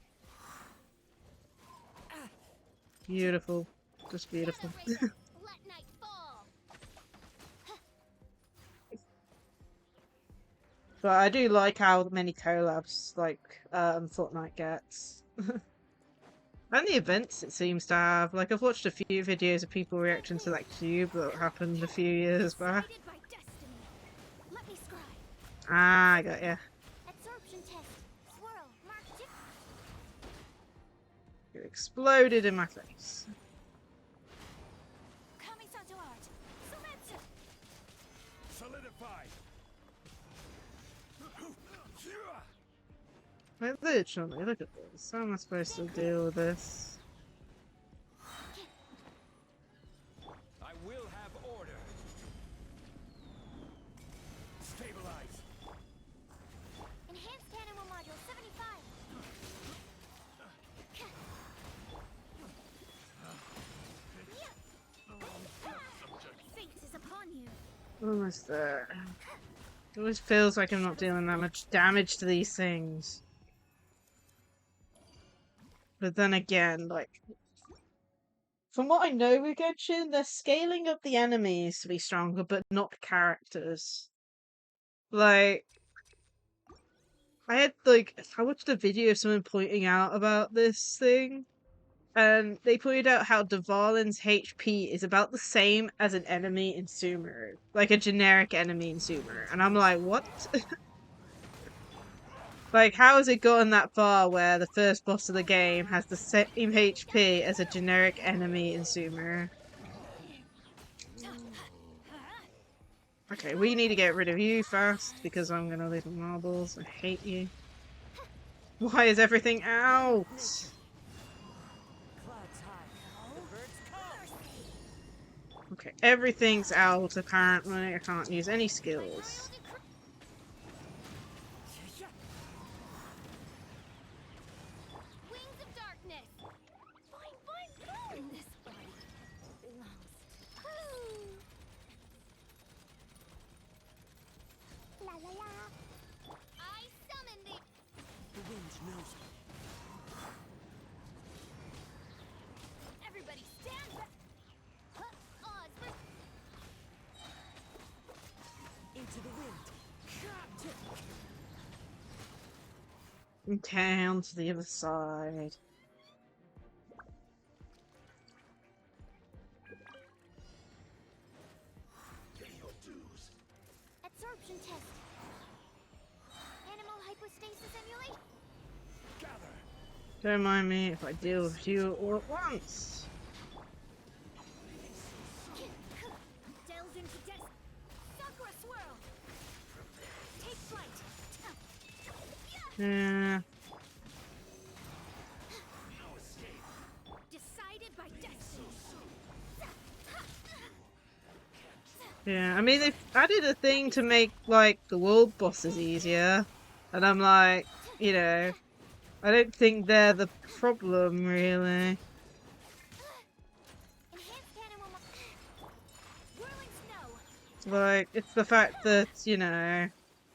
Beautiful. Just beautiful. But I do like how many collabs like Fortnite gets. And the events it seems to have. Like, I've watched a few videos of people reacting to that cube that happened a few years back. Ah, I got ya. You exploded in my face. Solidified. Like, literally, look at this. How am I supposed to deal with this? I will have order. Stabilize. Enhanced animal module 75. Fate is upon you. Almost there. It always feels like I'm not dealing that much damage to these things. But then again, like, from what I know with Genshin, they're scaling up the enemies to be stronger, but not the characters. Like, I watched a video of someone pointing out about this thing, and they pointed out how Dvalin's HP is about the same as an enemy in Sumeru. Like a generic enemy in Sumeru. And I'm like, what? Like, how has it gotten that far where the first boss of the game has the same HP as a generic enemy in Sumeru? Okay, we need to get rid of you fast, because I'm gonna leave the marbles. I hate you. Why is everything out? Okay, everything's out apparently. I can't use any skills. Wings of darkness. Boing, boing, boing. This body belongs to us. La la la. I summon thee. The wind knows me. Everybody stand back. Into the wind. Okay, on to the other side. Don't mind me if I deal with you all at once. Delve into Sakura swirl. Take flight. Yeah. Decided by destiny. Yeah, I mean, they've added a thing to make, like, the world bosses easier. And I'm like, you know, I don't think they're the problem, really. Like, it's the fact that, you know,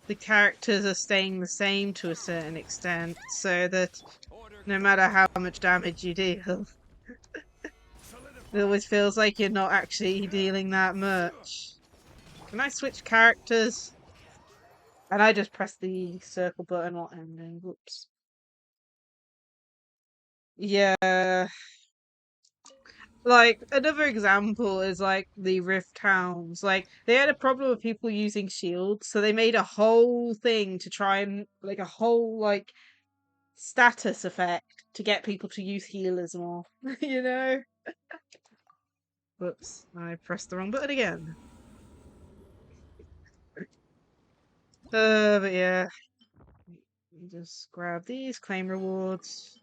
the characters are staying the same to a certain extent, so that no matter how much damage you deal, it always feels like you're not actually dealing that much. Can I switch characters? And I just press the circle button while ending. Whoops. Yeah. Like, another example is like the Rift Towns. Like, they had a problem with people using shields, so they made a whole thing to try and, like, a whole, like, status effect to get people to use healers more. You know? Whoops, I pressed the wrong button again. But yeah. Just grab these, claim rewards.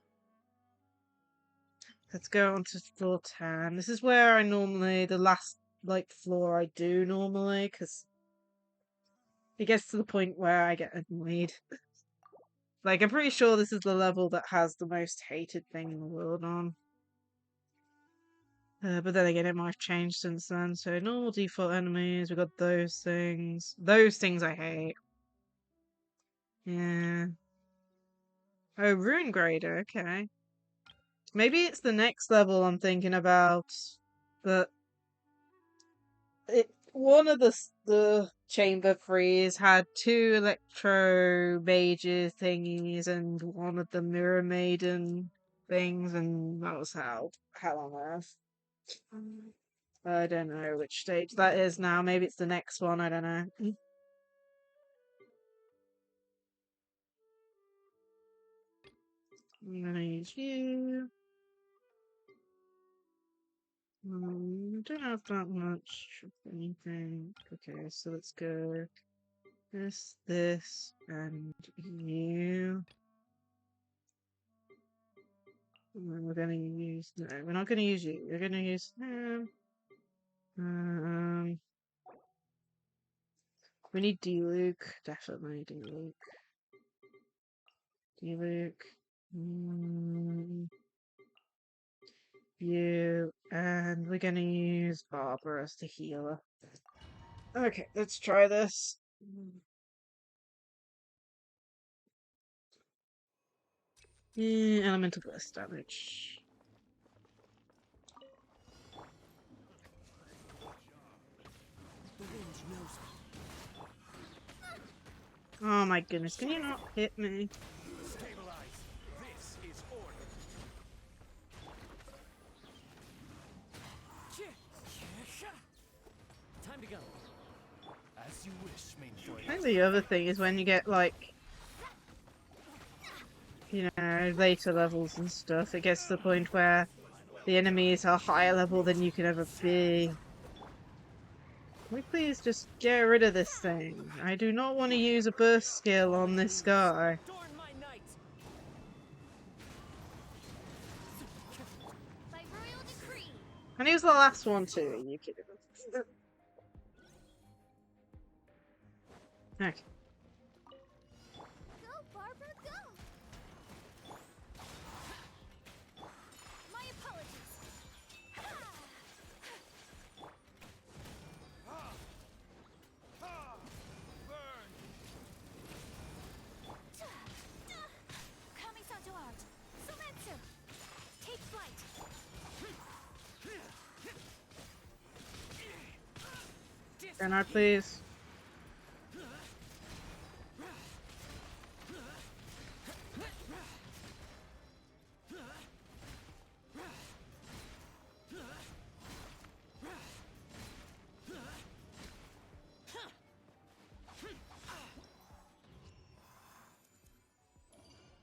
Let's go on to floor 10. This is where I normally, the last, like, floor I do normally, because it gets to the point where I get annoyed. Like, I'm pretty sure this is the level that has the most hated thing in the world on. But then again, it might have changed since then. So, normal default enemies, we got those things. Those things I hate. Yeah. Oh, Rune Grader, okay. Maybe it's the next level I'm thinking about. But one of the chamber frees had two electro mages thingies and one of the mirror maiden things, and that was hell on earth. I don't know which stage that is now. Maybe it's the next one. I don't know. I'm gonna use you. Don't have that much of anything. Okay, so let's go this, and you. And then we're gonna use, no, we're not gonna use you. We're gonna use him. We need D-Luke. Definitely D-Luke. D-Luke. You. And we're gonna use Barbara as the healer. Okay, let's try this. Elemental burst damage. Oh my goodness, can you not hit me? Stabilize. This is order. Time to go. As you wish, main I think the other thing is when you get, like, you know, later levels and stuff, it gets to the point where the enemies are higher level than you could ever be. Can we please just get rid of this thing? I do not want to use a burst skill on this guy. And he was the last one too, are you kidding me? Okay. Go, Barbara, go! My apologies. Kami-santo art. Sometsu. Take flight. Can I please?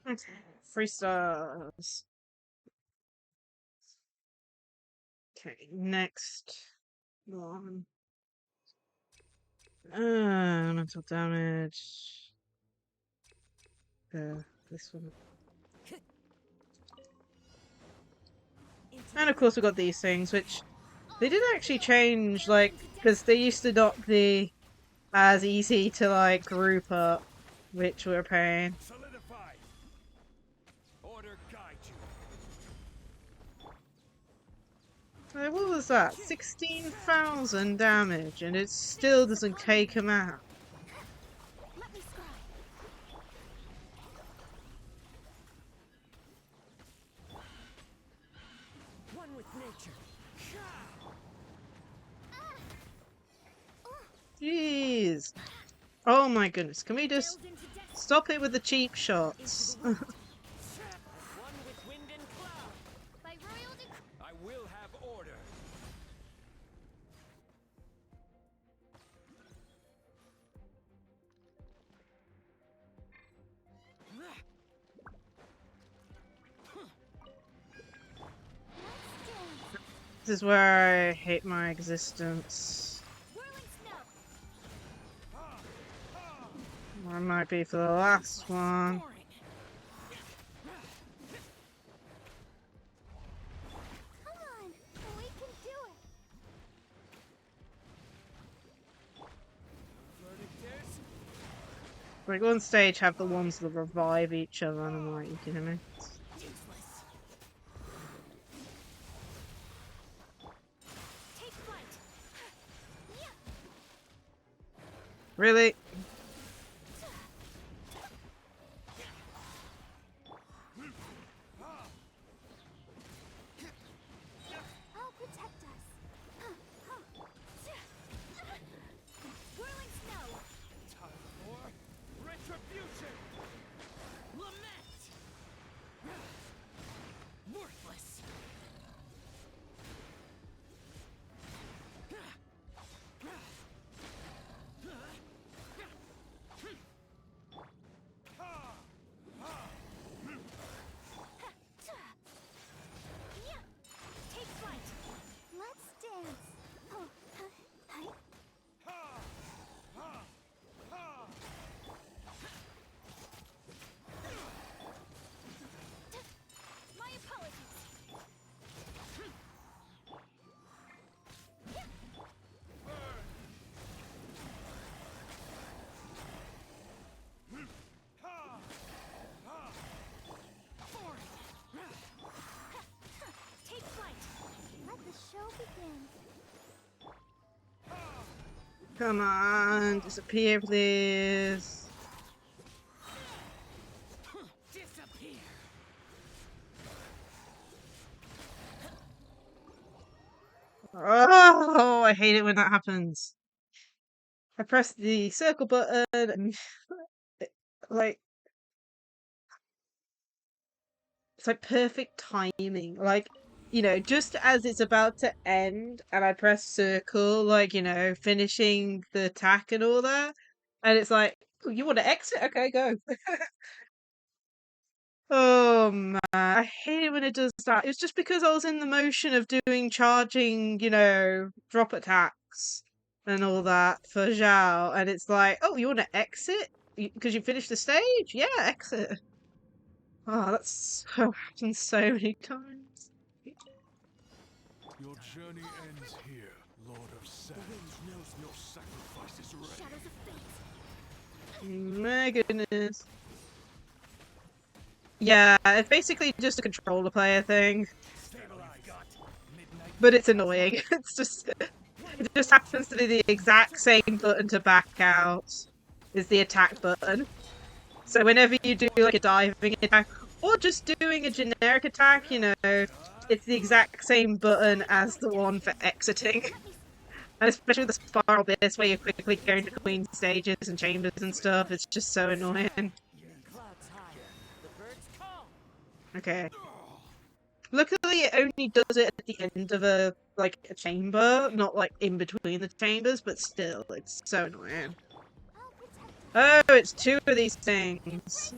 Okay, 3 stars. Okay, next one. Mental damage. This one. And of course we got these things, which they did actually change, like, because they used to not be as easy to, like, group up, which were a pain. Solidify. Order guide you. What was that? 16,000 damage, and it still doesn't take him out. Let me scry. One with nature. Jeez. Oh my goodness, can we just stop it with the cheap shots? One with wind and cloud. By royal I will have order. This is where I hate my existence. Or it might be for the last one. Come on, we can do it. Like, one stage have the ones that revive each other, and I'm like, you kidding me? Take flight. Really? I'll protect us. Whirling snow. Time for retribution. Lament. Worthless. Take flight. Let's dance. Oh, hi. My apologies. Take flight. Let the show begin. Come on, disappear, please. Disappear. Oh, I hate it when that happens. I press the circle button and like it's like perfect timing. Like, you know, just as it's about to end and I press circle, like, you know, finishing the attack and all that. And it's like, "Oh, you want to exit? Okay, go." Oh man, I hate it when it does that. It's just because I was in the motion of doing charging, you know, drop attacks and all that for Zhao, and it's like, oh, you want to exit because you finished the stage? Yeah, exit. Oh, that's happened so many times. Your journey ends here, Lord of Sand. The wind knows no sacrifices ready. Shadows of fate. My goodness. Yeah, it's basically just a controller player thing. But it's annoying. It's just it just happens to be the exact same button to back out is the attack button. So whenever you do like a diving attack or just doing a generic attack, you know, it's the exact same button as the one for exiting. And especially with the spiral bits where you're quickly going between stages and chambers and stuff, it's just so annoying. Okay. Luckily, it only does it at the end of a chamber, not like in between the chambers, but still, it's so annoying. Oh, it's 2 of these things.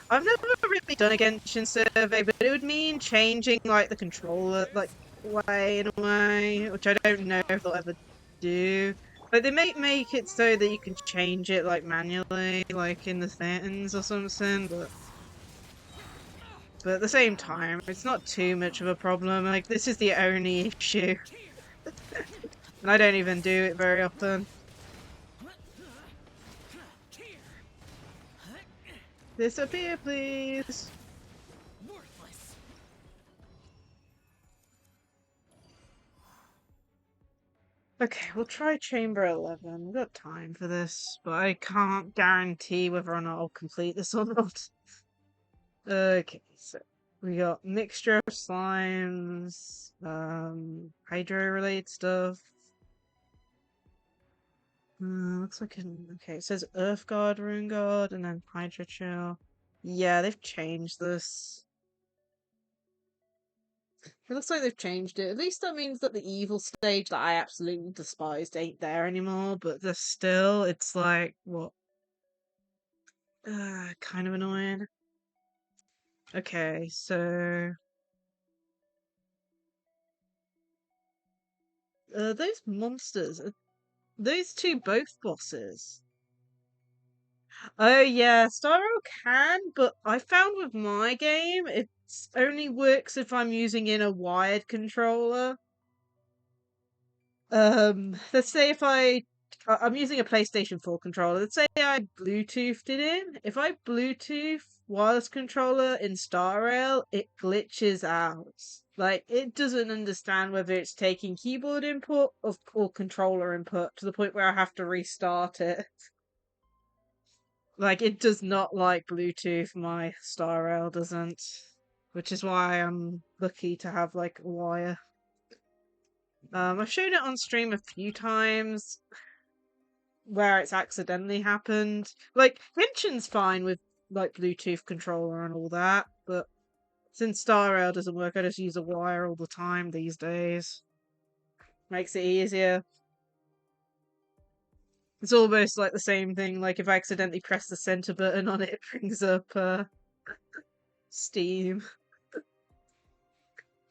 I've never really done a Genshin survey, but it would mean changing like the controller like way in a way, which I don't know if they'll ever do. Like they may make it so that you can change it like manually, like in the settings or something, but at the same time, it's not too much of a problem. Like this is the only issue, and I don't even do it very often. Disappear, please. Worthless. Okay, we'll try Chamber 11. We've got time for this, but I can't guarantee whether or not I'll complete this or not. Okay, so we got mixture of slimes, hydro-related stuff. Looks like okay, it says Earth Guard, Rune Guard, and then Hydro Chill. Yeah, they've changed this. It looks like they've changed it. At least that means that the evil stage that I absolutely despised ain't there anymore, but there's still, it's like, what? Kind of annoying. Okay, so... those monsters, are those two both bosses? Oh yeah, Star Rail can, but I found with my game, it only works if I'm using in a wired controller. Let's say if I'm using a PlayStation 4 controller. Let's say I Bluetoothed it in. If I Bluetooth wireless controller in Star Rail, it glitches out. Like it doesn't understand whether it's taking keyboard input or controller input to the point where I have to restart it. Like it does not like Bluetooth. My Star Rail doesn't, which is why I'm lucky to have like a wire. I've shown it on stream a few times where it's accidentally happened. Like Genshin's fine with like Bluetooth controller and all that, but since Star Rail doesn't work, I just use a wire all the time these days. Makes it easier. It's almost like the same thing. Like if I accidentally press the center button on it, it brings up Steam.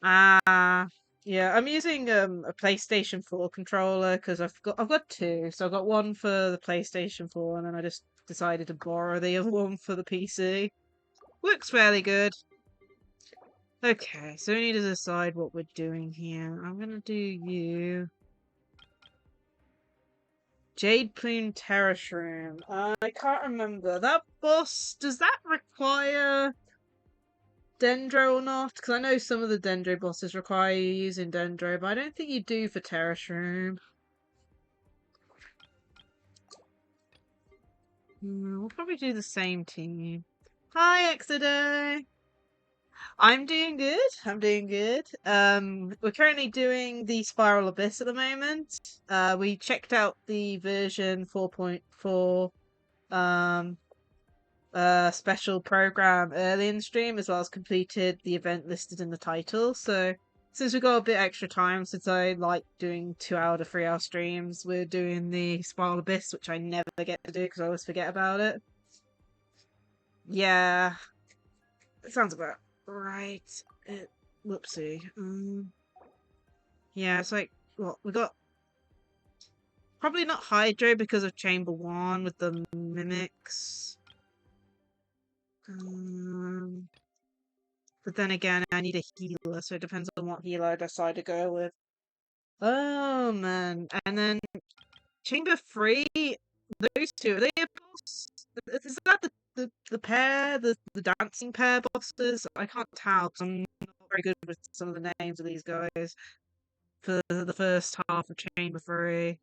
Ah, yeah. I'm using a PlayStation 4 controller because I've got two. So I've got one for the PlayStation 4, and then I just decided to borrow the other one for the PC. Works fairly good. Okay, so we need to decide what we're doing here. I'm gonna do you. Jade Plume Terrace Room. I can't remember. That boss, does that require Dendro or not? Because I know some of the Dendro bosses require you using Dendro, but I don't think you do for Terrace Room. We'll probably do the same team. Hi, Exodo! I'm doing good. I'm doing good. We're currently doing the Spiral Abyss at the moment. We checked out the version 4.4 um special program early in the stream, as well as completed the event listed in the title. So since we've got a bit extra time, since I like doing 2 hour to 3 hour streams, we're doing the Spiral Abyss, which I never get to do because I always forget about it. Yeah, it sounds about right. Whoopsie. Yeah, it's like what we got. Probably not Hydro because of Chamber 1 with the mimics. But then again, I need a healer, so it depends on what healer I decide to go with. Oh man, and then Chamber 3, those two, are they a boss? Is that the pair, the dancing pair bosses? I can't tell because I'm not very good with some of the names of these guys for the first half of Chamber 3.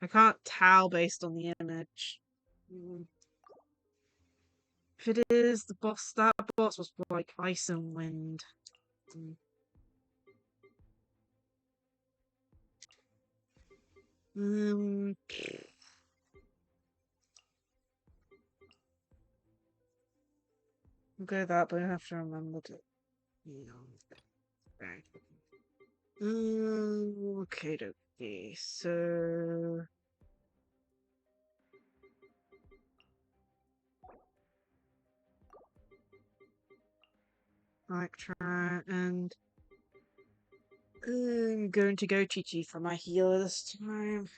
I can't tell based on the image. If it is the boss, that boss was like Ice and Wind. I'll go that, but I have to remember to. Right. Okay, okay. So, Electro, and I'm going to go Chi-Chi for my healer this time.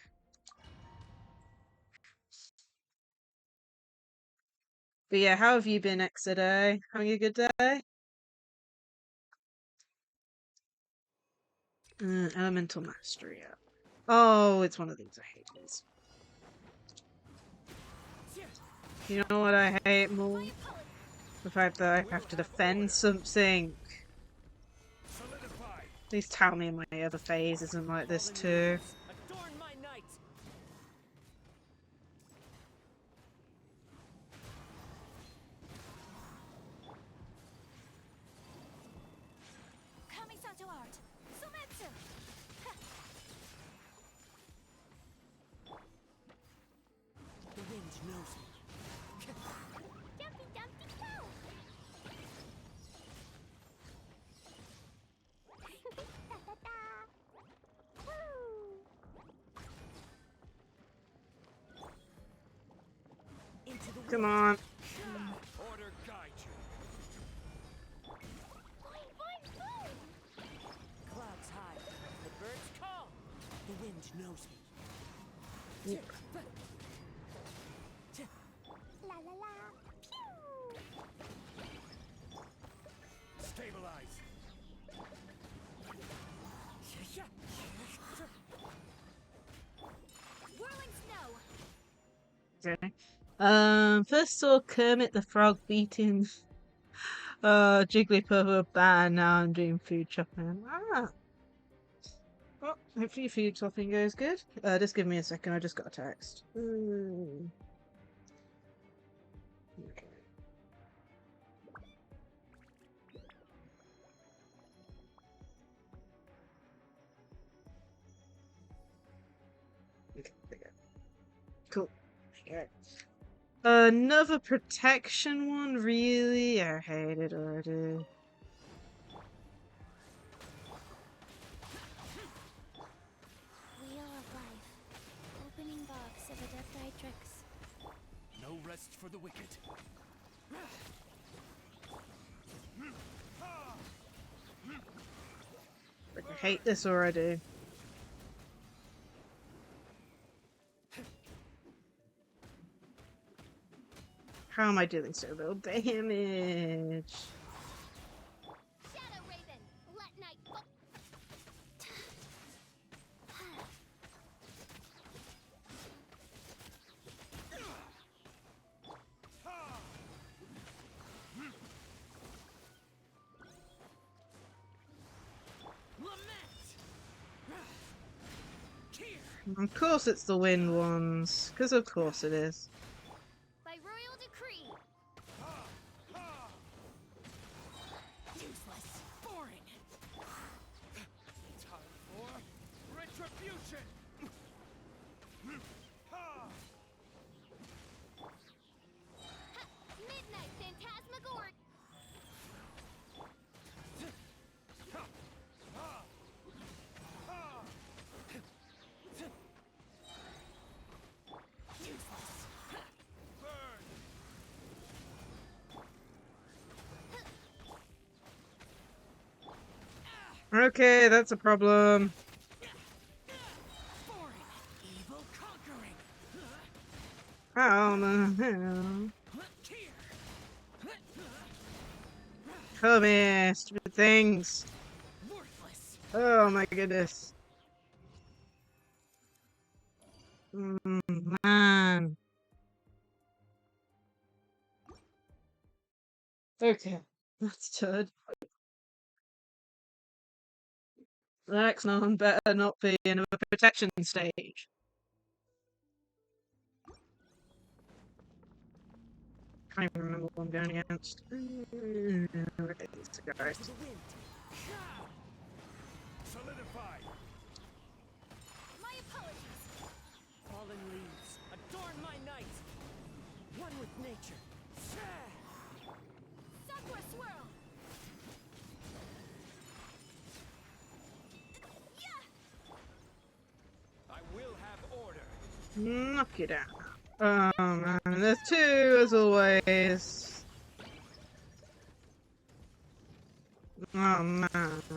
But yeah, how have you been, Exoday? Having a good day? Elemental Mastery. Yeah. Oh, it's one of these I hate. These. You know what I hate more? The fact that I have to defend something. Please tell me my other phase isn't like this too. The wind knows me. Dumpy Dumpty go! Come on. Order guide you. Clouds high, the birds call. The wind knows me. Yep. La la la! Pew! Stabilize. Whirling snow! Okay. First saw Kermit the Frog beating Jigglypuff with a bat, and now I'm doing food shopping. Ah. Well, hopefully food shopping goes good. Just give me a second, I just got a text. Okay. Okay, there you go. Cool. Okay. Another protection one? Really? I hate it already. Wheel of Life. Opening box of Adepti tricks. No rest for the wicked. Like, I hate this already. How am I doing so little damage? Shadow Raven! Let night go! Of course it's the wind ones. Because of course it is. By royal decree! Useless. Boring. Time for retribution. Midnight Phantasmagoria! Okay, that's a problem. Evil conquering. How the hell? Come here, stupid things. Oh my goodness. Man. Okay, that's turd. The next one better not be in a protection stage. Can't even remember what I'm going against. Okay, these guys. Solidify. My apologies! Fallen leaves, adorn my night. One with nature. Sakura Swirl! I will have order. Knock you down. Oh man, there's two as always. Oh man,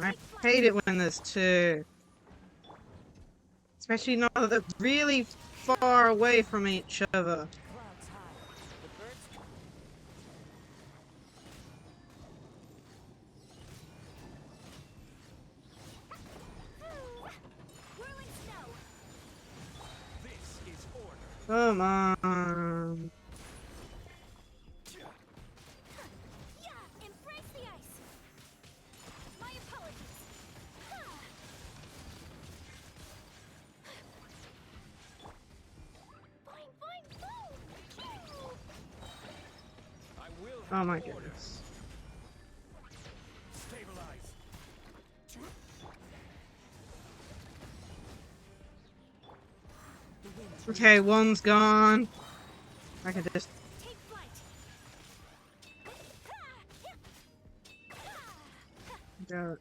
I hate it when there's two. Especially now that they're really far away from each other. Clouds high. The birds. Whirling snow. This is order. Come on. Yeah, embrace the ice. My apologies. Fine, fine, boom. I will Oh have my order. goodness. Stabilize. Okay, one's gone. I can just. Take flight. Go.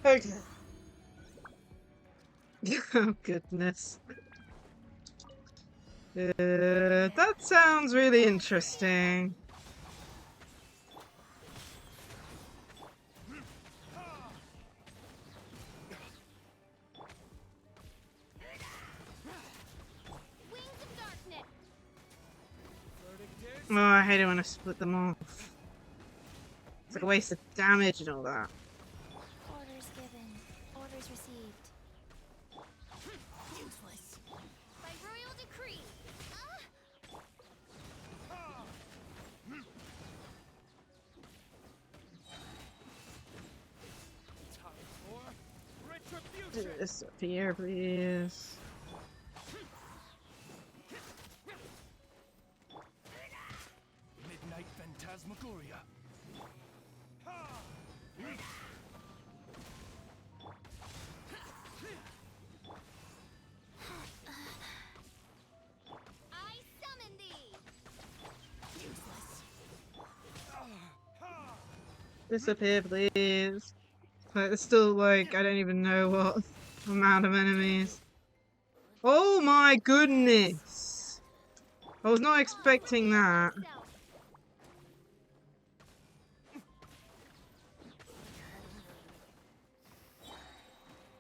Okay. Oh goodness. That sounds really interesting. Wings of darkness. Oh, I hate it when I split them off. It's like a waste of damage and all that. Orders given. Orders received. Useless. By royal decree. Time for retribution. Disappear, please. Midnight Phantasmagoria. I summon thee. Useless. Disappear, please. Like, it's still like, I don't even know what amount of enemies. Oh my goodness! I was not expecting that.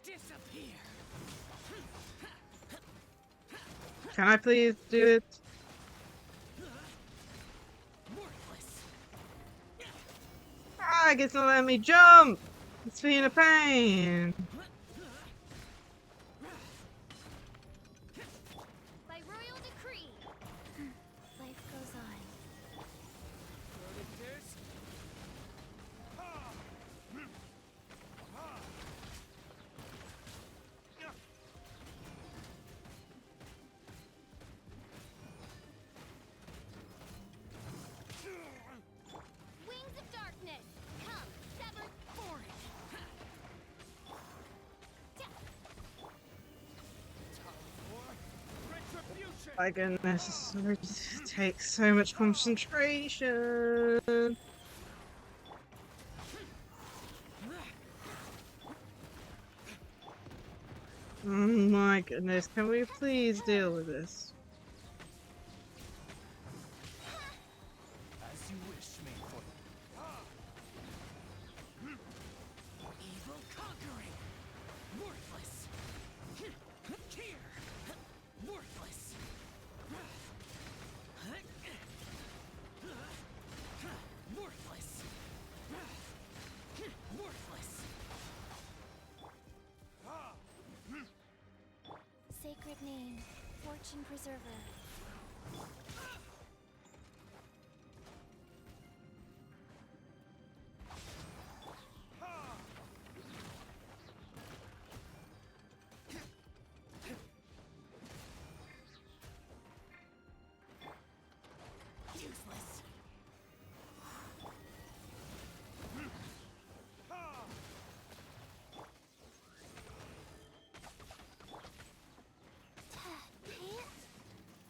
Disappear. Can I please do it? Worthless. Ah, it gets not letting me jump! It's being a pain. By royal decree. Life goes on. Wings of darkness. Come, severed forward. My goodness, it takes so much concentration. Oh my goodness, can we please deal with this? As you wish, Maidfoot. Evil conquering. Worthless. Here. Worthless. Worthless. Worthless. Sacred name. Fortune preserver. Useless.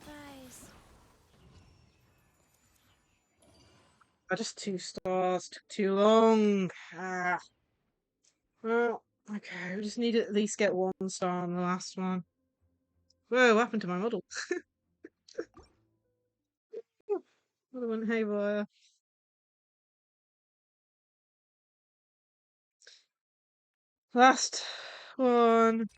Rise. Just 2 stars, took too long. Ah. Well, okay, we just need to at least get 1 star on the last one. Whoa, what happened to my model? What went haywire? Last one.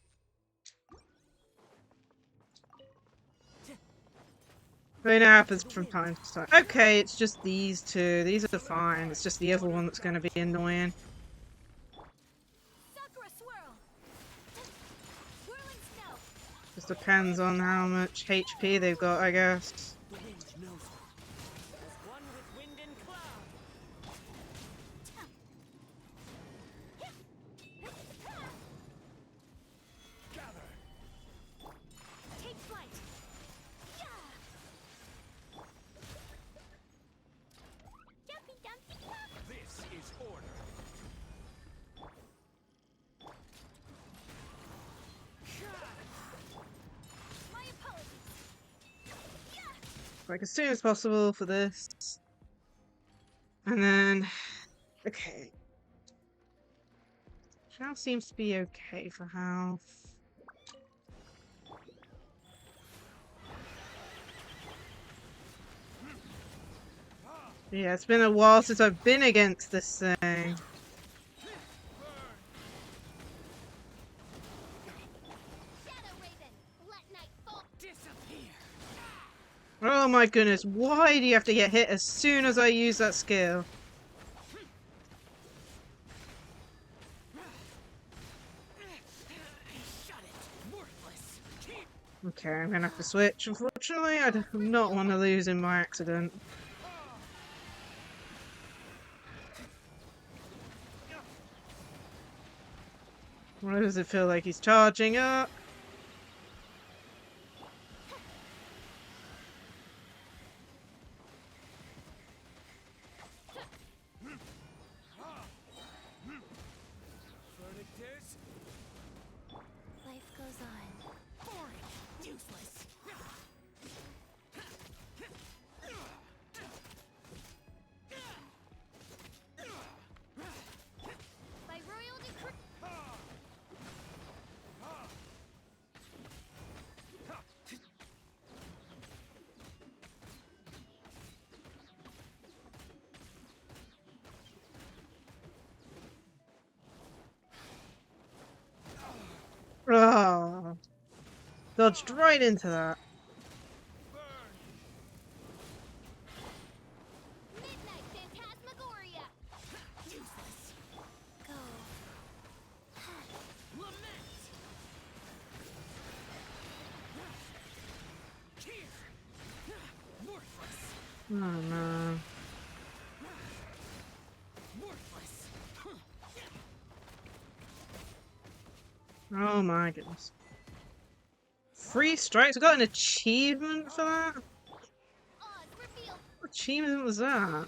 It happens from time to time. Okay, it's just these two. These are fine. It's just the other one that's going to be annoying. Just depends on how much HP they've got, I guess. The wind knows me. As one with wind and cloud. Gather. Take flight. This is order. My apologies. Like as soon as possible for this. And then, okay. Shao seems to be okay for health. Yeah, it's been a while since I've been against this thing. Oh my goodness, why do you have to get hit as soon as I use that skill? Okay, I'm gonna have to switch. Unfortunately, I do not want to lose in by accident. Why does it feel like he's charging up? Life goes on. Boring. Useless. By royal decree. Oh, dodged right into that. Midnight Phantasmagoria. Useless. Go. Lament. Worthless. Oh no. Worthless. Oh my goodness. 3 strikes? I got an achievement for that? What achievement was that?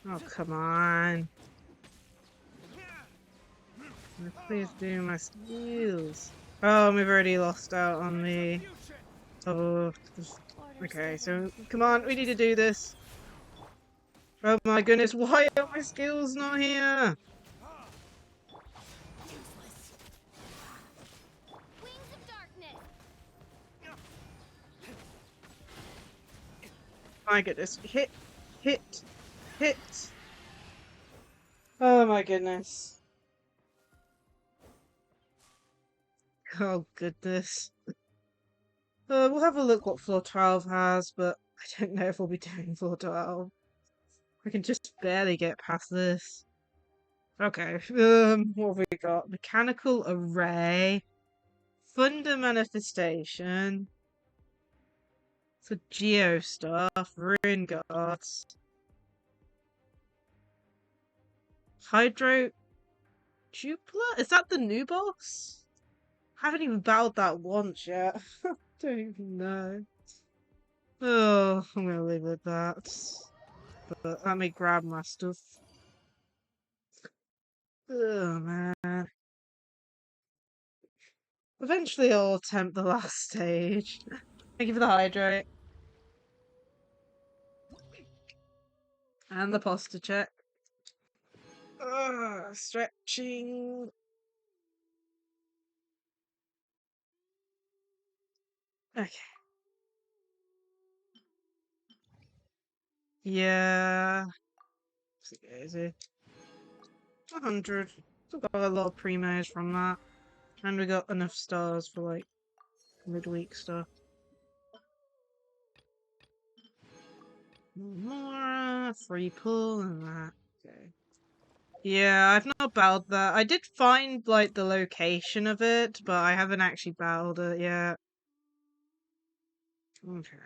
Oh, come on. Please do my skills. Oh, we've already lost out on the... Oh, okay, so come on, we need to do this. Oh my goodness, why are my skills not here? Wings of darkness. My goodness, hit, hit, hit. Oh my goodness. Oh goodness. We'll have a look what floor 12 has, but I don't know if we'll be doing floor 12. I can just barely get past this. Okay, what have we got? Mechanical Array. Thunder Manifestation. So Geo stuff. Ruin Guards. Hydro... Jupla? Is that the new boss? I haven't even battled that once yet. Don't even know. Oh, I'm gonna leave it at that. But let me grab my stuff. Oh man. Eventually I'll attempt the last stage. Thank you for the hydrate. And the posture check. Stretching. Okay. Yeah. Easy. 100. Still got a lot of primos from that. And we got enough stars for like midweek stuff. More free pull and that. Okay. Yeah, I've not battled that. I did find like the location of it, but I haven't actually battled it yet. Okay.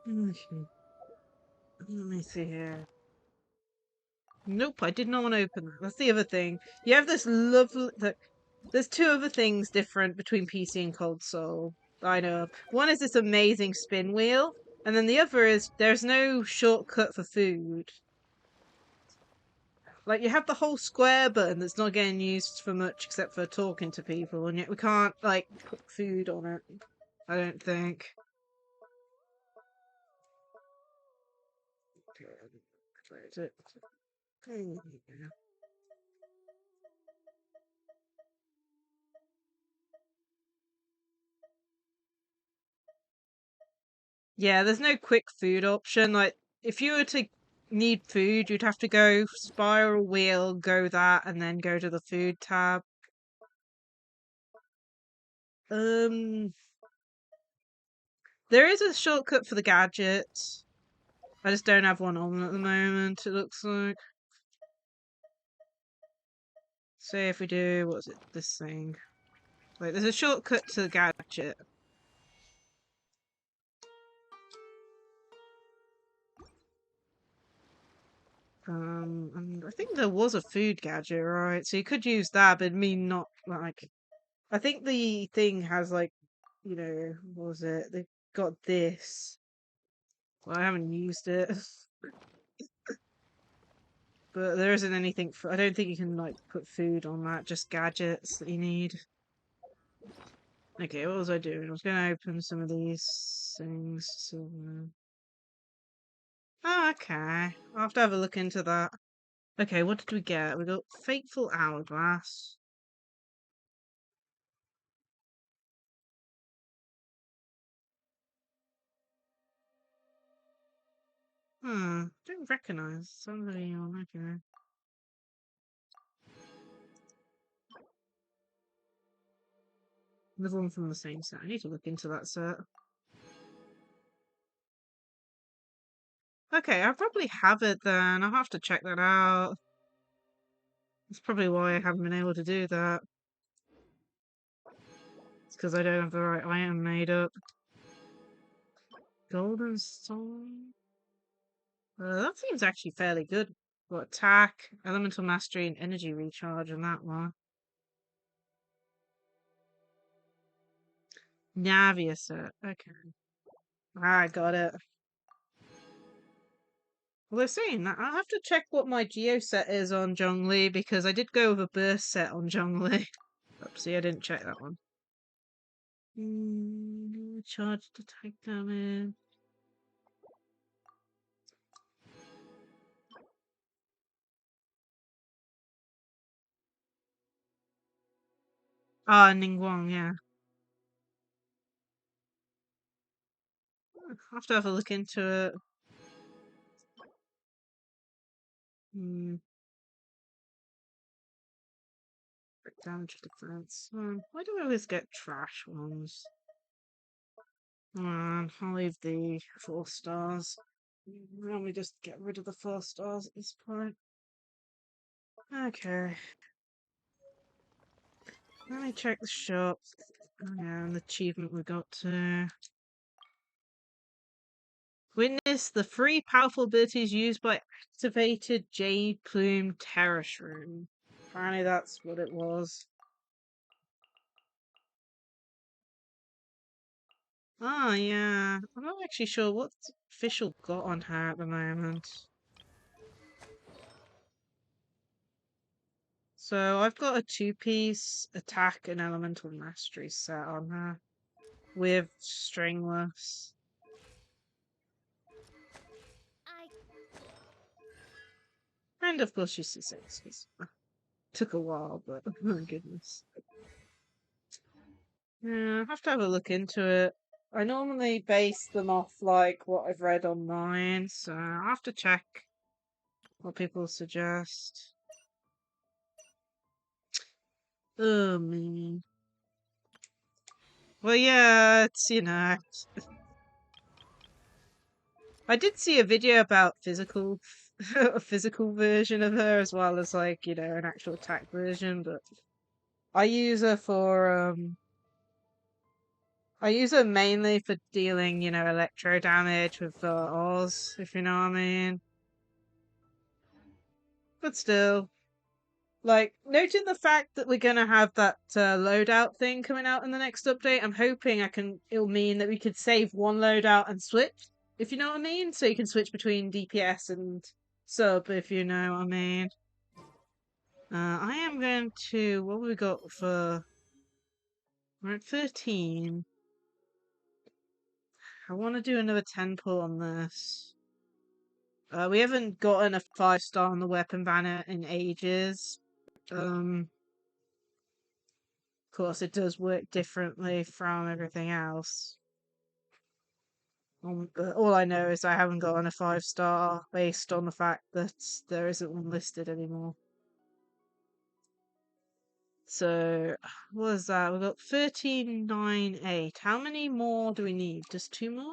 Okay. Let me see here. Nope, I did not want to open that. That's the other thing. You have this lovely. There's two other things different between PC and console that I know of. One is this amazing spin wheel, and then the other is there's no shortcut for food. Like, you have the whole square button that's not getting used for much except for talking to people, and yet we can't, like, put food on it. I don't think. Where is it? Yeah, there's no quick food option. Like, if you were to need food, you'd have to go spiral wheel, go that, and then go to the food tab. There is a shortcut for the gadgets. I just don't have one on at the moment, it looks like. Say if we do, what is it, this thing? Like, there's a shortcut to the gadget. And I think there was a food gadget, right? So you could use that, but not, like... I think the thing has, like, you know, what was it? They've got this. Well, I haven't used it. But there isn't anything for... I don't think you can, like, put food on that, just gadgets that you need. Okay, what was I doing? I was going to open some of these things. So... Oh, okay. I'll have to have a look into that. Okay, what did we get? We got Fateful Hourglass. Don't recognize somebody on, okay. Another one from the same set. I need to look into that set. Okay, I probably have it then. I'll have to check that out. That's probably why I haven't been able to do that. It's because I don't have the right item made up. Golden Stone? That seems actually fairly good. Got attack, elemental mastery, and energy recharge on that one. Navia set. Okay. I got it. Well, they're saying that. I'll have to check what my Geo set is on Zhongli because I did go with a burst set on Zhongli. Oopsie, I didn't check that one. Charged attack damage. Ah, Ningguang, yeah. I'll have to have a look into it. Damage defense. Why do I always get trash ones? I'll leave the 4 stars. Why don't we just get rid of the 4 stars at this point? Okay. Let me check the shop. And the achievement we got to. Witness the 3 powerful abilities used by activated Jade Plume Terrace Room. Apparently that's what it was. Oh, yeah. I'm not actually sure what official got on her at the moment. So I've got a 2-piece attack and elemental mastery set on her with stringless. And of course she's C6. Took a while, but oh my goodness. Yeah, I'll have to have a look into it. I normally base them off like what I've read online, so I'll have to check what people suggest. Oh man. Well, yeah, it's I did see a video about a physical version of her as well as like, an actual attack version, but I use her for I use her mainly for dealing, electro damage with Oz, if you know what I mean. But still, like, noting the fact that we're gonna have that loadout thing coming out in the next update, I'm hoping it'll mean that we could save one loadout and switch, if you know what I mean. So you can switch between DPS and sub, if you know what I mean. I am going to, what have we got for, we're at 13. I want to do another 10 pull on this. We haven't gotten a 5-star on the weapon banner in ages. Of course, it does work differently from everything else. But all I know is I haven't gotten a 5-star based on the fact that there isn't one listed anymore. So, what is that? We've got 1398. How many more do we need? Just 2 more?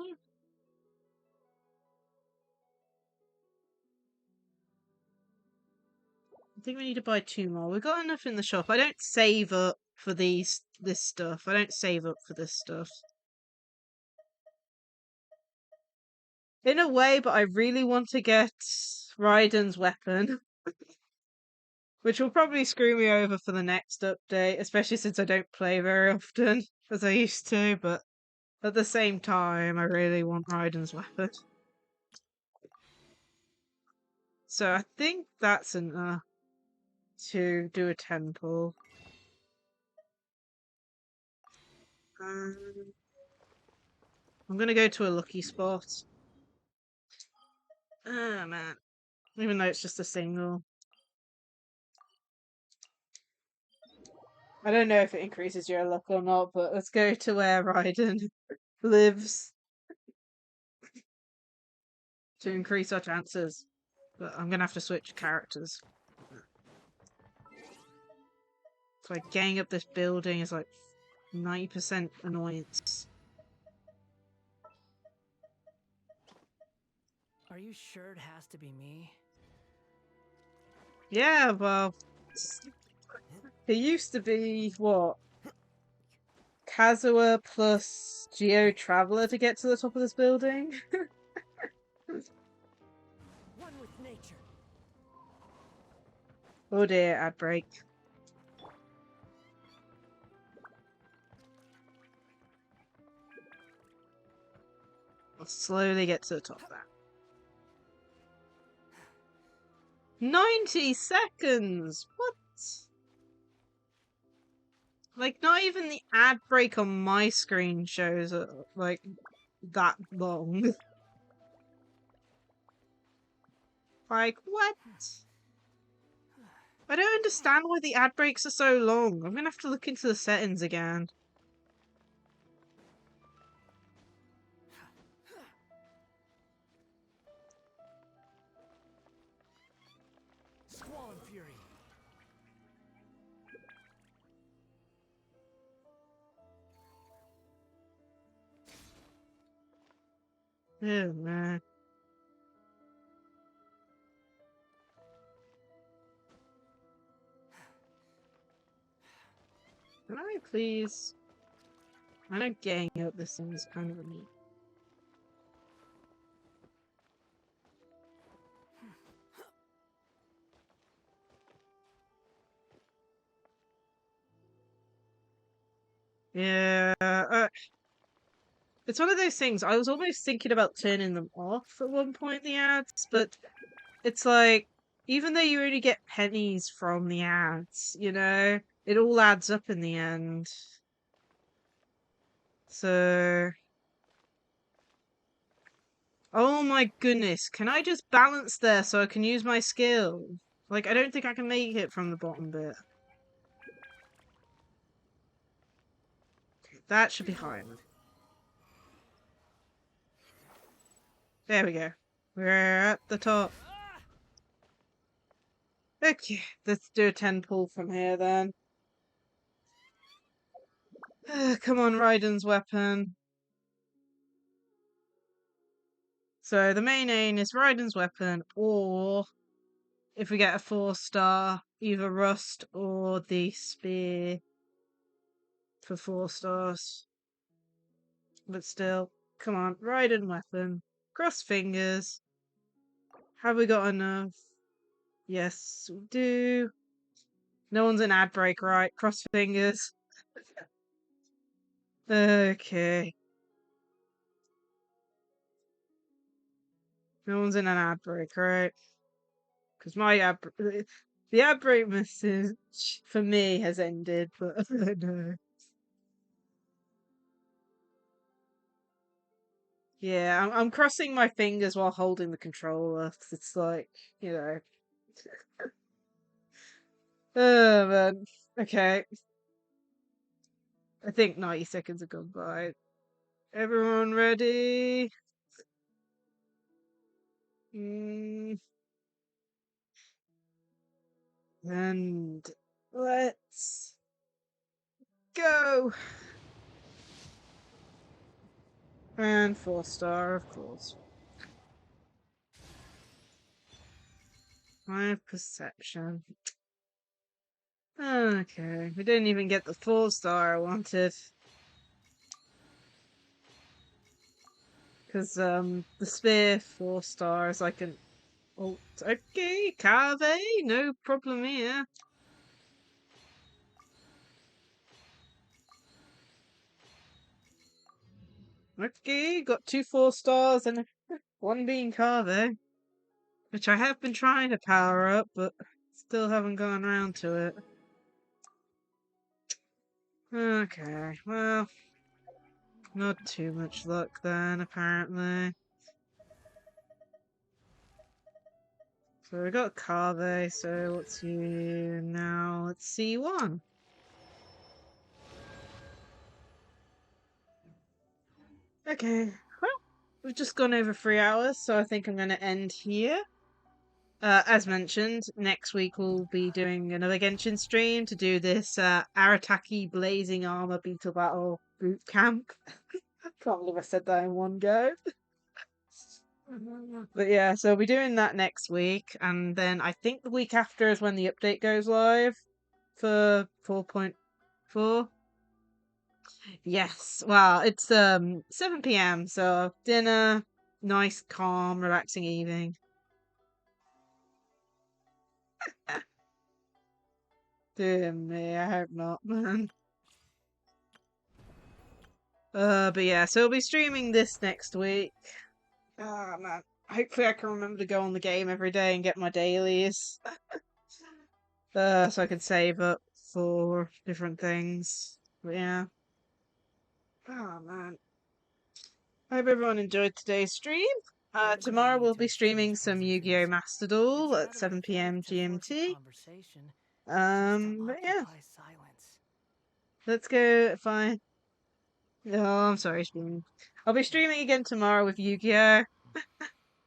I think we need to buy 2 more. We've got enough in the shop. I don't save up for this stuff. I don't save up for this stuff. In a way, but I really want to get Raiden's weapon. Which will probably screw me over for the next update, especially since I don't play very often, as I used to, but at the same time, I really want Raiden's weapon. So I think that's enough to do a temple. I'm gonna go to a lucky spot. Oh man. Even though it's just a single. I don't know if it increases your luck or not, but let's go to where Raiden lives to increase our chances. But I'm gonna have to switch characters. So like getting up this building is like 90% annoyance. Are you sure it has to be me? Yeah, well, it used to be what? Kazuha plus Geo Traveler to get to the top of this building. One with nature. Oh dear, ad break. I'll slowly get to the top of that. 90 seconds! What? Like, not even the ad break on my screen shows like that long. Like, what? I don't understand why the ad breaks are so long. I'm gonna have to look into the settings again. Squall and Fury. Oh man. Can I please? I know getting up this thing is kind of neat. Yeah, it's one of those things. I was almost thinking about turning them off at one point, the ads, but it's like, even though you only get pennies from the ads, it all adds up in the end. So, oh my goodness, can I just balance there so I can use my skill? Like, I don't think I can make it from the bottom bit. That should be high enough. There we go. We're at the top. Okay, let's do a 10 pull from here then. Come on, Raiden's weapon. So the main aim is Raiden's weapon, or if we get a 4-star, either Rust or the spear for 4 stars. But still, come on, Raiden weapon. Cross fingers. Have we got enough? Yes, we do. No one's an ad break, right? Cross fingers. Okay. No one's in an ad break, right? Because the ad break message for me has ended, but I don't know. Yeah, I'm crossing my fingers while holding the controller. 'Cause it's like, you know. Oh, man. Okay. I think 90 seconds have gone by. Everyone ready? And let's go. And 4-star, of course. 5 perception. Okay, we didn't even get the 4-star I wanted. Because the spear 4 stars I can. Oh, okay, Cave, no problem here. Okay, got 2 4-stars and one being Cave, which I have been trying to power up, but still haven't gone around to it. Okay, well, not too much luck then, apparently. So we got Cave, so what's you now? Let's see one. Okay, well, we've just gone over 3 hours, so I think I'm going to end here. As mentioned, next week we'll be doing another Genshin stream to do this Arataki Blazing Armor Beetle Battle Boot Camp. Can't believe I said that in one go. But yeah, so we'll be doing that next week, and then I think the week after is when the update goes live for 4.4. Yes, well, it's 7 p.m. so dinner, nice, calm, relaxing evening. Dear me, I hope not, man. But yeah, so we'll be streaming this next week. Ah, man. Hopefully I can remember to go on the game every day and get my dailies. So I can save up for different things. But yeah. Oh, man. I hope everyone enjoyed today's stream. Tomorrow we'll be streaming some Yu-Gi-Oh! Master Duel at 7 p.m. GMT. But yeah. Let's go find. Oh, I'm sorry, streaming. I'll be streaming again tomorrow with Yu-Gi-Oh!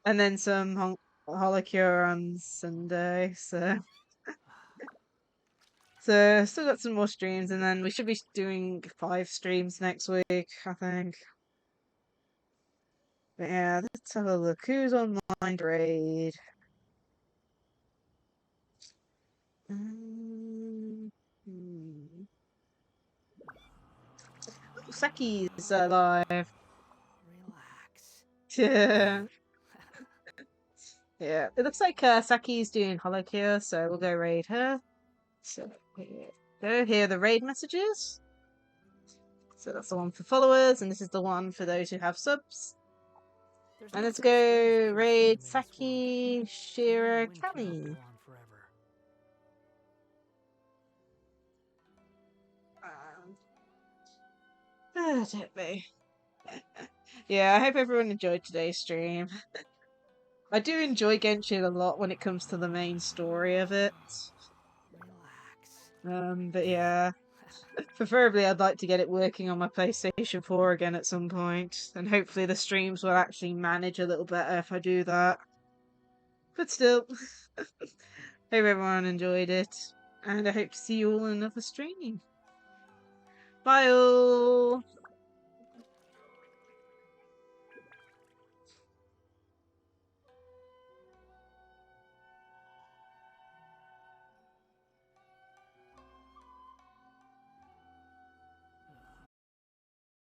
And then some Holocure on Sunday, so still got some more streams, and then we should be doing 5 streams next week, I think. But yeah, let's have a look. Who's online raid? Saki's alive. Yeah. Yeah. It looks like Saki's doing Holocure, so we'll go raid her. So go here are the raid messages. So that's the one for followers, and this is the one for those who have subs. And let's go raid Saki Shirakami. Don't be. Yeah, I hope everyone enjoyed today's stream. I do enjoy Genshin a lot when it comes to the main story of it. But yeah. Preferably, I'd like to get it working on my PlayStation 4 again at some point, and hopefully the streams will actually manage a little better if I do that. But still, hope everyone enjoyed it, and I hope to see you all in another stream. Bye all!